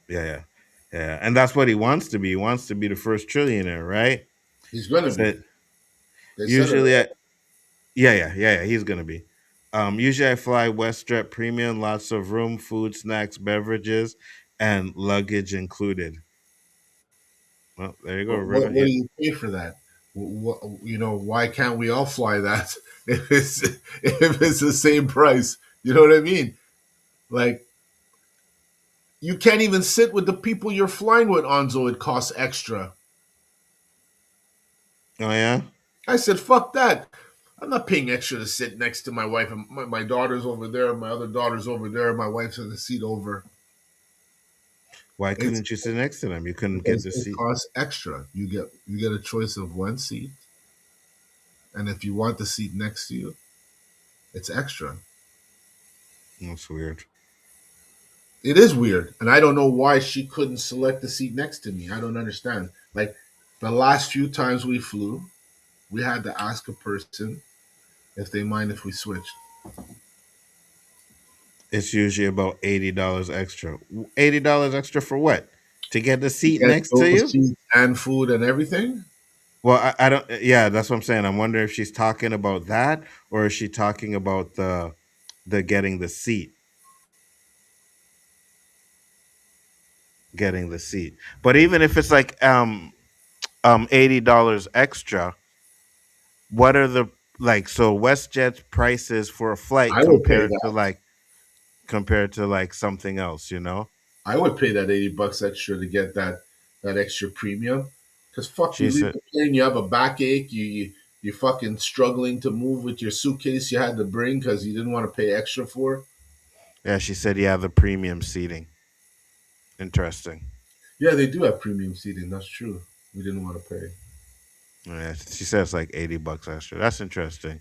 [SPEAKER 3] Yeah. And that's what he wants to be. He wants to be the first trillionaire, right?
[SPEAKER 4] He's going to
[SPEAKER 3] So
[SPEAKER 4] be. They said it.
[SPEAKER 3] usually, he's gonna be. Usually, I fly WestJet Premium, lots of room, food, snacks, beverages, and luggage included. Well, there you go,
[SPEAKER 4] What
[SPEAKER 3] Roberta.
[SPEAKER 4] do you pay for that? Why can't we all fly that if it's the same price? You know what I mean? Like, you can't even sit with the people you're flying with, Onzo. It costs extra.
[SPEAKER 3] Oh yeah.
[SPEAKER 4] I said, fuck that. I'm not paying extra to sit next to my wife. And my daughter's over there. My other daughter's over there. My wife's in the seat over.
[SPEAKER 3] Why couldn't you sit next to them? You couldn't get
[SPEAKER 4] Because
[SPEAKER 3] the
[SPEAKER 4] it
[SPEAKER 3] seat.
[SPEAKER 4] costs extra. You get a choice of one seat, and if you want the seat next to you, it's extra.
[SPEAKER 3] That's weird.
[SPEAKER 4] It is weird, and I don't know why she couldn't select the seat next to me. I don't understand. Like the last few times we flew, we had to ask a person if they mind if we switched.
[SPEAKER 3] It's usually about $80 extra. $80 extra for what? To get the seat
[SPEAKER 4] Get
[SPEAKER 3] next to
[SPEAKER 4] those
[SPEAKER 3] you?
[SPEAKER 4] seats and food and everything.
[SPEAKER 3] Well, I don't. Yeah, that's what I'm saying. I'm wondering if she's talking about that, or is she talking about the getting the seat, getting the seat. But even if it's like $80 extra, what are the like? So WestJet's prices for a flight
[SPEAKER 4] I would pay that.
[SPEAKER 3] compared to like something else, you know?
[SPEAKER 4] I would pay that $80 extra to get that extra premium. Because fuck, you
[SPEAKER 3] She
[SPEAKER 4] leave
[SPEAKER 3] said,
[SPEAKER 4] the plane, you have a backache, you fucking struggling to move with your suitcase you had to bring because you didn't want to pay extra for.
[SPEAKER 3] yeah, she said, yeah, the premium seating. Interesting.
[SPEAKER 4] Yeah, they do have premium seating. That's true. We didn't want to pay.
[SPEAKER 3] Yeah, she says like $80 extra. That's interesting.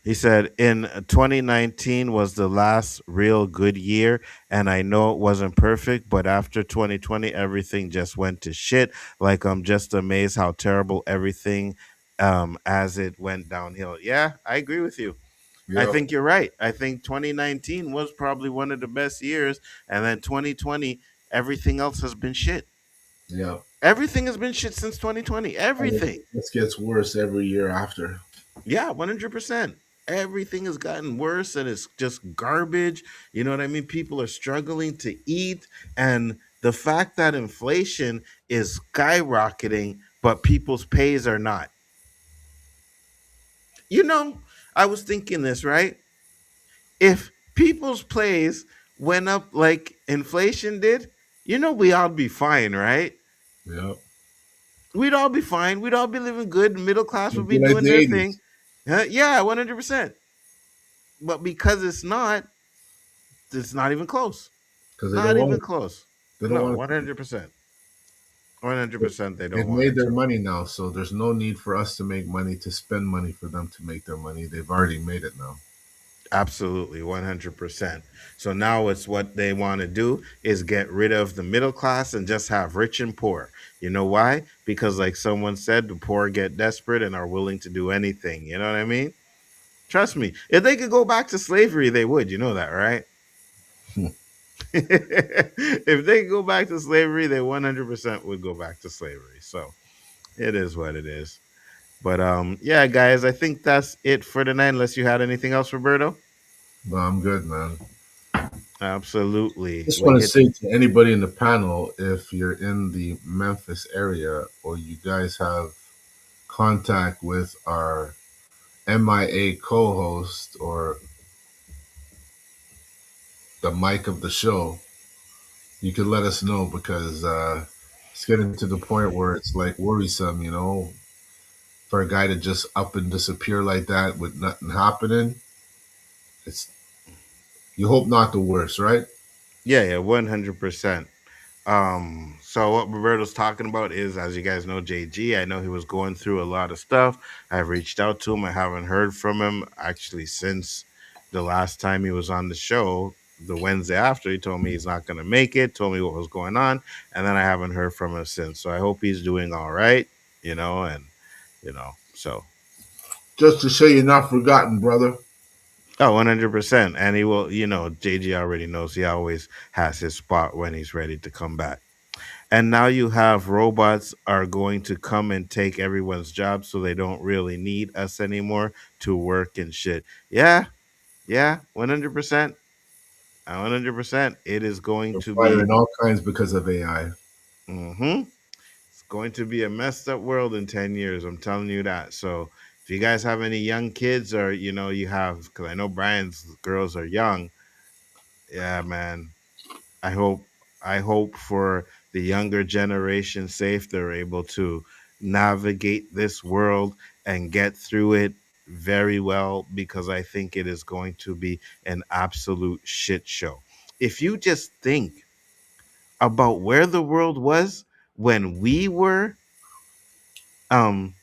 [SPEAKER 3] He said in 2019 was the last real good year, and I know it wasn't perfect, but after 2020, everything just went to shit. Like I'm just amazed how terrible everything as it went downhill. Yeah, I agree with you. I
[SPEAKER 4] Yeah,
[SPEAKER 3] think you're right. I think 2019 was probably one of the best years, and then 2020, everything else has been shit.
[SPEAKER 4] yeah.
[SPEAKER 3] Everything has been shit since 2020.
[SPEAKER 4] And
[SPEAKER 3] Everything.
[SPEAKER 4] it gets worse every year after.
[SPEAKER 3] Yeah, 100%. Everything has gotten worse and it's just garbage. You know what I mean? People are struggling to eat. And the fact that inflation is skyrocketing, but people's pays are not. You know, I was thinking this, right? If people's pays went up like inflation did, we all be fine, right?
[SPEAKER 4] Yeah.
[SPEAKER 3] We'd all be fine. We'd all be living good. Middle class would
[SPEAKER 4] It'd
[SPEAKER 3] be
[SPEAKER 4] be like
[SPEAKER 3] doing
[SPEAKER 4] the
[SPEAKER 3] their
[SPEAKER 4] 80s
[SPEAKER 3] thing. Yeah, 100%. But because it's not even close.
[SPEAKER 4] because they
[SPEAKER 3] Not
[SPEAKER 4] don't want
[SPEAKER 3] even
[SPEAKER 4] it.
[SPEAKER 3] close.
[SPEAKER 4] They don't
[SPEAKER 3] No,
[SPEAKER 4] want it.
[SPEAKER 3] 100%. 100% they don't
[SPEAKER 4] They've
[SPEAKER 3] want
[SPEAKER 4] made
[SPEAKER 3] it
[SPEAKER 4] their
[SPEAKER 3] to.
[SPEAKER 4] money now, so there's no need for us to make money to spend money for them to make their money. They've already made it now.
[SPEAKER 3] Absolutely, 100%. So now it's what they want to do is get rid of the middle class and just have rich and poor. You know why? Because like someone said, the poor get desperate and are willing to do anything. You know what I mean? Trust me. If they could go back to slavery, they would. You know that, right? If they go back to slavery, they 100% would go back to slavery. So it is what it is. But yeah, guys, I think that's it for tonight. Unless you had anything else, Roberto.
[SPEAKER 4] No, I'm good, man.
[SPEAKER 3] Absolutely.
[SPEAKER 4] Just
[SPEAKER 3] We
[SPEAKER 4] want to
[SPEAKER 3] hit.
[SPEAKER 4] say to anybody in the panel, if you're in the Memphis area or you guys have contact with our MIA co-host or the mic of the show, you can let us know because it's getting to the point where it's like worrisome, for a guy to just up and disappear like that with nothing happening. It's you hope not the worst, right?
[SPEAKER 3] Yeah, 100%. So what Roberto's talking about is, as you guys know, JG. I know he was going through a lot of stuff. I've reached out to him. I haven't heard from him actually since the last time he was on the show. The Wednesday after, he told me he's not going to make it. Told me what was going on, and then I haven't heard from him since. So I hope he's doing all right. And so.
[SPEAKER 4] Just to show you're not forgotten, brother.
[SPEAKER 3] Oh, 100%. And he will, JG already knows he always has his spot when he's ready to come back. And now you have robots are going to come and take everyone's job so they don't really need us anymore to work and shit. Yeah, 100%. 100%. It is going
[SPEAKER 4] We're
[SPEAKER 3] to be
[SPEAKER 4] firing all kinds because of AI.
[SPEAKER 3] mhm. It's going to be a messed up world in 10 years. I'm telling you that. So if you guys have any young kids or you have, because I know Brian's girls are young, yeah, man. I hope I hope for the younger generation safe they're able to navigate this world and get through it very well, because I think it is going to be an absolute shit show. If you just think about where the world was when we were um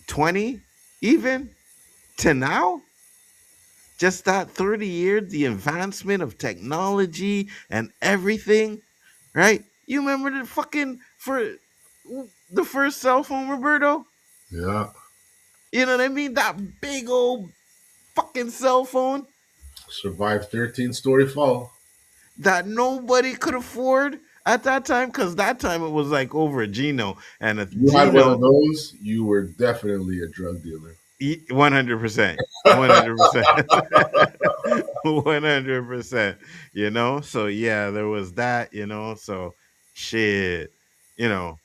[SPEAKER 3] 20 even to now, just that 30 years, the advancement of technology and everything, right? You remember the first cell phone, Roberto?
[SPEAKER 4] Yeah.
[SPEAKER 3] You know what I mean? That big old fucking cell phone
[SPEAKER 4] Survived 13-story fall.
[SPEAKER 3] that nobody could afford at that time, because that time it was like over a Gino, and a
[SPEAKER 4] You had one
[SPEAKER 3] Gino.
[SPEAKER 4] of those, you were definitely a drug dealer.
[SPEAKER 3] 100%, 100%, 100%. So yeah, there was that. So shit. You know,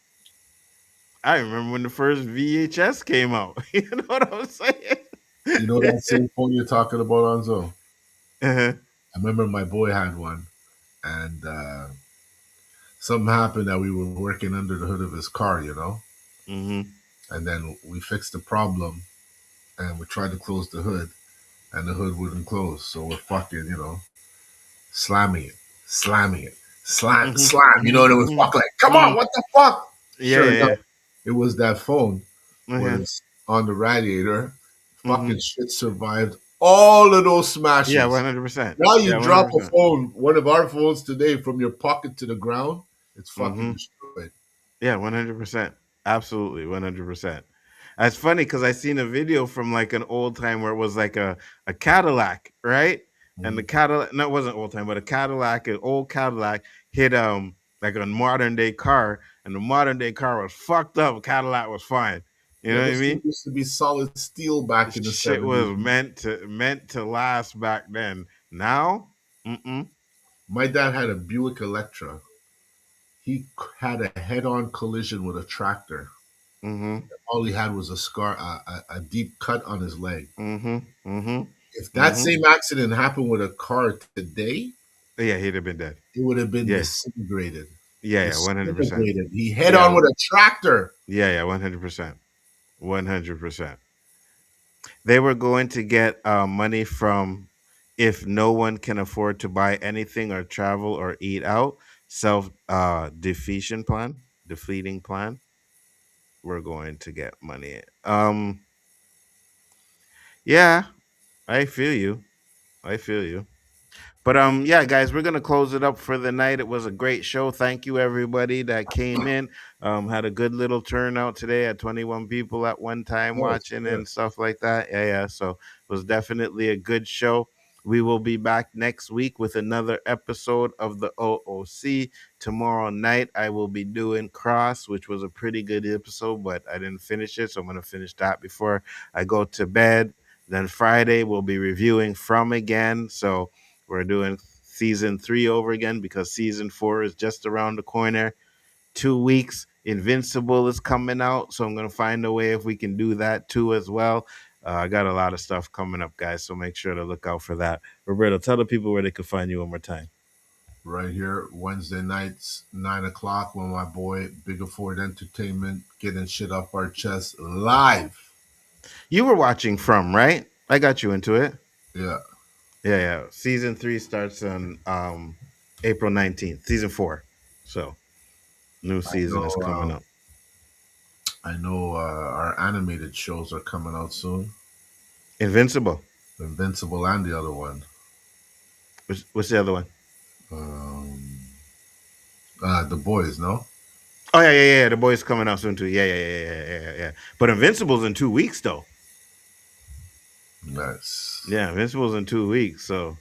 [SPEAKER 3] I remember when the first VHS came out. You know what I'm saying?
[SPEAKER 4] You know that same phone you're talking about, Anzo?
[SPEAKER 3] Uh-huh.
[SPEAKER 4] I remember my boy had one, and something happened that we were working under the hood of his car,
[SPEAKER 3] Mm-hmm.
[SPEAKER 4] and then we fixed the problem, and we tried to close the hood, and the hood wouldn't close, so we're fucking, slamming it, slamming it, slam,
[SPEAKER 3] Mm-hmm.
[SPEAKER 4] slam. You know, and it was
[SPEAKER 3] Mm-hmm.
[SPEAKER 4] fucking like, come on,
[SPEAKER 3] Mm-hmm.
[SPEAKER 4] what the fuck?
[SPEAKER 3] Yeah,
[SPEAKER 4] Sure
[SPEAKER 3] yeah,
[SPEAKER 4] enough, it was that phone
[SPEAKER 3] yeah. Uh-huh.
[SPEAKER 4] was on the radiator.
[SPEAKER 3] Mm-hmm.
[SPEAKER 4] Fucking shit survived all of those
[SPEAKER 3] Yeah,
[SPEAKER 4] smashes.
[SPEAKER 3] 100%.
[SPEAKER 4] Now you
[SPEAKER 3] Yeah,
[SPEAKER 4] drop a
[SPEAKER 3] 100%.
[SPEAKER 4] phone, one of our phones today, from your pocket to the ground, it's fucking
[SPEAKER 3] Mm-hmm.
[SPEAKER 4] destroyed.
[SPEAKER 3] Yeah, 100%. Absolutely, 100%. That's funny because I seen a video from like an old time where it was like a Cadillac, right? And the Cadillac, no, it wasn't old time, but a Cadillac, an old Cadillac hit like a modern day car, and the modern day car was fucked up. Cadillac was fine. You
[SPEAKER 4] Yeah,
[SPEAKER 3] know what I
[SPEAKER 4] this thing
[SPEAKER 3] mean?
[SPEAKER 4] used to be solid steel back in the
[SPEAKER 3] Shit
[SPEAKER 4] 70s.
[SPEAKER 3] was meant to last back then. Now, mm-mm,
[SPEAKER 4] My dad had a Buick Electra. He had a head-on collision with a tractor.
[SPEAKER 3] mm-hmm,
[SPEAKER 4] All he had was a scar, a deep cut on his leg.
[SPEAKER 3] mm-hmm, mm-hmm,
[SPEAKER 4] If that
[SPEAKER 3] mm-hmm.
[SPEAKER 4] same accident happened with a car today,
[SPEAKER 3] Yeah, he'd have been dead.
[SPEAKER 4] it would have been
[SPEAKER 3] Yeah,
[SPEAKER 4] disintegrated.
[SPEAKER 3] yeah, 100%.
[SPEAKER 4] Disintegrated. He head
[SPEAKER 3] Yeah,
[SPEAKER 4] on with a tractor.
[SPEAKER 3] yeah, 100%. 100%. They were going to get money from, if no one can afford to buy anything or travel or eat out, self defeating plan. We're going to get money. Yeah, I feel you. I feel you. But yeah, guys, we're gonna close it up for the night. It was a great show. Thank you everybody that came in. Had a good little turnout today at 21 people at one time
[SPEAKER 4] Yes,
[SPEAKER 3] watching and
[SPEAKER 4] yes.
[SPEAKER 3] stuff like that. Yeah. So it was definitely a good show. We will be back next week with another episode of the O.O.C. Tomorrow night, I will be doing Cross, which was a pretty good episode, but I didn't finish it, so I'm going to finish that before I go to bed. Then Friday, we'll be reviewing From again. So we're doing season 3 over again because season 4 is just around the corner. 2 weeks. Invincible is coming out, so I'm going to find a way if we can do that too as well. I got a lot of stuff coming up, guys, so make sure to look out for that. Roberto, tell the people where they can find you one more time.
[SPEAKER 4] Right here, Wednesday nights, 9 o'clock, when my boy Bigger Ford Entertainment getting shit off our chest live.
[SPEAKER 3] You were watching From, right? I got you into it.
[SPEAKER 4] Yeah.
[SPEAKER 3] Yeah. Season 3 starts on April 19th. Season 4. So, new season is coming up.
[SPEAKER 4] I know our animated shows are coming out soon.
[SPEAKER 3] Invincible
[SPEAKER 4] and the other one.
[SPEAKER 3] What's the other one?
[SPEAKER 4] The Boys, no?
[SPEAKER 3] Oh, yeah. The Boys coming out soon, too. Yeah. But Invincible's in 2 weeks, though.
[SPEAKER 4] Nice.
[SPEAKER 3] Yeah, Invincible's in 2 weeks. So,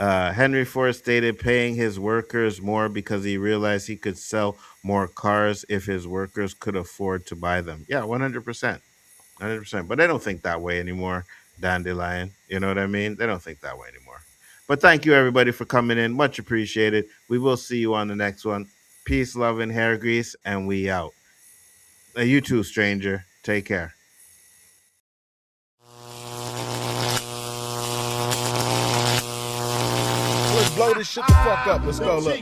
[SPEAKER 3] Henry Ford stated paying his workers more because he realized he could sell more cars if his workers could afford to buy them. Yeah, 100%. 100%. But they don't think that way anymore, Dandelion. You know what I mean? They don't think that way anymore. But thank you, everybody, for coming in. Much appreciated. We will see you on the next one. Peace, love, and hair grease, and we out. You too, stranger. Take care.
[SPEAKER 1] Let's blow this shit the fuck up. Let's go, look.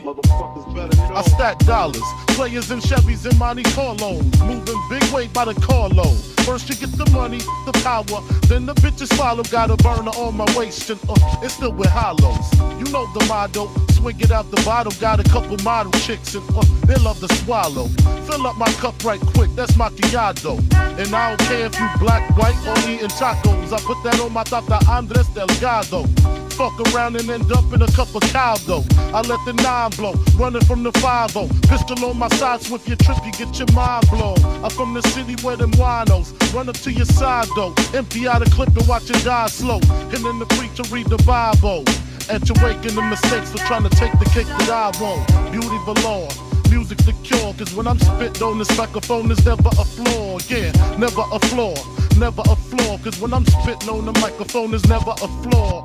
[SPEAKER 2] I stack dollars, players in Chevys and Monte Carlos, moving big weight by the carload. First you get the money, the power, then the bitches follow. Got a burner on my waist and it's still with hollows. You know the motto, swing it out the bottle. Got a couple model chicks and they love to swallow. Fill up my cup right quick, that's macchiato. And I don't care if you black, white, or eating tacos. I put that on my Dr. Andres Delgado. Fuck around and end up in a cup of cow though. I let the 9 blow, running from the 5-0. Pistol on my side, so if you trip, you get your mind blown. I'm from the city where them winos run up to your side though. Empty out a clip and watch it die slow. And then the preacher read the Bible. At your wake in the mistakes for trying to take the cake that I won't. Beauty valor, music the cure. Cause when I'm spitting on this microphone, there's never a flaw. Yeah, never a flaw. Never a flaw, cause when I'm spitting on the microphone, there's never a flaw.